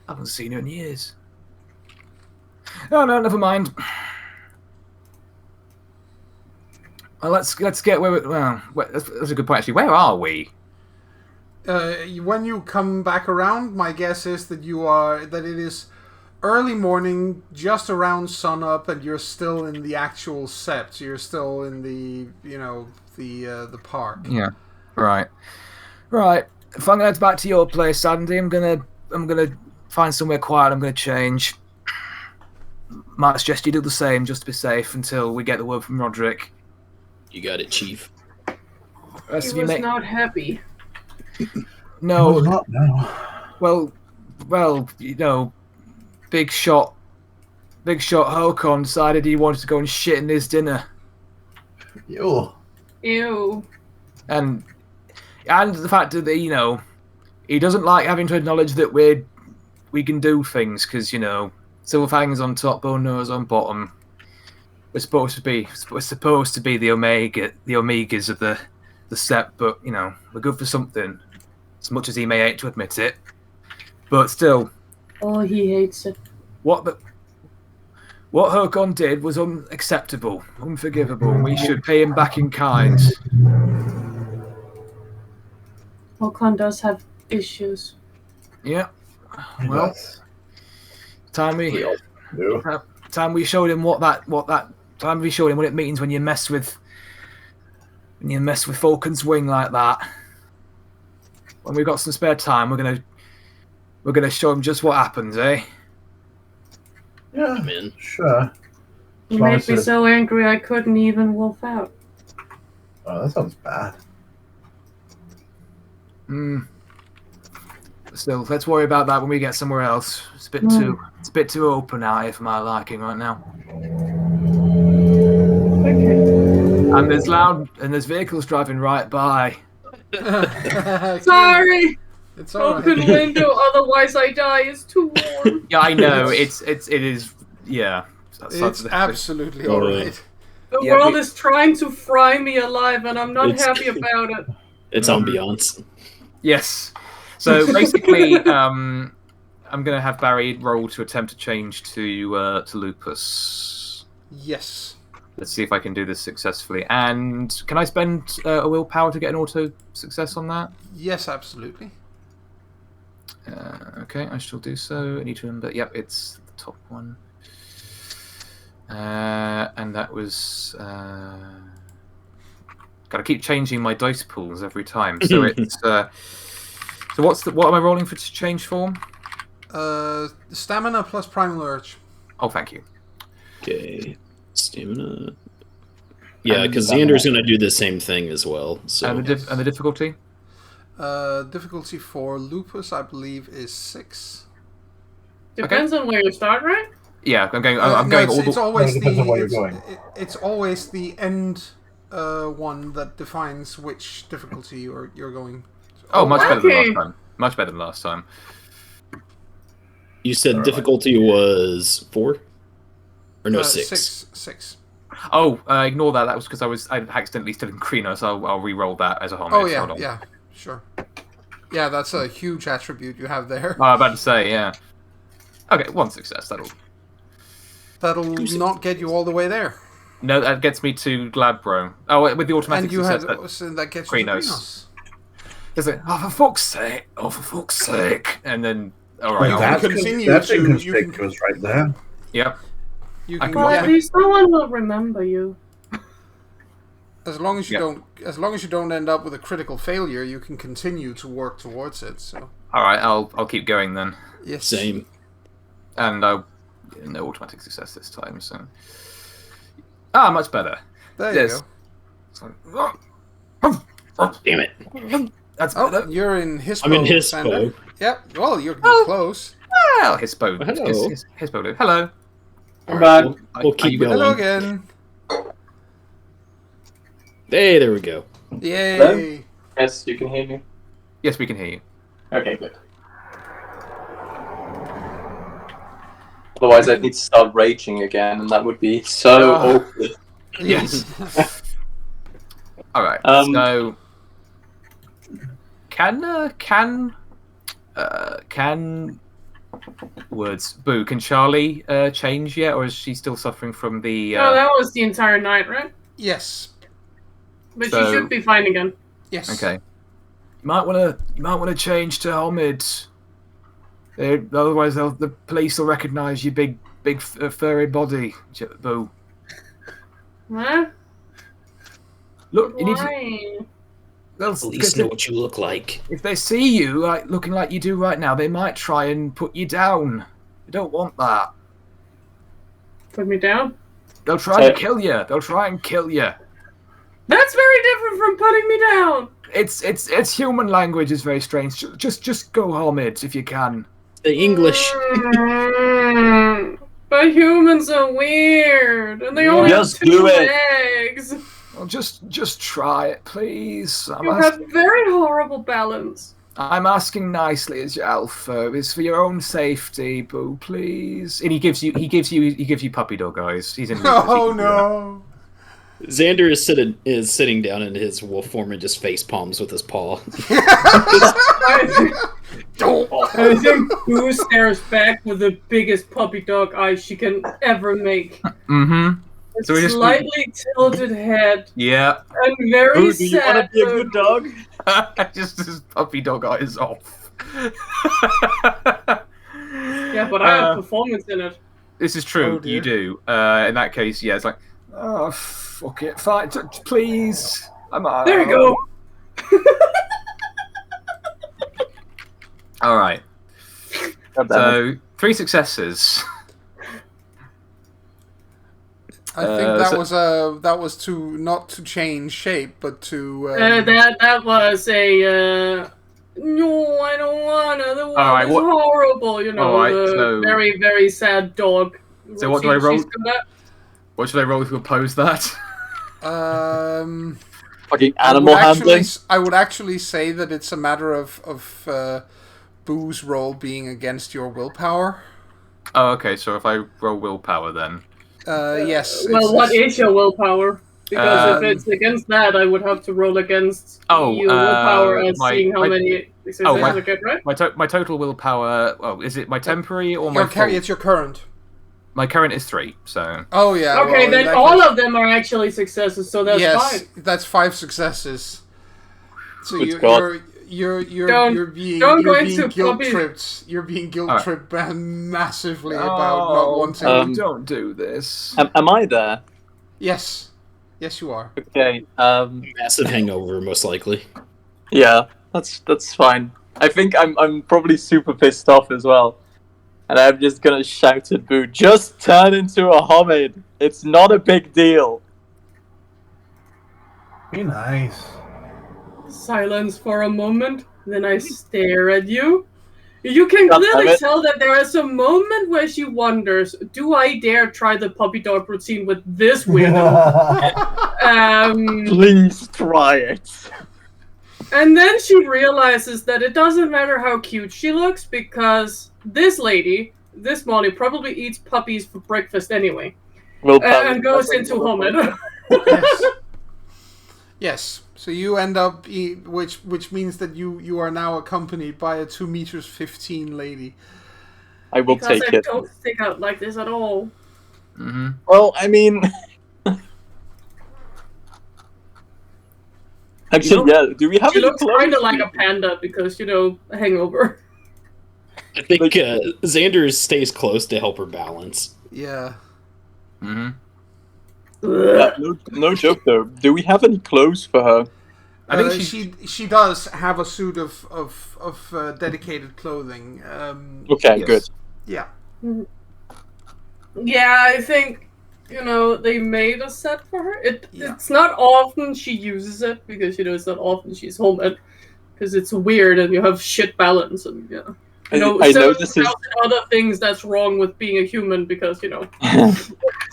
F: I haven't seen her in years. Oh no, never mind. Well, let's get where we. Well, that's a good point actually. Where are we?
A: When you come back around, my guess is that it is early morning, just around sunup, and you're still in the actual sept. You're still in the the park.
F: Yeah. Right. Right. If I'm gonna head back to your place, Andy, I'm gonna find somewhere quiet. I'm gonna change. Might suggest you do the same, just to be safe, until we get the word from Roderick.
E: You got it, Chief.
C: He was not happy.
F: No.
H: Well, not now.
F: Well, big shot Hokon decided he wanted to go and shit in his dinner.
H: Ew.
C: Ew.
F: And the fact that, he doesn't like having to acknowledge that we can do things, because, Silver Fangs on top, Bone Nose on bottom. We're supposed to be the Omegas of the Sept, but, we're good for something. As much as he may hate to admit it. But still.
C: Oh, he hates it.
F: What Hokon did was unacceptable, unforgivable, and we should pay him back in kind.
C: Hokon does have issues.
F: Yeah. Well, time we showed him time we showed him what it means when you mess with Falcon's wing like that. When we've got some spare time, we're gonna show him just what happens, eh?
H: Yeah,
E: I'm in.
H: Sure.
C: He made me so angry I couldn't even wolf out.
H: Oh, that sounds bad.
F: Still, let's worry about that when we get somewhere else. It's a bit too open out here for my liking right now.
C: Okay.
F: And there's vehicles driving right by.
C: Sorry.
A: It's all
C: Open
A: right.
C: window, otherwise I die. It's too warm.
F: Yeah, I know. It is. Yeah.
A: It's absolutely all right.
C: The world is trying to fry me alive, and I'm not happy about it.
E: It's ambiance.
F: Yes. So basically, I'm gonna have Barry roll to attempt to change to Lupus.
A: Yes.
F: Let's see if I can do this successfully. And can I spend a willpower to get an auto success on that?
A: Yes, absolutely.
F: Okay, I shall do so. I need to remember. Yep, it's the top one. And that was. Gotta keep changing my dice pools every time. So it's. So what am I rolling for to change form?
A: Stamina plus primal urge.
F: Oh, thank you.
E: Okay, stamina. Yeah, because Xander's gonna do the same thing as well. So
F: And the difficulty?
A: Difficulty for Lupus, I believe, is 6.
C: Depends on where you start, right?
F: Yeah, I'm going.
A: It's always
H: depends on where you're going.
A: It's always the end one that defines which difficulty you're going.
F: Oh, much better than last time. Much better than last time.
E: you said difficulty was 4? Or no, 6?
A: 6.
F: Oh, ignore that. That was because I accidentally still in Krino, so I'll re-roll that as a homage.
A: Oh yeah, sure. Yeah, that's a huge attribute you have there.
F: I'm about to say, yeah. Okay, 1 success. That'll
A: not get you all the way there.
F: No, that gets me to Glabro. Oh, with the automatic
A: and you
F: success.
A: so that gets you to Krinos.
F: Is it? Oh, for fuck's sake! Oh, for fuck's sake! And then, all right.
D: That's inconspicuous right there.
F: Yep.
C: Well, at least no one will remember you.
A: As long as you don't end up with a critical failure, you can continue to work towards it. So.
F: All right, I'll keep going then.
A: Yes.
E: Same.
F: And no automatic success this time. So. Ah, much better.
A: There you go.
E: Damn it.
F: That's better.
A: You're in Hispo.
E: I'm in Hispo.
A: Sander. Yep. Well, you're close.
F: Well, Hispo.
E: Hello.
F: Hispo. Hello.
G: I'm back.
E: We'll keep going.
A: Hello again.
E: Hey, there we go.
A: Yay.
G: Hello? Yes, you can hear me.
F: Yes, we can hear you.
G: Okay, good. Otherwise, I'd need to start raging again, and that would be so awkward.
A: Yes.
F: All right. So, can Boo? Can Charlie change yet, or is she still suffering from the?
C: No, that was the entire night, right?
A: Yes.
C: But she should be fine again.
A: Yes.
F: Okay. You might want to change to Homid. Otherwise, the police will recognise your big furry body, Boo.
C: Huh?
F: Look, you need to.
C: Why?
F: Well,
E: Police know what you look like.
F: if they see you looking like you do right now, they might try and put you down. You don't want that.
C: Put me down?
F: They'll try and kill you. They'll try and kill you.
C: That's very different from putting me down.
F: It's human language is very strange. Just go homid if you can.
E: The English.
C: But humans are weird, and they only have
G: Just
C: 2
G: do it.
C: legs.
F: Well, just try it, please.
C: You have very horrible balance.
F: I'm asking nicely as your alpha. It's for your own safety, Boo, please. And he gives you puppy dog eyes. He's in.
A: Oh no!
E: Xander is sitting down in his wolf form and just face palms with his paw.
C: I think Boo stares back with the biggest puppy dog eyes she can ever make.
F: Mm-hmm.
C: So slightly tilted head.
F: Yeah.
C: And very
G: Boo, do you want to
C: sad.
G: be a good dog?
F: Just his puppy dog eyes off.
C: Yeah, but I have performance in it.
F: This is true.
A: Oh, dear.
F: You do. In that case, yeah, it's like, oh, fuck it. Fine, please.
C: There you go.
F: All right.
G: So,
F: 3 successes.
A: I think that was to not to change shape, but to.
C: That was a. No, I don't wanna. The one is horrible. You know, the very, very sad dog.
F: So what do I roll? What should I roll to oppose that?
G: Fucking animal handling.
A: I would actually say that it's a matter of Boo's roll being against your willpower.
F: Oh, okay. So if I roll willpower, then.
A: Yes.
C: Well, what is your willpower? Because if it's against that, I would have to roll against your willpower and seeing how many successes I get, right?
F: My total willpower. Oh, is it my temporary or my?
A: It's your current.
F: My current is 3. So.
A: Oh yeah.
C: Okay,
A: well,
C: then all of them are actually successes. So that's
A: yes,
C: fine.
A: that's 5 successes. So you're being guilt tripped. You're being guilt tripped massively about not wanting.
F: Don't do this.
G: Am I there?
A: Yes, you are.
G: Okay.
E: Massive hangover, most likely.
G: Yeah, that's fine. I think I'm probably super pissed off as well, and I'm just gonna shout at Boo. Just turn into a homid. It's not a big deal.
H: Be nice.
C: Silence for a moment, then I stare at you. You can clearly tell that there is a moment where she wonders, do I dare try the puppy dog routine with this weirdo?
G: Please try it.
C: And then she realizes that it doesn't matter how cute she looks, because this lady, this Molly, probably eats puppies for breakfast anyway. And goes into homid.
A: Yes. Yes. So you end up, which means that you are now accompanied by a 2 meters 15 lady.
G: I will take it.
C: Because I don't stick out like this at all.
F: Mm-hmm.
G: Well, I mean, actually, yeah. Do we have?
C: She looks kind of like a panda because a hangover.
E: I think Xander stays close to help her balance.
A: Yeah.
F: Mm-hmm.
G: No joke though. Do we have any clothes for her?
A: I think she does have a suit of dedicated clothing.
G: Okay,
A: yes.
G: good.
A: Yeah.
C: Yeah, I think they made a set for her. It's not often she uses it because it's not often she's home because it's weird and you have shit balance and
G: I know this is
C: other things that's wrong with being a human because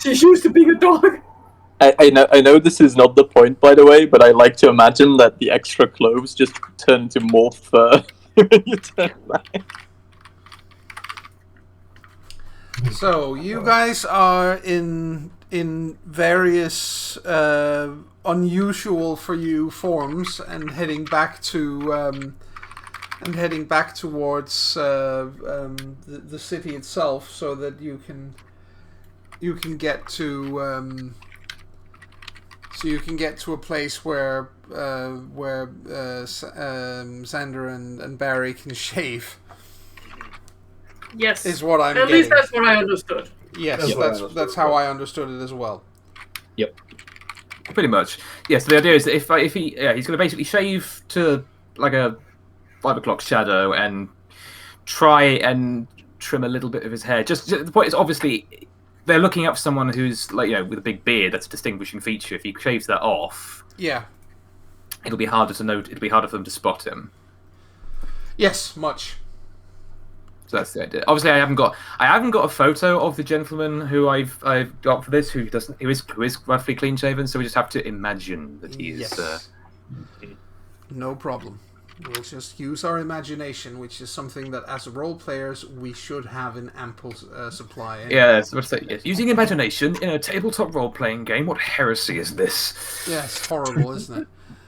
C: she's used to being a dog.
G: I know this is not the point, by the way, but I like to imagine that the extra clothes just turn into more fur when you turn back.
A: So you guys are in various unusual for you forms and heading back to towards the city itself, so that you can get to. So you can get to a place where Xander and Barry can shave.
C: Yes.
A: Is what I'm
C: At
A: getting.
C: least that's what I understood.
A: Yes, that's how I understood it as well.
E: Yep.
F: Pretty much. Yes. The idea is that if he's going to basically shave to like a 5 o'clock shadow and try and trim a little bit of his hair. Just the point is, obviously, they're looking up for someone who's like with a big beard. That's a distinguishing feature. If he shaves that off, it'll be harder to note. It'll be harder for them to spot him.
A: Yes, much.
F: So that's the idea. Obviously, I haven't got a photo of the gentleman who I've got for this, who is roughly clean shaven. So we just have to imagine that he is.
A: Yes. No problem. We'll just use our imagination, which is something that, as role players, we should have in ample supply. Anyway.
F: Yes, yes. Using imagination in a tabletop role-playing game. What heresy is this?
A: Yeah, it's horrible, isn't it?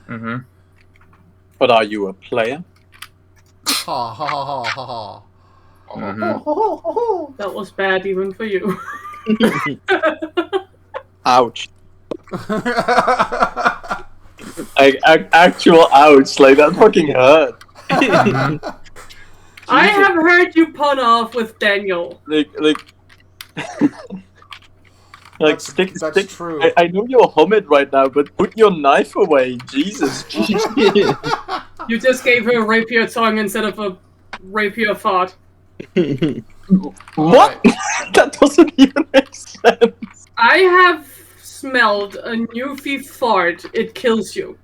F: Mm-hmm.
G: But are you a player?
A: Ha ha ha ha ha ha.
F: Mm-hmm.
C: That was bad even for you.
G: Ouch. Actual ouch, like that fucking hurt.
C: I have heard you pun off with Daniel.
A: That's
G: stick.
A: true.
G: I know you're humid right now, but put your knife away, Jesus.
C: You just gave her a rapier tongue instead of a rapier fart.
G: What? That doesn't even make sense.
C: I have smelled a newfie fart. It kills you.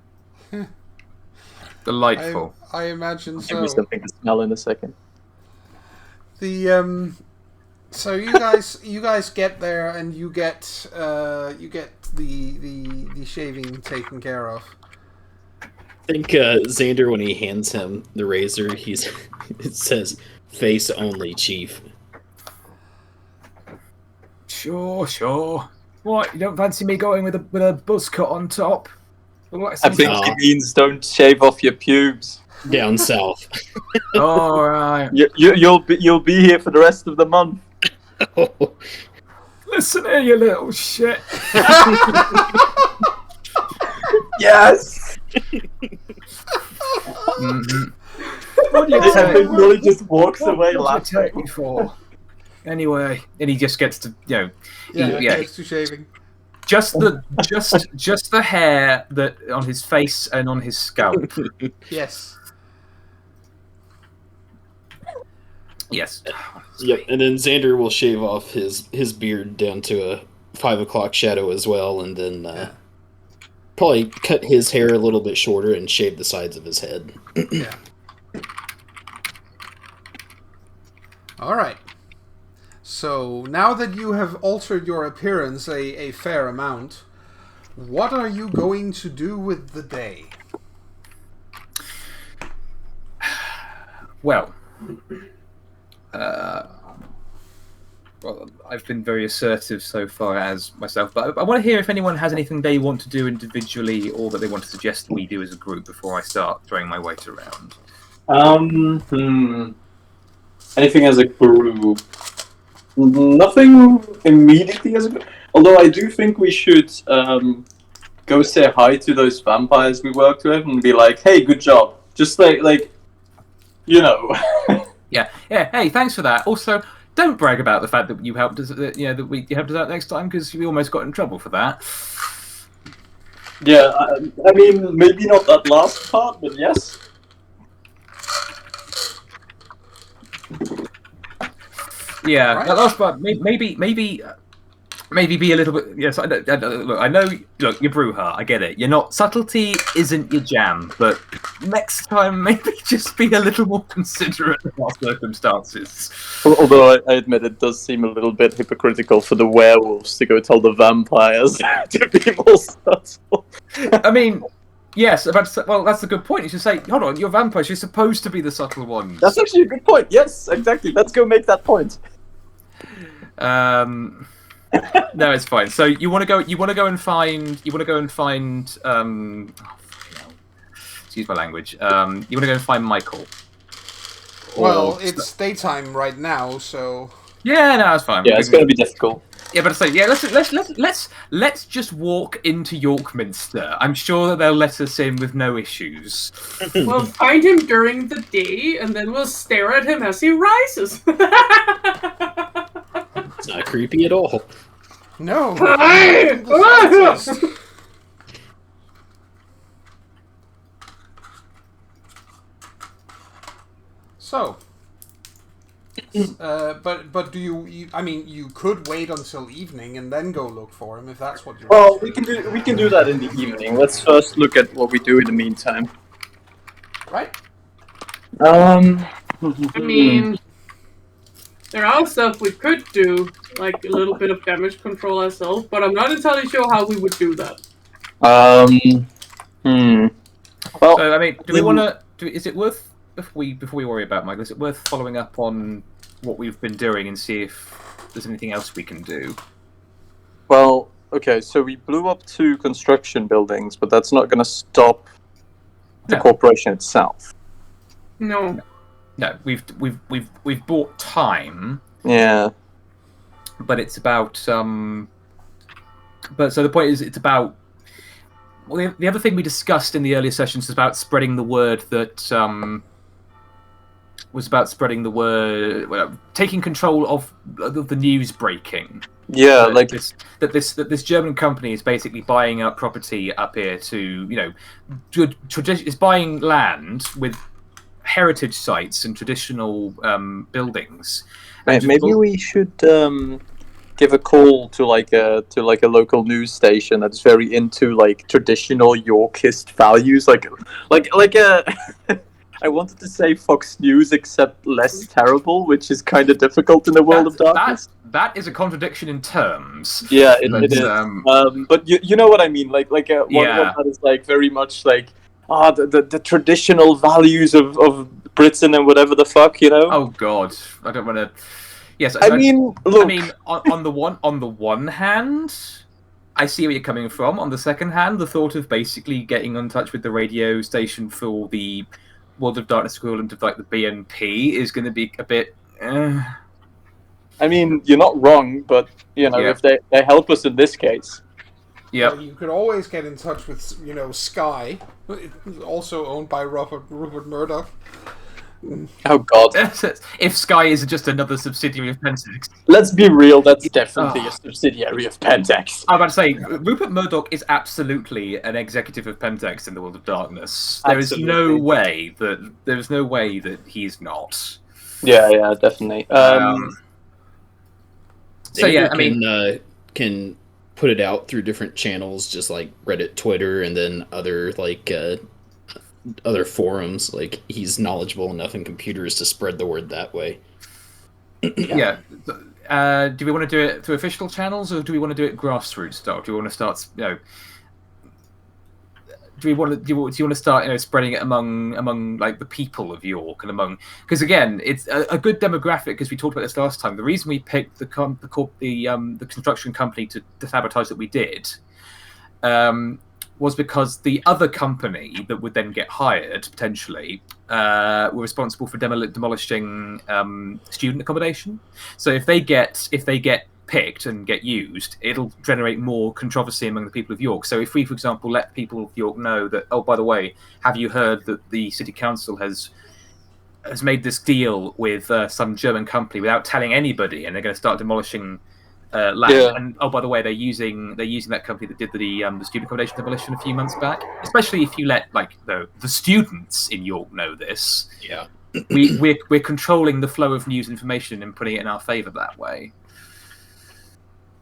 F: Delightful.
A: I imagine so.
G: Give me something to smell in a second.
A: The so you guys get there and you get the shaving taken care of.
E: I think Xander, when he hands him the razor, it says "face only, Chief."
F: Sure. What? You don't fancy me going with a buzz cut on top? Like
G: I think it means don't shave off your pubes.
E: Down south.
F: All right.
G: You'll be here for the rest of the month.
F: Listen here, you little shit.
G: Yes.
F: What do you
G: I think Willie just walks away laughing.
F: take me for? Anyway, and he just gets to
A: Gets to shaving.
F: just the hair that on his face and on his scalp.
A: Yes.
F: Yes.
E: Yep, and then Xander will shave off his beard down to a 5 o'clock shadow as well, and then probably cut his hair a little bit shorter and shave the sides of his head.
A: Yeah. All right. So now that you have altered your appearance a fair amount, what are you going to do with the day?
F: Well, I've been very assertive so far as myself, but I want to hear if anyone has anything they want to do individually or that they want to suggest we do as a group before I start throwing my weight around.
G: Anything as a group? Nothing immediately as a group. Although I do think we should go say hi to those vampires we worked with and be like, "Hey, good job." Just like you know.
F: Yeah. Hey, thanks for that. Also, don't brag about the fact that you helped us. That you helped us out next time, because we almost got in trouble for that.
G: Yeah, I mean, maybe not that last part, but yes.
F: Yeah,
A: Right.
F: that last part. Maybe be a little bit. Yes, look, I know. Look, you're Bruja. I get it. You're not. Subtlety isn't your jam, but next time maybe just be a little more considerate of our circumstances.
G: Although I admit it does seem a little bit hypocritical for the werewolves to go tell the vampires to be more subtle.
F: I mean, yes. Well, that's a good point. You should say, hold on, you're vampires. You're supposed to be the subtle ones.
G: That's actually a good point. Yes, exactly. Let's go make that point.
F: No, it's fine. So you want to go and find. Excuse my language. You want to go and find Michael.
A: Well, it's daytime right now, so...
F: Yeah, no, it's fine.
G: Yeah, it's going to be difficult.
B: Yeah, but I say, yeah, let's just walk into York Minster. I'm sure that they'll let us in with no issues.
C: We'll find him during the day, and then we'll stare at him as he rises.
E: It's not creepy at all.
A: No. So, but do you? I mean, you could wait until evening and then go look for him if that's what you're.
G: Well, we can do that in the evening. Let's first look at what we do in the meantime.
A: Right.
C: I mean, there are stuff we could do, like a little bit of damage control ourselves, but I'm not entirely sure how we would do that.
G: Well,
B: So, I mean, do we want to? Is it worth before we worry about Michael? Is it worth following up on what we've been doing and see if there's anything else we can do?
G: well, okay. So we blew up 2 construction buildings, but that's not going to stop the corporation itself.
C: No.
B: No, we've bought time.
G: Yeah.
B: But it's about But so the point is, it's about. Well, the other thing we discussed in the earlier sessions is about spreading the word that was about spreading the word, taking control of the news breaking.
G: Yeah,
B: this German company is basically buying up property up here to is buying land with heritage sites and traditional buildings.
G: Maybe we should give a call to like a local news station that's very into like traditional Yorkist values, like a. I wanted to say Fox News, except less terrible, which is kind of difficult in the world of darkness.
B: That is a contradiction in terms.
G: Yeah, it is. But you know what I mean, one that is like very much like the traditional values of Britain and whatever the fuck, you know.
B: Oh God, I don't want to. Yes,
G: I mean, look.
B: I mean, on the one hand, I see where you're coming from. On the second hand, the thought of basically getting in touch with the radio station for the World of Darkness equivalent of like the BNP is going to be a bit.
G: I mean, you're not wrong, but if they help us in this case.
B: Yeah.
A: You could always get in touch with Sky, also owned by Rupert Murdoch.
G: Oh God!
B: If Sky is just another subsidiary of Pentax.
G: Let's be real, that's definitely a subsidiary of Pentax.
B: I'm about to say, Rupert Murdoch is absolutely an executive of Pentax in the World of Darkness. There is no way that he's not.
G: Yeah, definitely.
B: So yeah, I mean,
E: can put it out through different channels, just like Reddit, Twitter, and then other other forums. Like, he's knowledgeable enough in computers to spread the word that way.
B: Yeah. Do we want to do it through official channels, or do we want to do it grassroots style? Do we want to start, do you want to start, spreading it among like the people of York and because again, it's a good demographic, because we talked about this last time. The reason we picked the construction company to sabotage that we did, was because the other company that would then get hired potentially were responsible for demolishing student accommodation. So if they get picked and get used, it'll generate more controversy among the people of York. So if we, for example, let people of York know that, oh, by the way, have you heard that the city council has made this deal with some German company without telling anybody, and they're going to start demolishing land. Yeah. And oh, by the way, they're using that company that did the student accommodation demolition a few months back. Especially if you let the students in York know this.
E: Yeah,
B: we're controlling the flow of news and information and putting it in our favour that way.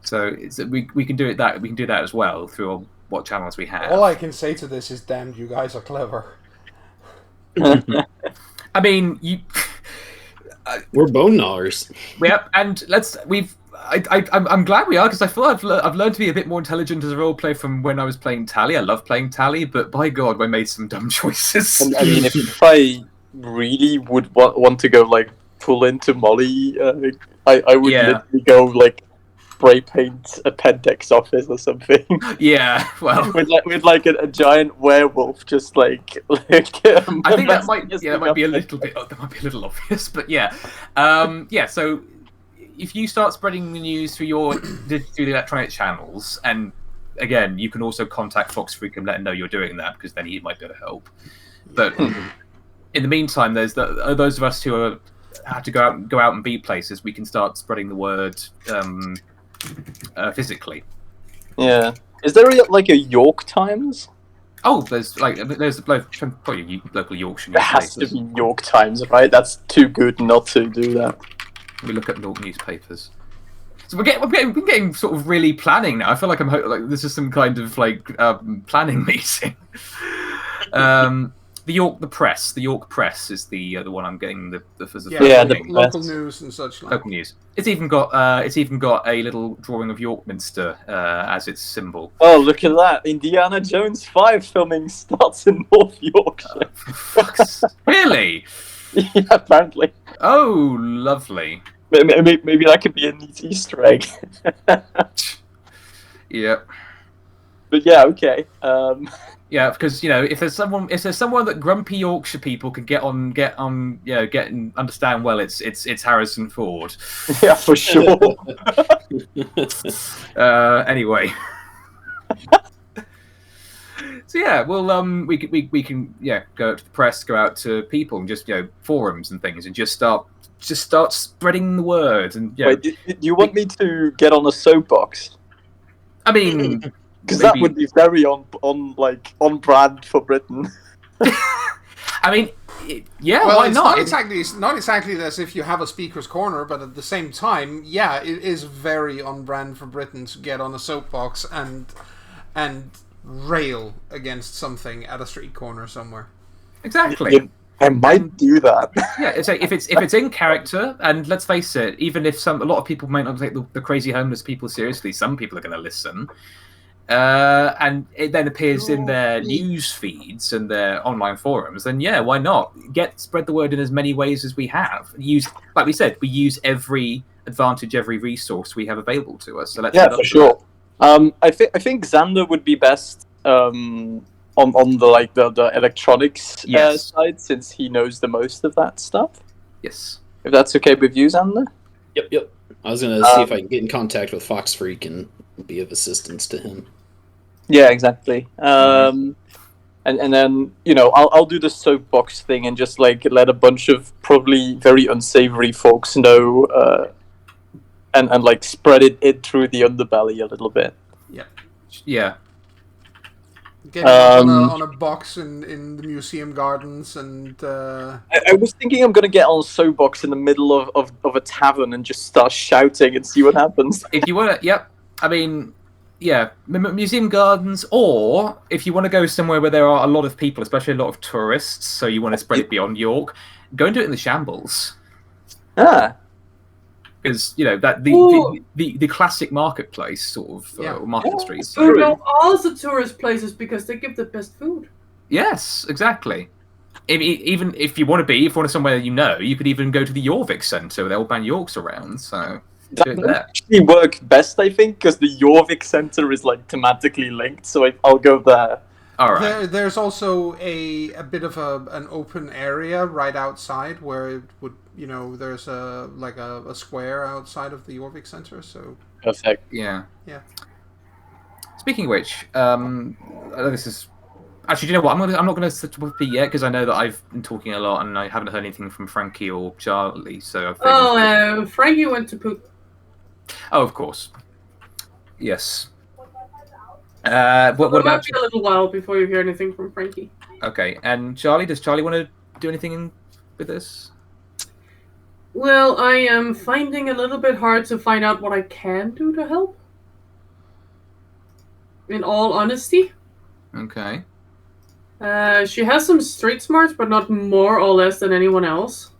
B: So we can do it we can do that as well through what channels we have.
A: All I can say to this is, damn, you guys are clever.
B: I mean,
E: we're bone gnawers.
B: Yep, and I'm glad we are, because I feel I've learned to be a bit more intelligent as a role player from when I was playing Tally. I love playing Tally, but by God, we made some dumb choices.
G: And, I mean, if I really would want to go pull into Molly, I would literally go spray paint a Pentex office or something.
B: Yeah, well,
G: with a giant werewolf, just I think
B: that might be a little bit. That might be a little obvious, but yeah, yeah. So if you start spreading the news through the electronic channels, and again, you can also contact Fox Freak and let him know you're doing that, because then he might be able to help. But in the meantime, there's those of us who have to go out and be places. We can start spreading the word physically.
G: Yeah. Is there like a York Times?
B: Oh, there's probably local Yorkshire
G: There has to
B: newspapers.
G: be York Times, right? That's too good not to do that.
B: We look at York newspapers. So we're getting sort of really planning now. I feel like like this is some kind of like planning meeting. The York Press is the one I'm getting the
A: local news and such like.
B: Local news. It's even got a little drawing of Yorkminster as its symbol.
G: Oh, look at that! Indiana Jones 5 filming starts in North Yorkshire.
B: Really?
G: Yeah, apparently.
B: Oh, lovely.
G: Maybe that could be a neat Easter egg.
B: Yeah.
G: But yeah, okay.
B: Yeah, because if there's someone that grumpy Yorkshire people can get and understand well, it's Harrison Ford.
G: Yeah, for sure.
B: Anyway. So yeah, well, we can go out to the press, go out to people, and just forums and things, and just start spreading the word. And
G: wait, do you want me to get on a soapbox?
B: I mean,
G: because that would be very on brand for Britain.
B: I mean, yeah,
A: well,
B: why not?
A: It's not exactly as if you have a speaker's corner, but at the same time, yeah, it is very on brand for Britain to get on a soapbox and rail against something at a street corner somewhere.
B: Exactly.
G: Yeah, I might do that.
B: Yeah, it's like if it's in character, and let's face it, even if a lot of people might not take the crazy homeless people seriously, some people are going to listen. And it then appears in their news feeds and their online forums, then yeah, why not? Spread the word in as many ways as we have. Like we said, we use every advantage, every resource we have available to us. So let's
G: for sure. I think Xander would be best on the electronics side, since he knows the most of that stuff.
B: Yes.
G: If that's okay with you, Xander?
E: Yep. I was gonna see if I can get in contact with Fox Freak and be of assistance to him.
G: Yeah, exactly. And then I'll do the soapbox thing and just let a bunch of probably very unsavory folks know, and spread it through the underbelly a little bit.
B: Yeah.
A: Get on a box in the museum gardens, and
G: I was thinking I'm gonna get on a soapbox in the middle of a tavern and just start shouting and see what happens.
B: If you want to, yep. I mean, yeah, museum gardens, or if you want to go somewhere where there are a lot of people, especially a lot of tourists, so you want to spread it beyond York, go and do it in the Shambles.
G: Ah.
B: Because the classic marketplace sort of market streets.
C: So know all the tourist places because they give the best food.
B: Yes, exactly. Even if you want to somewhere you could even go to the Jorvik Centre with old man Yorks around. So
G: that would actually work best, I think, because the Jorvik Centre is thematically linked. So I'll go there.
B: All right.
A: There's also a bit of an open area right outside where it would. There's a square outside of the Jorvik Centre, so...
G: Perfect.
B: Yeah.
A: Yeah.
B: Speaking of which, I know this is... Actually, do you know what? I'm not going to set up yet, because I know that I've been talking a lot, and I haven't heard anything from Frankie or Charlie, so...
C: Frankie went to poop.
B: Oh, of course. Yes. What
C: It
B: about...
C: might be a little while before you hear anything from Frankie.
B: Okay, and Charlie? Does Charlie want to do anything with this?
C: Well, I am finding a little bit hard to find out what I can do to help. In all honesty.
B: Okay.
C: She has some street smarts, but not more or less than anyone else.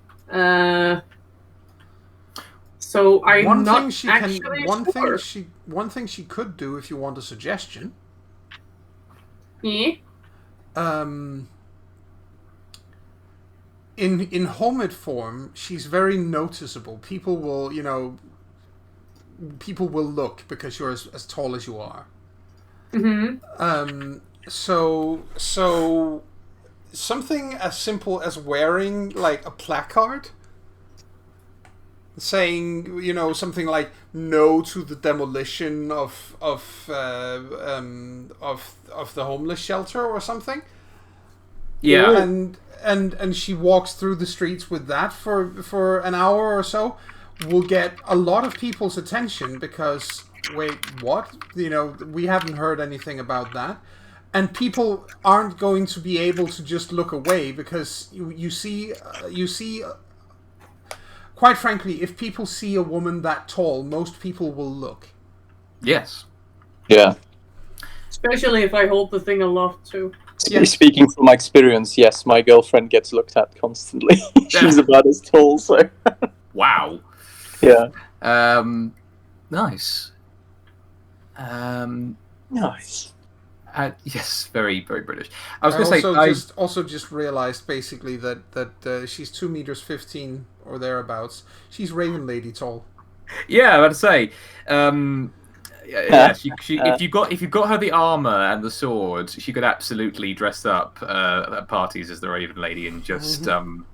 C: So I'm not actually sure.
A: One thing she could do, if you want a suggestion.
C: Yeah.
A: In Homid form, she's very noticeable. People will look because you're as tall as you are.
C: Mm-hmm.
A: So something as simple as wearing a placard saying, you know, something like no to the demolition of the homeless shelter or something.
B: Yeah.
A: And she walks through the streets with that for an hour or so, will get a lot of people's attention because, wait, what? You know, we haven't heard anything about that. And people aren't going to be able to just look away because you see, quite frankly, if people see a woman that tall, most people will look.
B: Yes.
G: Yeah.
C: Especially if I hold the thing aloft too.
G: Speaking from my experience, yes, my girlfriend gets looked at constantly. She's about as tall, so.
B: Wow.
G: Yeah.
B: Nice.
G: Nice.
B: Yes, very, very British. I was going to say,
A: I also just realized basically that she's 2 meters 15 or thereabouts. She's Raven Lady tall.
B: Yeah, I was about to say. Yeah, if you got her the armor and the sword, she could absolutely dress up at parties as the Raven Lady and just and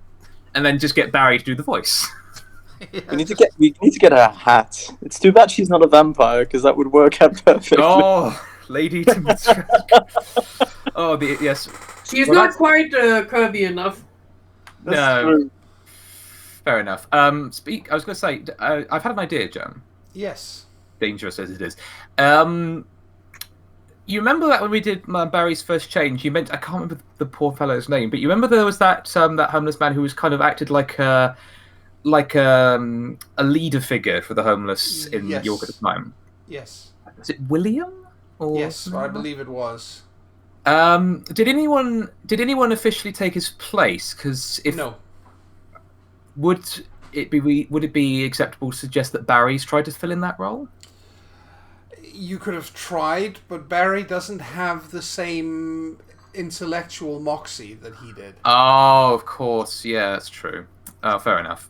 B: then just get Barry to do the voice.
A: Yes.
G: We need to get her a hat. It's too bad she's not a vampire because that would work out perfectly.
B: Oh, Lady Dimitrescu. Oh, yes.
C: She's not quite curvy enough.
B: No.
G: True.
B: Fair enough. I was going to say, I've had an idea, John.
A: Yes.
B: Dangerous as it is. You remember that when we did Barry's first change? You meant I can't remember the poor fellow's name, but you remember there was that homeless man who was kind of acted like a leader figure for the homeless in York at the time.
A: Yes.
B: Was it William? Or
A: yes, I believe it was.
B: Did anyone officially take his place? Because if
A: no,
B: would it be acceptable to suggest that Barry's tried to fill in that role?
A: You could have tried, but Barry doesn't have the same intellectual moxie that he did.
B: Oh, of course. Yeah, that's true. Oh, fair enough.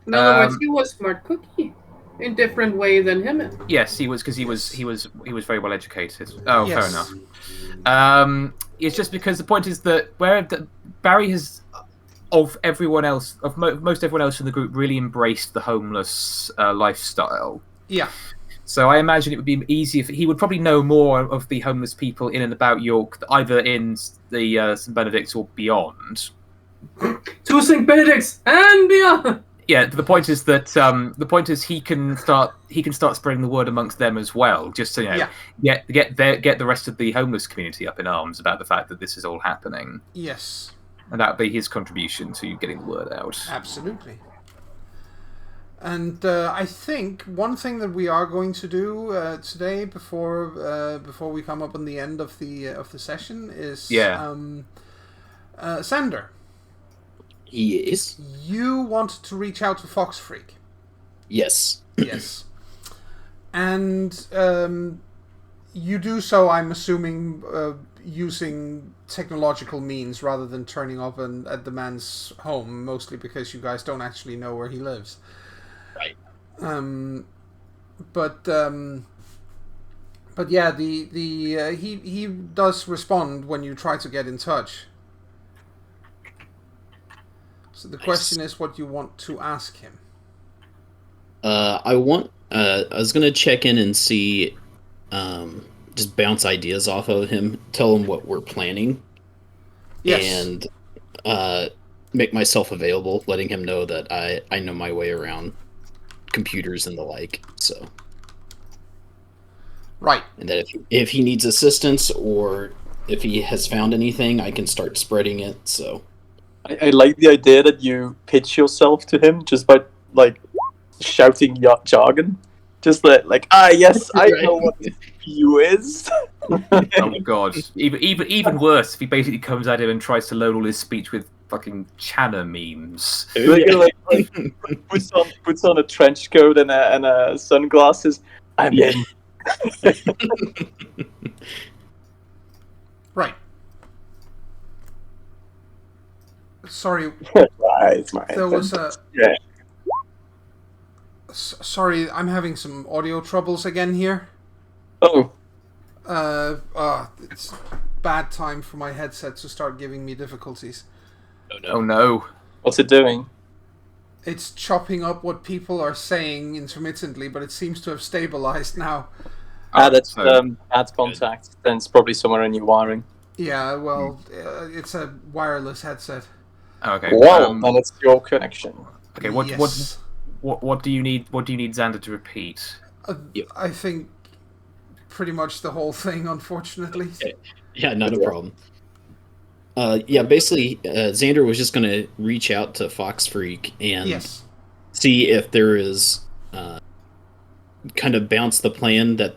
C: In other words, he was smart cookie in different way than him.
B: Yes, he was because he was very well educated. Oh,
A: yes.
B: Fair enough. It's just because the point is that Barry has, of everyone else, of most everyone else in the group, really embraced the homeless lifestyle.
A: Yeah.
B: So I imagine it would be easy if he would probably know more of the homeless people in and about York, either in the St. Benedict's or beyond.
C: To St. Benedict's and beyond.
B: Yeah, the point is that he can start spreading the word amongst them as well, just to get the rest of the homeless community up in arms about the fact that this is all happening.
A: Yes.
B: And that would be his contribution to getting the word out. Absolutely.
A: And I think one thing that we are going to do today, before we come up on the end of the session, is Sander.
E: Yes.
A: You wanted to reach out to Fox Freak.
E: Yes.
A: Yes. And you do so, I'm assuming, using technological means rather than turning up at the man's home, mostly because you guys don't actually know where he lives.
E: Right.
A: But yeah, he does respond when you try to get in touch. So the question is what you want to ask him.
E: I was gonna check in and see, just bounce ideas off of him, tell him what we're planning, and make myself available, letting him know that I know my way around computers and the like. So,
A: right,
E: and that if he needs assistance or if he has found anything, I can start spreading it. So.
G: I like the idea that you pitch yourself to him just by shouting jargon, just yes, I know what you is.
B: Oh god, even worse if he basically comes at him and tries to load all his speech with fucking Channa memes.
G: Puts on a trench coat and a sunglasses. I'm in.
A: Right. Sorry.
G: Right.
A: There was a. Sorry, I'm having some audio troubles again here.
G: Oh.
A: It's bad time for my headset to start giving me difficulties.
B: Oh no.
G: What's it doing?
A: It's chopping up what people are saying intermittently, but it seems to have stabilized now.
G: That's
B: so-
G: bad contact. Then it's probably somewhere in your wiring.
A: Yeah, well, it's a wireless headset.
B: Okay.
G: Well, then it's your connection.
B: Okay.
A: Yes.
B: What do you need? What do you need Xander to repeat?
A: I think pretty much the whole thing, unfortunately.
E: Yeah, not a problem. Yeah, basically, Xander was just going to reach out to Fox Freak and
A: Yes.
E: see if there is kind of bounce the plan that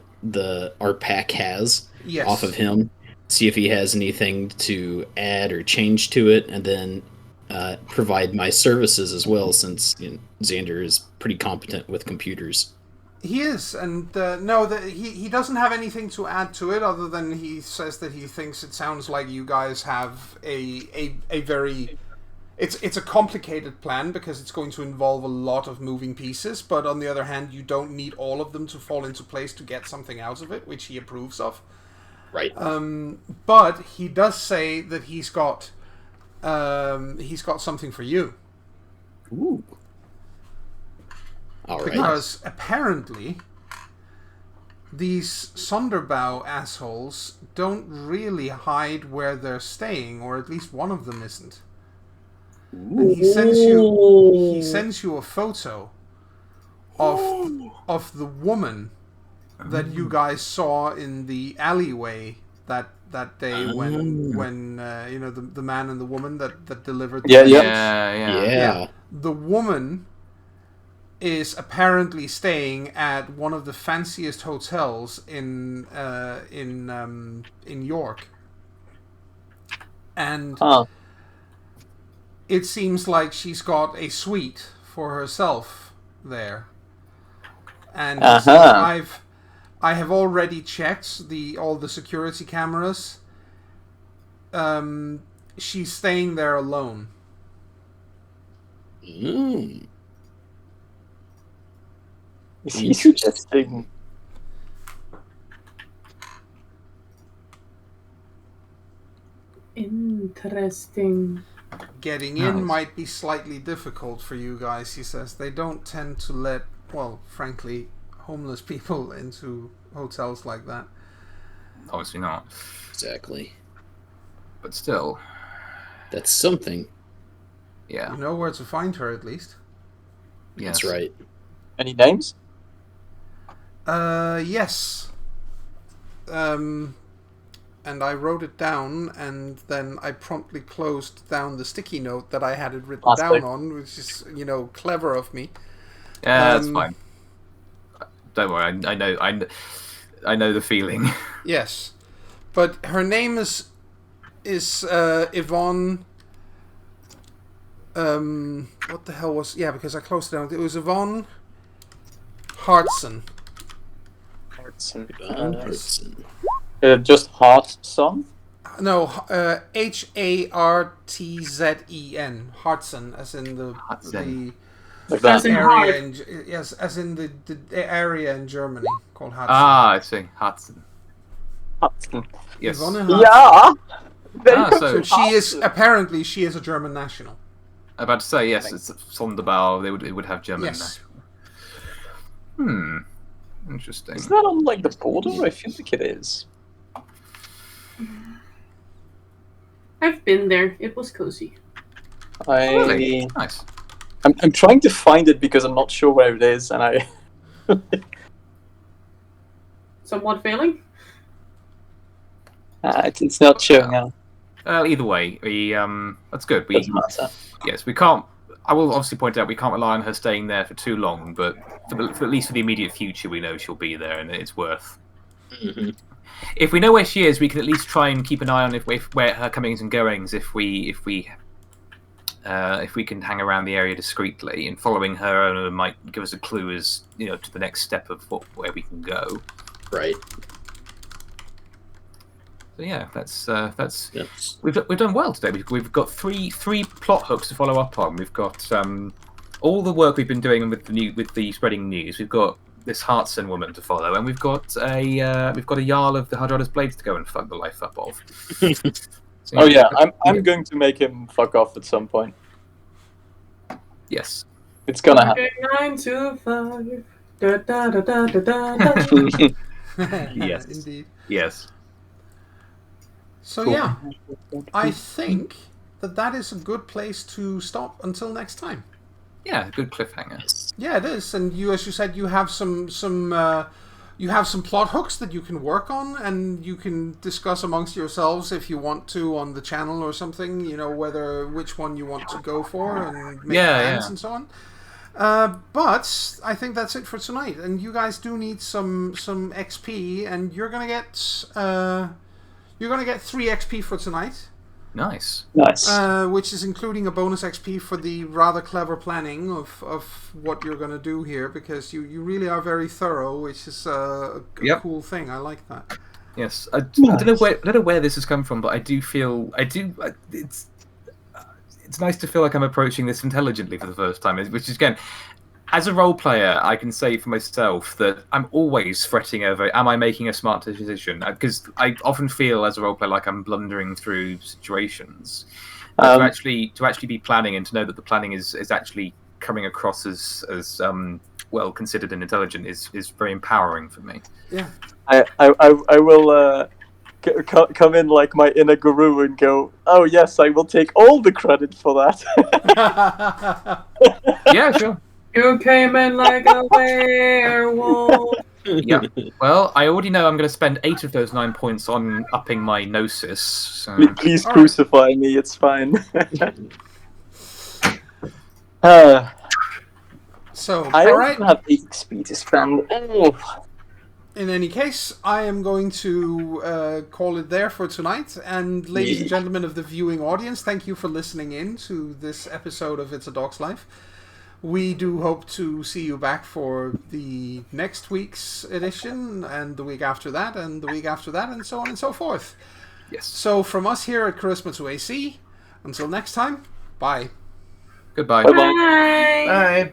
E: our pack has
A: Yes.
E: off of him. See if he has anything to add or change to it, and then provide my services as well, since Xander is pretty competent with computers.
A: He is, and he doesn't have anything to add to it other than he says that he thinks it sounds like you guys have a very... It's a complicated plan because it's going to involve a lot of moving pieces, but on the other hand, you don't need all of them to fall into place to get something out of it, which he approves of.
E: Right.
A: But he does say that he's got something for you.
E: Ooh. All right.
A: Because apparently these Sonderbow assholes don't really hide where they're staying, or at least one of them isn't. And he sends you a photo of the woman that you guys saw in the alleyway that day when the man and the woman that delivered the message.
E: Yeah.
A: The woman is apparently staying at one of the fanciest hotels in York, and it seems like she's got a suite for herself there. And he says, I have already checked all the security cameras. She's staying there alone.
G: Is he suggesting?
C: Interesting.
A: Getting in might be slightly difficult for you guys, he says. They don't tend to let, well, frankly, homeless people into hotels like that.
B: Obviously not.
E: Exactly.
B: But still.
E: That's something.
B: Yeah.
A: You know where to find her, at least.
E: That's right.
G: Any names?
A: Yes. And I wrote it down, and then I promptly closed down the sticky note that I had it written down on, which is, clever of me.
B: Yeah, that's fine. Don't worry, I know the feeling.
A: Yes, but her name is Yvonne. What the hell was? Yeah, because I closed it down. It was Yvonne Hartson.
E: Hartson.
G: Just Hartson?
A: No, Hartzen. Hartson, as in the area. Yes, as in the area in Germany called Hartson.
B: Ah, I see. Hartson. Yes.
G: Yeah.
B: So
G: She
A: is apparently a German national.
B: I'm about to say yes. It's Sonderbow. It would have German.
A: Yes.
B: National. Interesting.
G: Is that on the border? I feel like it is.
C: I've been there. It was cozy.
B: Really? Nice.
G: I'm trying to find it because I'm not sure where it is, and I.
C: Somewhat failing?
G: It's not showing now.
B: Either way, that's good.
G: Doesn't matter.
B: Yes, we can't. I will obviously point out we can't rely on her staying there for too long, but for at least for the immediate future, we know she'll be there, and it's worth.
E: Mm-hmm.
B: If we know where she is, we can at least try and keep an eye on where her comings and goings. If we can hang around the area discreetly, and following her might give us a clue as to the next step of where we can go.
E: Right.
B: So yeah, that's we've done well today. We've got three plot hooks to follow up on. We've got all the work we've been doing with the spreading news. We've got this Hartson woman to follow, and we've got a Jarl of the Hardriders Blades to go and fuck the life up of. So,
G: I'm going to make him fuck off at some point.
B: Yes.
G: It's gonna happen.
C: Okay, 9 to 5. Da, da, da, da, da, da.
B: Yes.
A: Indeed.
B: Yes.
A: So
B: Cool.
A: yeah, I think that is a good place to stop until next time.
B: Yeah, good cliffhanger.
A: Yeah, it is. And you, as you said, you have some plot hooks that you can work on, and you can discuss amongst yourselves if you want to on the channel or something. You know, which one you want to go for and make plans and so on. But I think that's it for tonight. And you guys do need some XP, and you're gonna get 3 XP for tonight.
B: Nice.
A: Which is including a bonus XP for the rather clever planning of what you're going to do here, because you really are very thorough, which is a cool thing. I like that.
B: Yes. I don't know where this has come from, but I do feel it's nice to feel like I'm approaching this intelligently for the first time, which is, again, as a role player, I can say for myself that I'm always fretting over, am I making a smart decision? Because I often feel as a role player like I'm blundering through situations. But to actually be planning and to know that the planning is actually coming across as well considered and intelligent is very empowering for me.
A: Yeah.
G: I will come in like my inner guru and go, oh yes, I will take all the credit for that.
B: Yeah, sure.
C: You came in like a werewolf.
B: Yeah. Well, I already know I'm going to spend 8 of those 9 points on upping my gnosis. So.
G: Please crucify me, it's fine.
A: So,
G: I
A: all right.
G: don't have XP to spend. Oh.
A: In any case, I am going to call it there for tonight. And ladies and gentlemen of the viewing audience, thank you for listening in to this episode of It's a Dog's Life. We do hope to see you back for the next week's edition, and the week after that, and the week after that, and so on and so forth.
B: Yes.
A: So from us here at CharismaToAC, until next time, bye.
B: Goodbye.
G: Bye-bye.
C: Bye.
H: Bye.